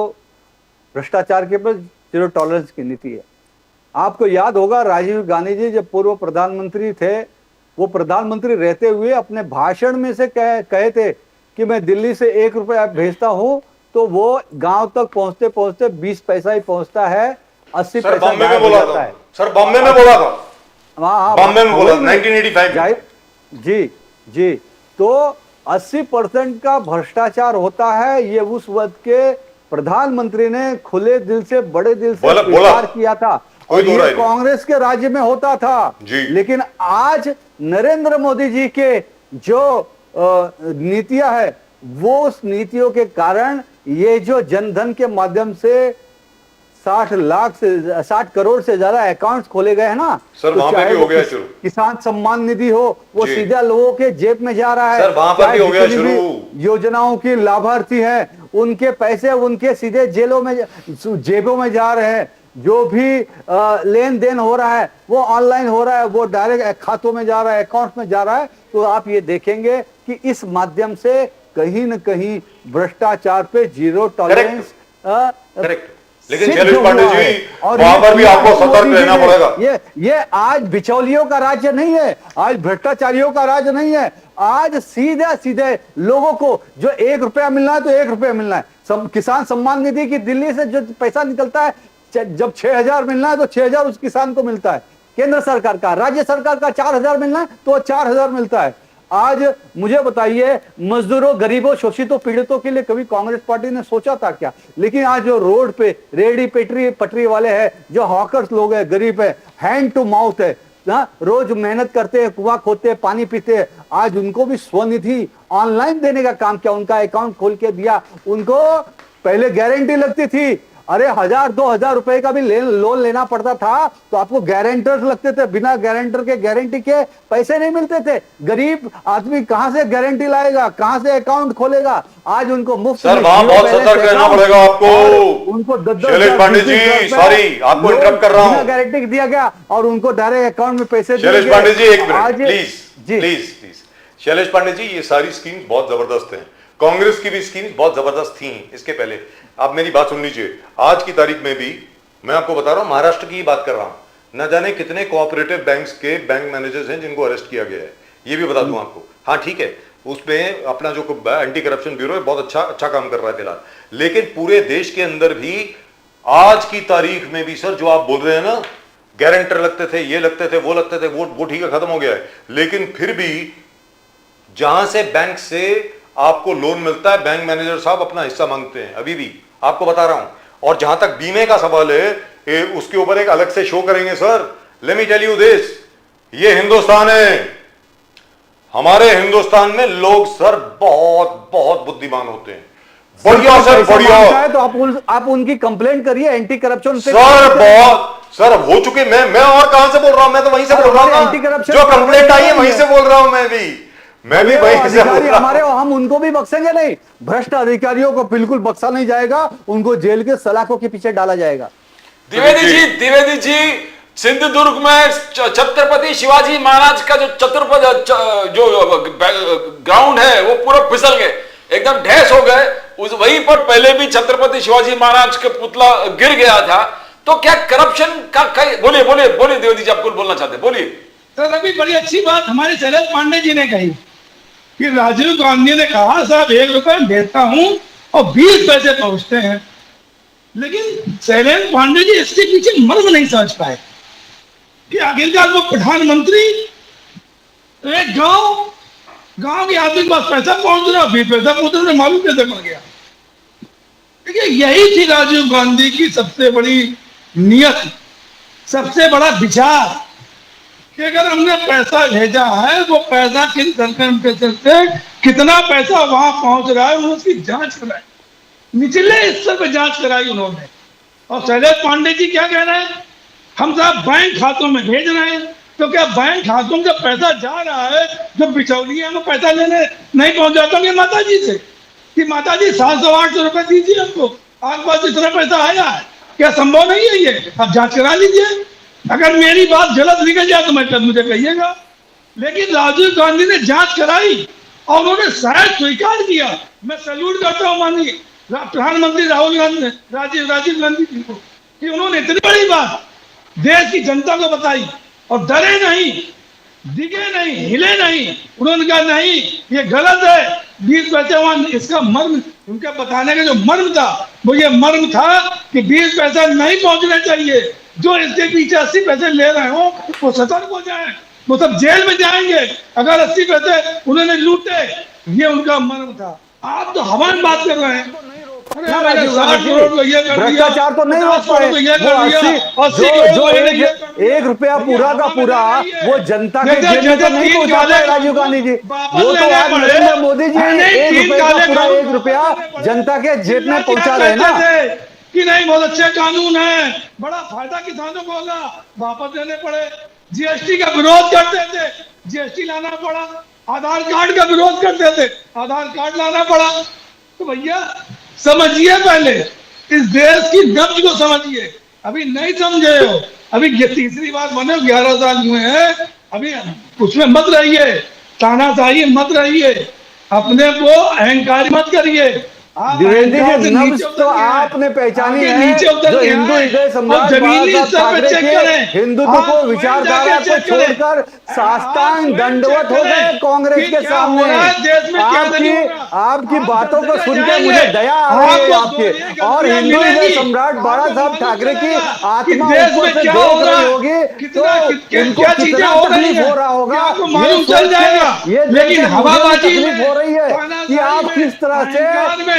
भ्रष्टाचार के पर जीरो टॉलरेंस की नीति है। आपको याद होगा राजीव गांधी जी जब पूर्व प्रधानमंत्री थे, वो प्रधानमंत्री रहते हुए अपने भाषण में से कहे थे कि मैं दिल्ली से 1 रुपया भेजता हूं तो वो गांव तक पहुंचते पहुंचते 20 पैसा ही पहुंचता है, 80 सर पैसा बॉम्बे में गायब हो बोला जाता था। है। सर बॉम्बे में बोला था। हाँ, बॉम्बे में बोला वही 1985 में। जी जी, तो 80% का भ्रष्टाचार होता है, ये उस वक्त के प्रधानमंत्री ने खुले दिल से, बड़े दिल से बोला स्वीकार किया था। कोई और दो राय ये नहीं। कांग्रेस के राज्य में होता था जी। लेकिन आज नरेंद्र मोदी जी के जो नीतियां है, वो उस नीतियों के कारण ये जो जनधन के माध्यम से 60 करोड़ से ज्यादा अकाउंट्स खोले गए हैं ना, सर, वहां पे चाहे भी हो वो गया शुरू। किसान सम्मान निधि हो, वो जी। सीधा लोगों के जेब में जा रहा है। सर, वहां पर चाहे भी हो गया जितनी भी शुरू। योजनाओं की लाभार्थी है, उनके पैसे उनके सीधे जेबों में जा रहे हैं। जो भी लेन देन हो रहा है वो ऑनलाइन हो रहा है, वो डायरेक्ट खातों में जा रहा है, अकाउंट में जा रहा है। तो आप ये देखेंगे कि इस माध्यम से कहीं न कहीं भ्रष्टाचार पे जीरो टॉलरेंस करेक्ट। लेकिन सिद्ध शैलेश पांडे हुआ जी, है। और वहां ये पर भी किया आपको है सतर्क मोदी जी रहना ने। पड़ेगा। ये आज बिचौलियों का राज्य नहीं है, आज भ्रष्टाचारियों का राज्य नहीं है। आज सीधे सीधे लोगों को जो 1 रुपया मिलना है तो 1 रुपया मिलना है। किसान सम्मान निधि की दिल्ली से जो पैसा निकलता है, जब 6,000 मिलना है तो 6,000 उस किसान को मिलता है। केंद्र सरकार का, राज्य सरकार का 4,000 मिलना है तो 4,000 मिलता है। आज मुझे बताइए, मजदूरों, गरीबों, शोषितों, पीड़ितों के लिए कभी कांग्रेस पार्टी ने सोचा था क्या? लेकिन आज जो रोड पे रेडी पटरी वाले हैं, जो हॉकर्स लोग हैं, गरीब है, हैंड टू माउथ है, रोज मेहनत करते हैं, कुआं खोदते हैं, पानी पीते हैं, आज उनको भी स्वनिधि ऑनलाइन देने का काम किया, उनका अकाउंट खोल के दिया। उनको पहले गारंटी लगती थी, अरे 1,000-2,000 रुपए का भी लोन लेना पड़ता था तो आपको गारंटर्स लगते थे, बिना गारंटर के गारंटी के पैसे नहीं मिलते थे। गरीब आदमी कहां से गारंटी लाएगा, कहां से अकाउंट खोलेगा? आज उनको मुफ्त सर में वहां जीरो बहुत बैलेंस सतर्क रहना अकाउंट पड़ेगा आपको। और उनको 10,000 शैलेश पांडे जी, 20,000 सॉरी, आपको लोन इंटरप्ट कर रहा हूं। बिना गारंटी दिया गया और उनको डायरेक्ट अकाउंट में पैसे दिए शैलेश गए। पांडे जी, 1 मिनट आज प्लीज जी प्लीज। शैलेश पांडे जी, ये सारी स्कीम्स बहुत जबरदस्त हैं। कांग्रेस की भी स्कीम्स बहुत जबरदस्त थी इसके पहले। आप मेरी बात सुन लीजिए, आज की तारीख में भी मैं आपको बता रहा हूं, महाराष्ट्र की ही बात कर रहा हूं, न जाने कितने कोऑपरेटिव बैंक्स के बैंक मैनेजर्स हैं जिनको अरेस्ट किया गया है। ये भी बता दूं आपको। हाँ ठीक है, उसमें अपना जो एंटी करप्शन ब्यूरो है बहुत अच्छा काम कर रहा है फिलहाल, लेकिन पूरे देश के अंदर भी आज की तारीख में भी सर जो आप बोल रहे हैं ना, गारंटर लगते थे, ये लगते थे, वो लगते थे, वो ठीक है, खत्म हो गया है। लेकिन फिर भी जहां से बैंक से आपको लोन मिलता है, बैंक मैनेजर साहब अपना हिस्सा मांगते हैं, अभी भी आपको बता रहा हूं। और जहां तक बीमे का सवाल है, उसके ऊपर एक अलग से शो करेंगे sir. Let me tell you this, ये हिंदुस्तान है। हमारे हिंदुस्तान में लोग सर बहुत बहुत बुद्धिमान होते हैं, बढ़िया सर, बढ़िया। है तो आप उनकी कंप्लेंट करिए एंटी करप्शन से। सर बहुत सर हो चुके, मैं और कहां से बोल रहा हूं, मैं तो वहीं से बोल रहा हूं एंटी ना, करप्शन जो कंप्लेंट आई है वहीं से बोल रहा हूं, मैं भी वहीं से बोल रहा हमारे, हूं। हम उनको भी बख्शेंगे नहीं। भ्रष्ट अधिकारियों को बिल्कुल बख्शा नहीं जाएगा, उनको जेल के सलाखों के पीछे डाला जाएगा। द्विवेदी जी, सिंधुदुर्ग में छत्रपति शिवाजी महाराज का जो ग्राउंड है वो पूरा फिसल गए, एकदम ढेस हो गए। उस वहीं पर पहले भी छत्रपति शिवाजी महाराज का पुतला गिर गया था। तो क्या करप्शन का बोलिए द्विवेदी जी, आपको बोलना चाहते हैं, बोलिए। सर अभी बड़ी अच्छी बात हमारे शैलेश पांडे जी ने कही कि राजीव गांधी ने कहा साहब 1 रुपया देता हूं और 20 पैसे पहुंचते हैं। लेकिन शैलेश पांडे जी इसके पीछे मर्म नहीं समझ पाए कि आखिरकार वो प्रधानमंत्री एक गांव के आदमी के पास पैसा पहुंच रहा, 20 पैसा पहुंच रहा, मालूम कैसे पड़ गया। देखिए यही थी राजीव गांधी की सबसे बड़ी नियत, सबसे बड़ा विचार कि अगर हमने पैसा भेजा है वो पैसा किन सरकार से कितना पैसा वहां पहुंच रहा है, उसकी जांच कराई, निचले स्तर पर जांच कराई उन्होंने। और शैलेश पांडे जी क्या कह रहे हैं, हम साहब बैंक खातों में भेज रहे हैं। तो क्या बैंक खातों में जब पैसा जा रहा है, जो बिचौलिए हैं वो पैसा लेने नहीं पहुंच जाता होंगे माता जी से कि माता जी 700-800 रुपए दीजिए हमको, आपके पास इतना पैसा आया है? क्या संभव नहीं है ये? आप जांच करा लीजिए। अगर मेरी बात गलत निकल जाए तो मुझे कहिएगा। लेकिन राजीव गांधी ने जांच कराई और उन्होंने शायद स्वीकार किया। मैं सैल्यूट करता हूं माननीय प्रधानमंत्री राजीव गांधी जी को कि उन्होंने इतनी बड़ी बात देश की जनता को बताई और डरे नहीं, दिखे नहीं, हिले नहीं। उन्होंने कहा नहीं ये गलत है, 20 पैसे वहां, इसका मर्म उनके बताने का जो मर्म था वो ये मर्म था कि 20 पैसा नहीं पहुंचने चाहिए। जो इसके पीछे 80 पैसे ले रहे हो वो सतर्क हो जाए, वो सब जेल में जाएंगे अगर 80 पैसे उन्होंने लूटे। ये उनका मर्म था। आप तो हवा में बात कर रहे हैं। भ्रष्टाचार तो नहीं रोक पाए। वो 80 जो 1 रुपया पूरा का पूरा वो जनता के जेब में तो नहीं पहुंचा पाए राजीव गांधी जी। वो तो आज नरेंद्र मोदी जी 1 रुपये का पूरा 1 रुपया जनता के जेब में पहुंचा रहे ना कि नहीं बहुत अच्छे कानून है, बड़ा फायदा किसानों को होगा, वापस देने पड़े। जीएसटी का विरोध करते थे, जीएसटी लाना पड़ा। आधार कार्ड का विरोध करते थे, आधार कार्ड लाना पड़ा। तो भैया समझिए, पहले इस देश की नब्ज को समझिए। अभी नहीं समझे हो, अभी ये तीसरी बार बने 11 साल हुए हैं, अभी उसमें मत रहिए, तानाशाही मत रहिए, अपने को अहंकार मत करिए। द्विवेदी जी नब्ज तो आपने पहचानी है, जो हिंदू हृदय सम्राट बाला साहब ठाकरे के हिंदुत्व को विचारधारा को छोड़कर साष्टांग दंडवत हो गए कांग्रेस के सामने। आपकी बातों को सुनकर मुझे दया आ रही है आपके। और हिंदू हृदय सम्राट बाला साहब ठाकरे की आत्मा ऊपर से देख रही होगी तो उनको कितना तकलीफ हो रहा होगा ये लेकिन हवाबाजी तकलीफ हो रही है कि आप किस तरह से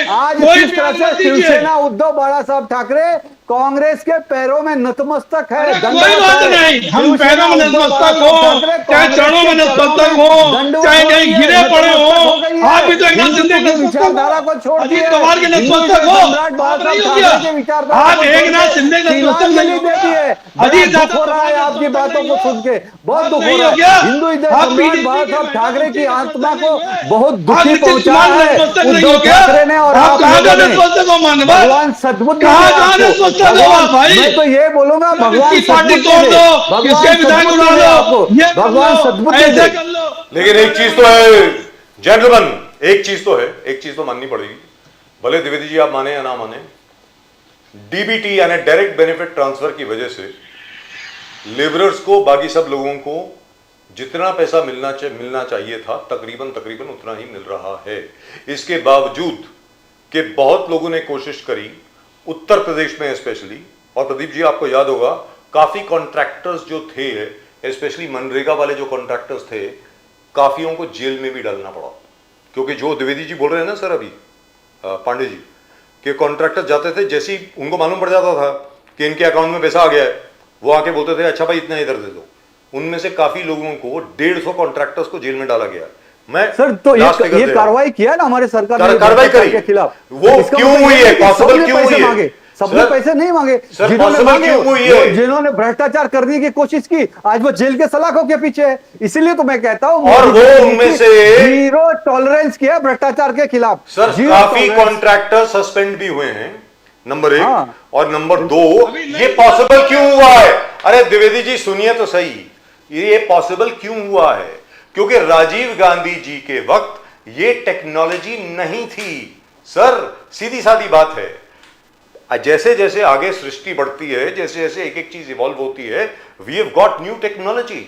आज किस तरह से शिवसेना उद्धव बाला साहब ठाकरे कांग्रेस के पैरों में नतमस्तक है। कोई बात नहीं, हम पैरों में नतमस्तक हो, चाहे चरणों में नतमस्तक हो, चाहे कहीं गिरे पड़े हो, आप भी तो एक नाथ शिंदे के विचारधारा को छोड़ अजीत पवार के नतमस्तक हो, आप एक नाथ शिंदे के नतमस्तक नहीं हो। अजीत हो रहा है आपकी बातों को सुन के, बहुत दुख हो रहा है। हिंदू हृदय सम्राट बाला साहब ठाकरे की आत्मा को बहुत दुखी पहुंचा है उद्धव ठाकरे ने और आप भगवान सद्बुद्धि मैं तो ये बोलूंगा भगवान भगवान सद्बुद्धि दे। लेकिन एक चीज तो है जेंटलमैन, एक चीज तो माननी पड़ेगी, भले द्विवेदी जी आप माने या ना माने, डीबीटी यानी डायरेक्ट बेनिफिट ट्रांसफर की वजह से लेबरर्स को, बाकी सब लोगों को जितना पैसा मिलना चाहिए था तकरीबन उतना ही मिल रहा है। इसके बावजूद कि बहुत लोगों ने कोशिश करी उत्तर प्रदेश में स्पेशली, और प्रदीप जी आपको याद होगा काफी कॉन्ट्रैक्टर्स जो थे, स्पेशली मनरेगा वाले जो कॉन्ट्रैक्टर्स थे, काफियों को जेल में भी डालना पड़ा। क्योंकि जो द्विवेदी जी बोल रहे हैं ना सर अभी, पांडे जी, कि कॉन्ट्रैक्टर जाते थे, जैसे ही उनको मालूम पड़ जाता था कि इनके अकाउंट में पैसा आ गया है, वो आके बोलते थे अच्छा भाई इतना इधर दे दो। उनमें से काफी लोगों को 150 कॉन्ट्रैक्टर्स को जेल में डाला गया। मैं सर तो last figure ये दे रहा हूं। कार्रवाई किया ना हमारे सरकार ने कार्रवाई करी के खिलाफ, वो इसका क्यों मतलब हुई ये है? कि पॉसिबल सबने क्यों पैसे हुई है? मांगे, सबने सर, पैसे नहीं मांगे, सर, जिन्होंने possible मांगे, क्यों हुई है? जिन्होंने भ्रष्टाचार करने की कोशिश की, आज वो जेल के सलाखों के पीछे है। इसीलिए तो मैं कहता हूं और मोदी वो जी ने उनमें से- जीरो टॉलरेंस किया भ्रष्टाचार के खिलाफ। सर जीरो काफी टॉलरेंस। कॉन्ट्रैक्टर सस्पेंड भी हुए हैं, नंबर 1। हाँ। और नंबर 2, अभी नहीं ये पॉसिबल क्यों हुआ है? अरे द्विवेदी जी सुनिए तो सही, ये पॉसिबल क्यों हुआ है? क्योंकि राजीव गांधी जी के वक्त ये टेक्नोलॉजी नहीं थी सर, सीधी सादी बात है। जैसे जैसे आगे सृष्टि बढ़ती है, जैसे जैसे एक एक चीज इवॉल्व होती है, we have got new technology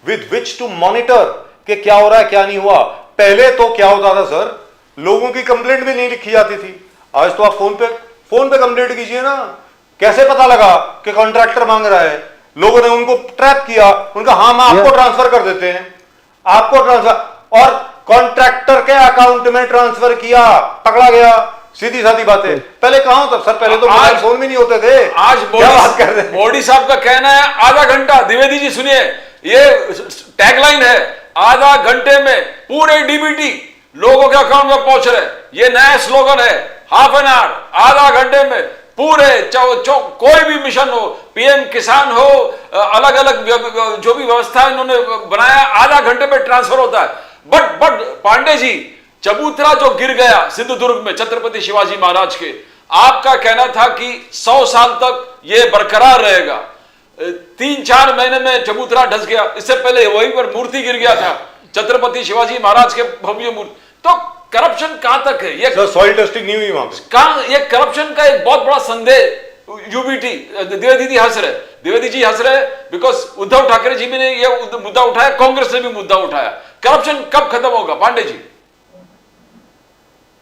with which to monitor कि क्या हो रहा है क्या नहीं हुआ। पहले तो क्या होता था सर, लोगों की कंप्लेंट भी नहीं लिखी जाती थी। आज तो आप फोन पे कंप्लेंट कीजिए ना। कैसे पता लगा कि कॉन्ट्रैक्टर मांग रहा है? लोगों ने उनको ट्रैप किया, उनका हाँ हम आपको ट्रांसफर कर देते हैं, आपको ट्रांसफर, और कॉन्ट्रैक्टर के अकाउंट में ट्रांसफर किया, पकड़ा गया। सीधी सादी बात है। पहले कहां होता सर? पहले तो मोबाइल फोन भी नहीं होते थे। आज क्या बात कर रहे हैं? मोदी साहब का कहना है आधा घंटा। द्विवेदी जी सुनिए, ये टैगलाइन है, आधा घंटे में पूरे डीबीटी लोगों के अकाउंट में पहुंच रहे। ये नया स्लोगन है, हाफ एन आवर, आधा घंटे में पूरे कोई भी मिशन हो, पीएम किसान हो, अलग अलग जो भी व्यवस्था इन्होंने बनाया, आधा घंटे में ट्रांसफर होता है। बट पांडे जी, चबूतरा जो गिर गया सिंधुदुर्ग में छत्रपति शिवाजी महाराज के, आपका कहना था कि 100 साल तक ये बरकरार रहेगा। 3-4 महीने में चबूतरा धस गया। इससे पहले वहीं पर मूर्ति गिर गया था, छत्रपति शिवाजी महाराज के भव्य मूर्ति। तो करप्शन कहां तक है? ये सर सॉइल टेस्टिंग नहीं हुई वहां पे। कहां ये करप्शन का एक बहुत बड़ा संदेह यूबीटी द्विवेदी जी हंस रहे बिकॉज उद्धव ठाकरे जी ने ये मुद्दा उठाया, कांग्रेस ने भी मुद्दा उठाया। करप्शन कब खत्म होगा पांडे जी?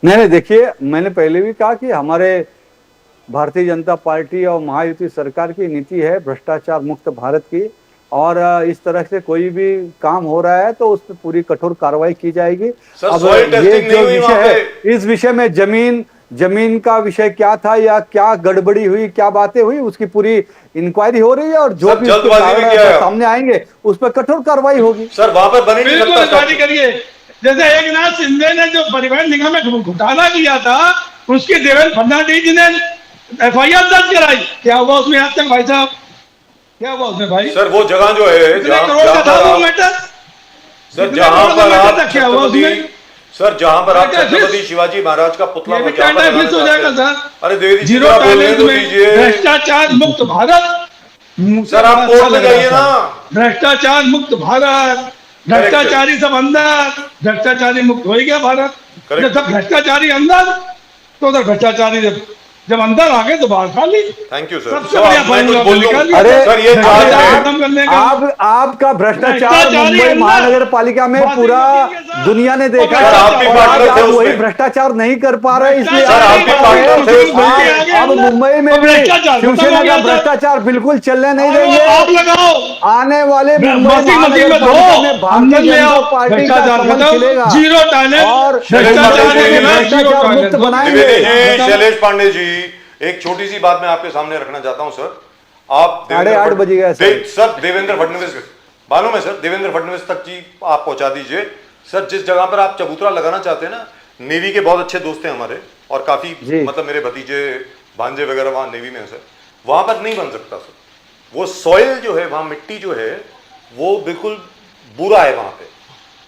नहीं, देखिए मैंने पहले भी कहा कि हमारे भारतीय जनता पार्टी और महायुति सरकार की नीति है भ्रष्टाचार मुक्त भारत की, और इस तरह से कोई भी काम हो रहा है तो उस पर पूरी कठोर कार्रवाई की जाएगी। सर, अब soil ये testing जो नहीं हुई विषय वहां है, पे। इस विषय में जमीन का विषय क्या था या क्या गड़बड़ी हुई, क्या बातें हुई, उसकी पूरी इंक्वायरी हो रही है, और जो सर, भी उसके जल्दबाजी कारण भी किया है। सामने आएंगे उस पर कठोर कार्रवाई होगी। सर वहां पर बन ही नहीं बिल्कुल सकता रिकॉर्डिंग करिए। जैसे एकनाथ शिंदे ने जो परिवहन निगम में घोटाला किया था, उसकी देवेंद्र फडणवीस जी ने एफआईआर दर्ज कराई। क्या हुआ उसमें आज तक भाई साहब? क्या हुआ उसमें भाई? सर वो जगह जो है कितने करोड़ का था वो मैटर? सर कितने जहां करोड़ का पर मैटर आप था? क्या हुआ उसमें? सर जहां पर आप बेटा, छत्रपति शिवाजी महाराज का पुतला ये भी जहां पर टेंडर लगाना फिक्स हो जाएगा चाहते हैं। सर। अरे देवी जी जीरो क्या बोल रहे टॉलरेंस हैं तो में दीजिए। भ्रष्टाचार मुक्त भारत। सर, आप कोर्ट में जाइए ना। भ्रष्टाचार मुक्त भारत, भ्रष्टाचारी सब अंदर, भ्रष्टाचारी मुक्त हो ही गया भारत। Correct. जब भ्रष्टाचारी अंदर तो उधर भ्रष्टाचारी जब अंदर आ गए तो बाहर खाली। Thank you sir. सबसे बढ़िया मैं कुछ फार्मूला बोल लूं? निकाल लिया। अरे सर ये भ्रष्टाचार जांच है। खत्म करने का। आपका भ्रष्टाचार भ्रष्टाचारी मुंबई अंदर। महानगर पालिका में बात पूरा नहीं होती है सर। दुनिया ने देखा सर, है, आप भी और पार्टनर आज थे आप उसमें। वही भ्रष्टाचार नहीं कर पा रहे, इसलिए सर, आप भी पार्टनर थे उसमें। अब मुंबई में भी भ्रष्टाचार खत्म हो शिवसेना गया का सर। भ्रष्टाचार बिल्कुल चलने नहीं आप देंगे। लगाओ आने वाले मुंबई मसीह महानगर में पालिका में अंदर भारतीय ले जनता आओ। पार्टी का भ्रष्टाचार कमल खत्म, खिलेगा, जीरो टॉयलेट, और भ्रष्टाचार के खिलाफ जीरो भ्रष्टाचार टॉयलेट। मुक्त बनाएंगे। द्विवेदी जी, शैलेश पांडे जी, एक छोटी सी बात मैं आपके सामने रखना चाहता हूं सर। आप 8:30 बज गया सर। सर देवेंद्र फडणवीस, मालूम है सर, देवेंद्र फडणवीस तक जी आप पहुंचा दीजिए। सर जिस जगह पर आप चबूतरा लगाना चाहते हैं ना, नेवी के बहुत अच्छे दोस्त हैं हमारे, और काफी मतलब मेरे भतीजे भांजे वगैरह वहां नेवी में है सर, वहां पर नहीं बन सकता सर। वो सॉइल जो है, वहां मिट्टी जो है वो बिल्कुल बुरा है वहां पे।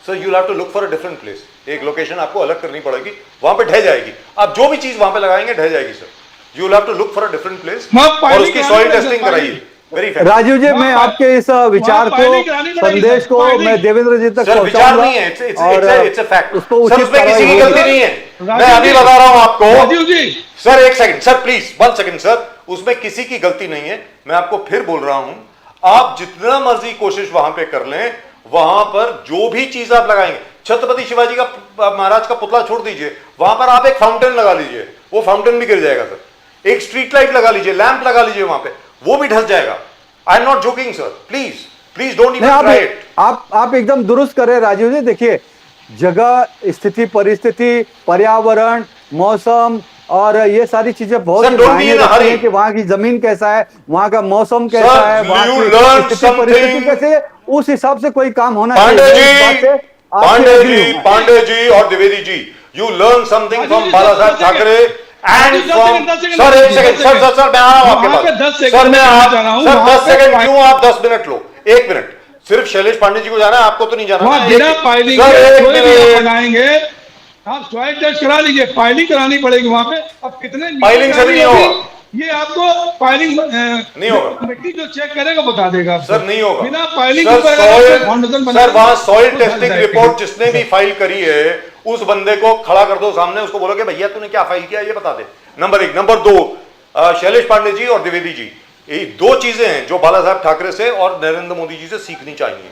Sir you have to look for a different place. एक लोकेशन आपको अलग करनी पड़ेगी, वहां पे ढह जाएगी। आप जो भी चीज वहां पे लगाएंगे ढह जाएगी sir. You have to look for a different place, और उसकी सॉइल टेस्टिंग कराइए। Very fact. राजीव जी, मैं आपके इस विचार को, संदेश को मैं देवेंद्र जी तक सर विचार पहुंचाऊंगा, नहीं है, इट्स अ फैक्ट। उसको सर उचित उसमें किसी कार्रवाई की गलती होगी। नहीं है। राजीव मैं अभी जी, बता रहा हूं आपको। राजीव जी, सर एक second sir, please 1 second sir, उसमें किसी की गलती नहीं है। मैं आपको फिर बोल रहा हूं, आप जितना मर्जी कोशिश वहां पे कर लें, वहां पर जो भी चीज आप लगाएंगे, छत्रपति शिवाजी का महाराज का पुतला छोड़ दीजिए, वहां पर आप एक फाउंटेन लगा लीजिए, वो फाउंटेन भी गिर जाएगा सर। एक स्ट्रीट लाइट लगा लीजिए, लैंप लगा लीजिए वहां पे, वो भी ढस जाएगा। I am not joking sir, please don't नहीं, इवन ट्राई इट। आप एकदम दुरुस्त कर रहे हैं राजीव जी। देखिए, जगह, स्थिति, परिस्थिति, पर्यावरण, मौसम और ये सारी चीजें बहुत Sir, ही don't be मायने in a रखती hurry. हैं कि वहां की जमीन कैसा है, वहां का मौसम कैसा Sir, है, वहां you की learn स्थिति परिस्थिति something. कैसे है, उस हिसाब से कोई काम होना पांडे चाहिए। इस बात जी, से आपसे agree हूं मैं। पांडे जी और Dwivedi ji, you learn something Rajiv from जी, बाला 10 साहब second. Thackeray Rajiv, and 10 from second, 10 second, sir एक 10 सेकंड, सेकंड। सर मैं आ रहा हूं आपके वहां पे पास। 10 सेकंड सर मैं मैं आप जा रहा हूं, सर वहां 10 पे सेकंड पाई- क्यों, आप 10 मिनट लो, 1 मिनट। सिर्फ शैलेश पांडे जी को जाना है, आपको तो नहीं जाना वहां ना। बिना फाइलिंग सर के एक कोई भी आप मिनट, बनाएंगे, आप सॉइल टेस्ट करा लीजिए, फाइलिंग करानी पड़ेगी वहां पे। अब कितने फाइलिंग से भी नहीं होगा। ये आपको फाइलिंग नहीं होगा। मिट्टी जो चेक करेगा बता देगा आपको। सर नहीं होगा बिना फाइलिंग सर। के ऊपर अगर आपको सॉइल फाउंडेशन सर बनाना वहां है, सॉइल तो टेस्टिंग सर रिपोर्ट जिसने भी फाइल करी है, उस बंदे को खड़ा कर दो सामने, उसको बोलो कि भैया तूने क्या फाइल किया ये बता दे। नंबर 1। नंबर 2, शैलेश पांडे जी और द्विवेदी जी, ये 2 चीजें हैं जो बाला साहब ठाकरे से और नरेंद्र मोदी जी से सीखनी चाहिए।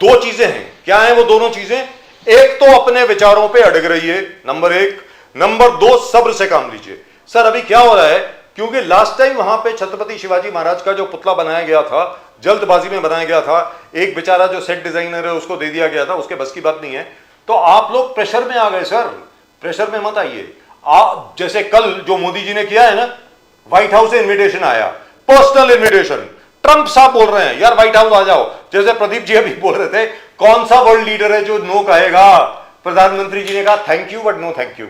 2 चीजें हैं, क्या है वो दोनों चीजें? एक तो अपने विचारों पे अड़ग रहिए, नंबर 1। नंबर 2, सब्र से काम लीजिए। सर अभी क्या हो रहा है, क्योंकि लास्ट टाइम वहां पे छत्रपति शिवाजी महाराज का जो पुतला बनाया गया था, जल्दबाजी में बनाया गया था, एक बेचारा जो सेट डिजाइनर है उसको दे दिया गया था, उसके बस की बात नहीं है। तो आप लोग प्रेशर में आ गए सर, प्रेशर में मत आइए। आप जैसे कल जो मोदी जी ने किया है ना, व्हाइट हाउस से इन्विटेशन आया, पर्सनल इन्विटेशन, ट्रंप साहब बोल रहे हैं यार व्हाइट हाउस आ जाओ। जैसे प्रदीप जी अभी बोल रहे थे, कौन सा वर्ल्ड लीडर है जो नो कहेगा? प्रधानमंत्री जी ने कहा thank you but no thank you,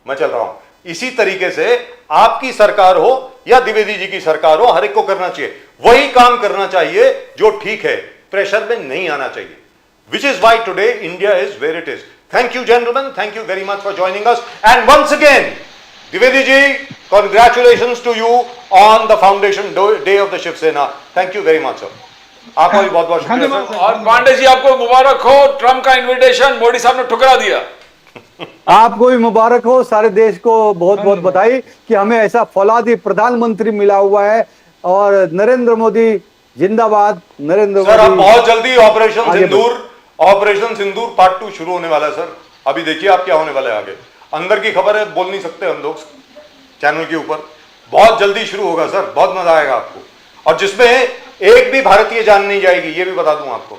मैं चल रहा हूं। इसी तरीके से आपकी सरकार हो या द्विवेदी जी की सरकार हो, हर एक को करना चाहिए, वही काम करना चाहिए जो ठीक है, प्रेशर में नहीं आना चाहिए। Which is why today India is where it is. Thank you gentlemen, thank you very much for joining us, and once again Dwivedi ji, congratulations to you on the foundation day of the Shiv Sena. Thank you very much sir. आपका भी बहुत बहुत शुक्रिया धन्यवाद sir. Sir. और पांडे जी आपको मुबारक हो, Trump का इनविटेशन मोदी साहब ने ठुकरा दिया। आपको भी मुबारक हो, सारे देश को बहुत बहुत बधाई कि हमें ऐसा फौलादी प्रधानमंत्री मिला हुआ है। और नरेंद्र मोदी जिंदाबाद, नरेंद्र सर अब मोदी। बहुत जल्दी ऑपरेशन आगे सिंदूर पार्ट 2 शुरू होने वाला है सर। अभी देखिए आप क्या होने वाला है आगे, अंदर की खबर है, बोल नहीं सकते हम लोग चैनल के ऊपर। बहुत जल्दी शुरू होगा सर, बहुत मजा आएगा आपको, और जिसमें एक भी भारतीय जान नहीं जाएगी, ये भी बता दूं आपको।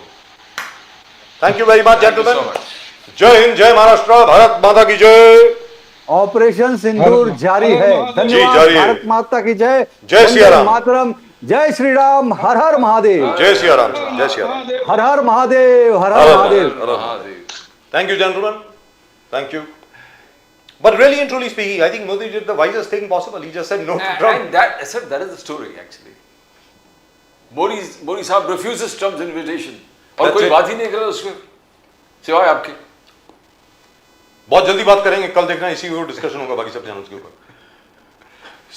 Thank you very much gentleman. जय हिंद, जय महाराष्ट्र, भारत माता की जय। ऑपरेशन सिंदूर जारी है। धन्यवाद। जारी है। भारत माता की जय। जय सिया राम। वंदे मातरम। जय श्री राम। हर हर महादेव। जय सिया राम सर, जय सिया राम। हर हर महादेव। हर हर Mahadev. Thank you, gentlemen. Thank you. But really and truly speaking, I think Modi did the wisest thing possible. He just said no to Trump. And that is the story actually. Modi साहब refuses Trump's invitation. और That's कोई it. बात ही नहीं करे उसमें, सिवाय आपके। बहुत जल्दी बात करेंगे, कल देखना इसी को डिस्कशन होगा बाकी सब चैनल्स के ऊपर।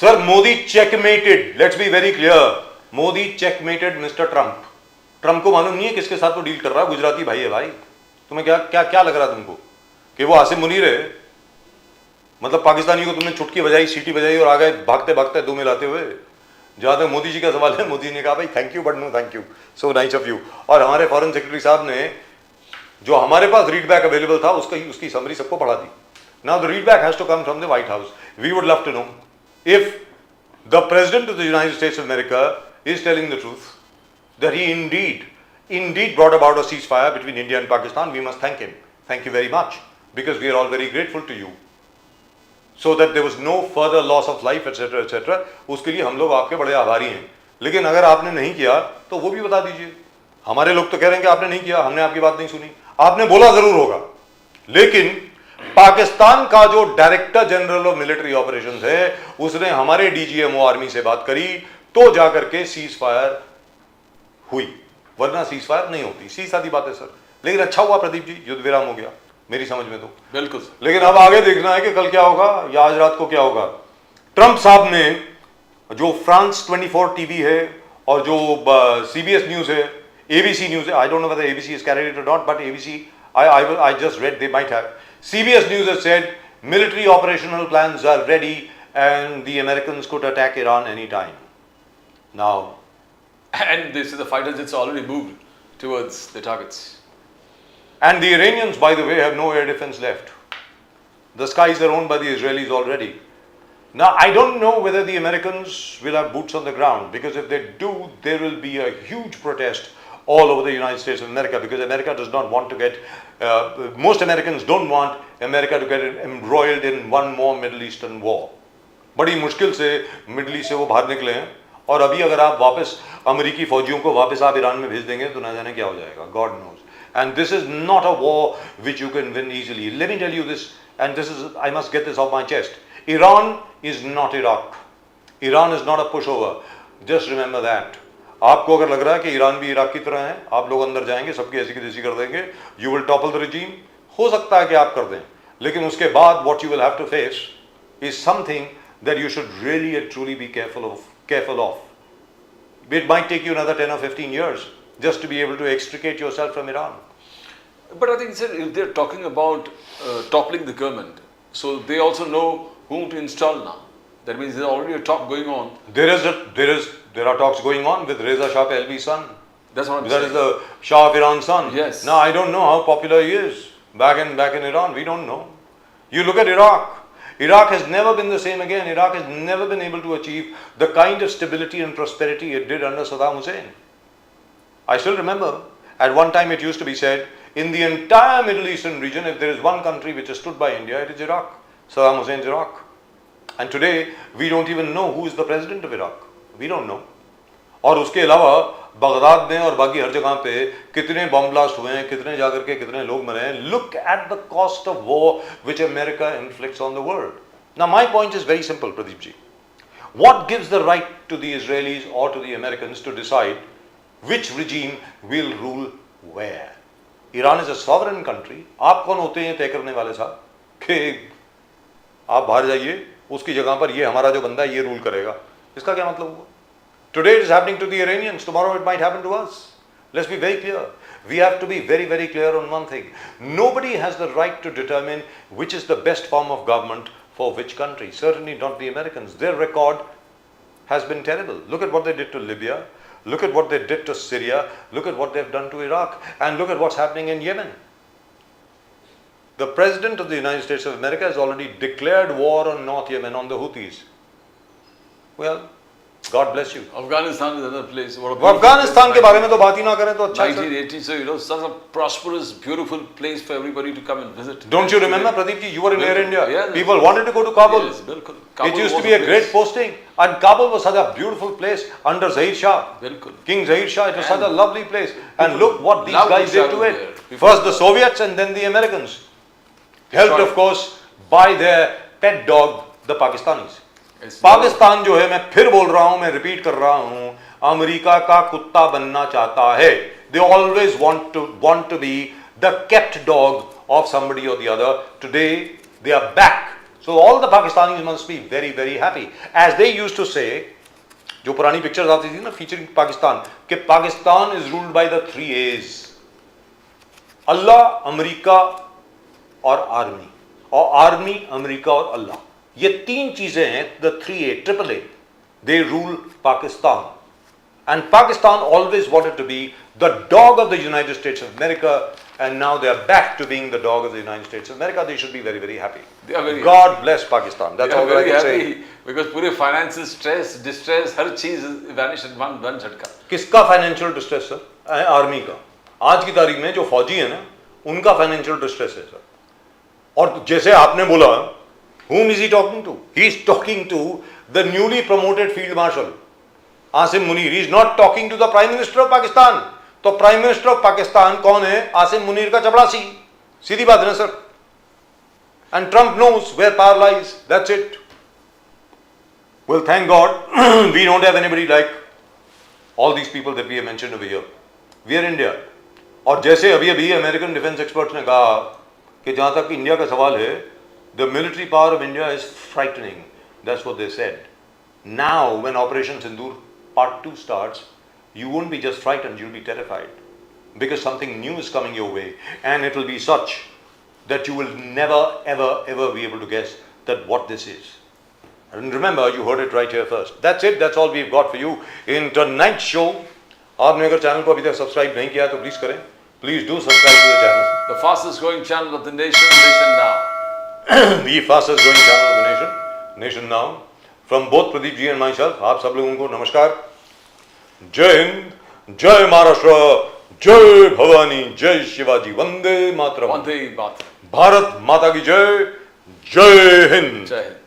Sir Modi checkmated, let's be very clear, Modi checkmated mister Trump. Trump को मालूम नहीं है किसके साथ वो डील कर रहा है, गुजराती भाई है भाई। तुम्हें क्या क्या क्या लग रहा है तुमको कि वो आसिम मुनीर है? मतलब पाकिस्तानी को तुमने चुटकी बजाई, सीटी बजाई और आ गए भागते भागते दो मिलाते हुए। जहां तक मोदी जी का सवाल है, मोदी ने कहा भाई thank you but no thank you, so nice of you. और हमारे फॉरेन सेक्रेटरी साहब ने जो हमारे पास रीडबैक अवेलेबल था उसकी समरी सबको पढ़ा दी। Now the readback has to come from the White House. We would love to know if the president of the United States of America is telling the truth that he indeed brought about a ceasefire between India and Pakistan. We must thank him. Thank you very much, because we are all very grateful to you, so that there was no further loss of life, etc., etc. उसके लिए हम लोग आपके बड़े आभारी हैं। लेकिन अगर आपने नहीं किया तो वो भी बता दीजिए। हमारे लोग तो कह रहे हैं कि आपने नहीं किया, हमने आपकी बात नहीं सुनी। आपने बोला जरूर होगा, लेकिन पाकिस्तान का जो director general of military operations है, उसने हमारे डीजीएमओ आर्मी से बात करी तो जाकर के सीज फायर हुई, वरना सीज फायर नहीं होती। सीधी सादी बात है सर। लेकिन अच्छा हुआ प्रदीप जी, युद्ध विराम हो गया मेरी समझ में तो। बिल्कुल। लेकिन अब आगे देखना है कि कल क्या होगा या आज रात को क्या होगा। ट्रंप साहब ने जो फ्रांस 24 टीवी है और जो सीबीएस न्यूज है, एबीसी न्यूज है, I don't know whether ABC is carried it और not, but ABC I just read they might have. CBS news has said military operational plans are ready and the Americans could attack Iran anytime. Now And they say the fighter jets already moved towards the targets. and the Iranians, by the way, have no air defense left. The skies are owned by the Israelis already. Now, I don't know whether the Americans will have boots on the ground, because if they do, there will be a huge protest all over the United States of America, because America does not want to get, most Americans don't want America to get embroiled in one more Middle Eastern war. बड़ी मुश्किल से middle east से वो बाहर निकले हैं, और अभी अगर आप वापस अमेरिकी फौजियों को वापस आप ईरान में भेज देंगे तो ना जाने क्या हो जाएगा, God knows. And this is not a war which you can win easily. Let me tell you this, and this is, I must get this off my chest. Iran is not Iraq. Iran is not a pushover. Just remember that. आपको अगर लग रहा है कि Iran भी Iraq की तरह है, आप लोग अंदर जाएंगे, सबकी ऐसी की तैसी कर देंगे, you will topple the regime, हो सकता है कि आप कर दें, लेकिन उसके बाद what you will have to face is something that you should really and truly be careful of. It might take you another 10 or 15 years just to be able to extricate yourself from Iran. But I think, sir, if they're talking about toppling the government, so they also know whom to install now. That means there's already a talk going on. There are talks going on with Reza Shah Pahlavi's son. That's what I'm That saying. is the Shah of Iran's son. Yes. Now I don't know how popular he is back in Iran. We don't know. You look at Iraq. Iraq has never been the same again. Iraq has never been able to achieve the kind of stability and prosperity it did under Saddam Hussein. I still remember, at one time it used to be said, in the entire Middle Eastern region, if there is one country which has stood by India, it is Iraq. Saddam Hussein's Iraq. And today, we don't even know who is the president of Iraq. We don't know. और उसके अलावा Baghdad में और बाकी हर जगह पे कितने bomb blast हुए हैं, कितने जाकर के कितने लोग मरे हैं. Look at the cost of war which America inflicts on the world. Now my point is very simple, Pradeep ji. What gives the right to the Israelis or to the Americans to decide which regime will rule where? Iran is a sovereign country. आप कौन होते हैं तय करने वाले साहब कि आप बाहर जाइए, उसकी जगह पर ये हमारा जो बंदा है ये रूल करेगा? इसका क्या मतलब हुआ? Today it is happening to the Iranians, tomorrow it might happen to us. Let's be very clear. We have to be very, very clear on one thing. Nobody has the right to determine which is the best form of government for which country. Certainly not the Americans. Their record has been terrible. Look at what they did to Libya. Look at what they did to Syria. Look at what they've done to Iraq. And look at what's happening in Yemen. The President of the United States of America has already declared war on North Yemen, on the Houthis. Well, God bless you. Afghanistan is another place. What a वो beautiful Afghanistan place. के बारे में तो बात ही ना करें तो अच्छा है sir. 1980, so you know, such a prosperous, beautiful place for everybody to come and visit. Don't you remember, Pradeep ji, you were in Air Bilkul. India. Yes. People wanted to go to Kabul. Yes, Bilkul. It Kabul used to was be a place. great posting. And Kabul was such a beautiful place under Zahir Shah. Bilkul. King Zahir Shah, it was And such a lovely place. And look what these love to guys did to travel there. it. People First the love. Soviets and then the Americans. Helped, Right. of course, by their pet dog, the Pakistanis. Yes. Pakistan जो है, मैं फिर बोल रहा हूं, मैं repeat कर रहा हूं, अमेरिका का कुत्ता बनना चाहता है. They always want to be the kept dog of somebody or the other. Today they are back. So all the Pakistanis must be very, very happy. As they used to say, जो पुरानी pictures आती थी ना featuring Pakistan, कि Pakistan is ruled by the 3 A's. Allah, America और army, और army, America और अल्लाह. ये तीन चीजें हैं, the 3A, AAA. They rule Pakistan. And Pakistan always wanted to be the dog of the United States of America, and now they are back to being the dog of the United States of America. They should be very, very happy. They are very God bless Pakistan. That's They are all that I very can happy say. because पूरे financial stress, distress, हर चीज vanish at one झटका. किसका financial distress sir? Army का. आज की तारीख में जो फौजी है ना, उनका फाइनेंशियल डिस्ट्रेस है सर. और जैसे आपने बोला, whom is he talking to? He is talking to the newly promoted field marshal Asim Munir. He is not talking to the Prime Minister of Pakistan. तो प्राइम मिनिस्टर ऑफ पाकिस्तान कौन है? आसिम मुनीर का चपरासी. सीधी बात है ना sir. And Trump knows where power lies. That's it. Well, thank God we don't have anybody like all these people that we have mentioned over here. We are India. और जैसे अभी अभी अमेरिकन डिफेंस एक्सपर्ट्स ने कहा कि जहां तक India का सवाल है, the military power of India is frightening. That's what they said. Now, when Operation Sindoor Part 2 starts, you won't be just frightened, you'll be terrified. Because something new is coming your way, and it will be such that you will never, ever, ever be able to guess that what this is. And remember, you heard it right here first. That's it, that's all we've got for you in tonight's show. आपने अगर channel को अभी तक subscribe नहीं किया तो please करें. Please do subscribe to the channel. The fastest growing channel of the nation, Nation Now. The fastest growing channel of the nation, Nation Now. From both Pradeep ji and myself, आप सब लोगों को नमस्कार. जय हिंद, जय महाराष्ट्र, जय भवानी, जय शिवाजी, वंदे मातरम. Vande Mataram. भारत माता की जय, जय हिंद. Jai Hind.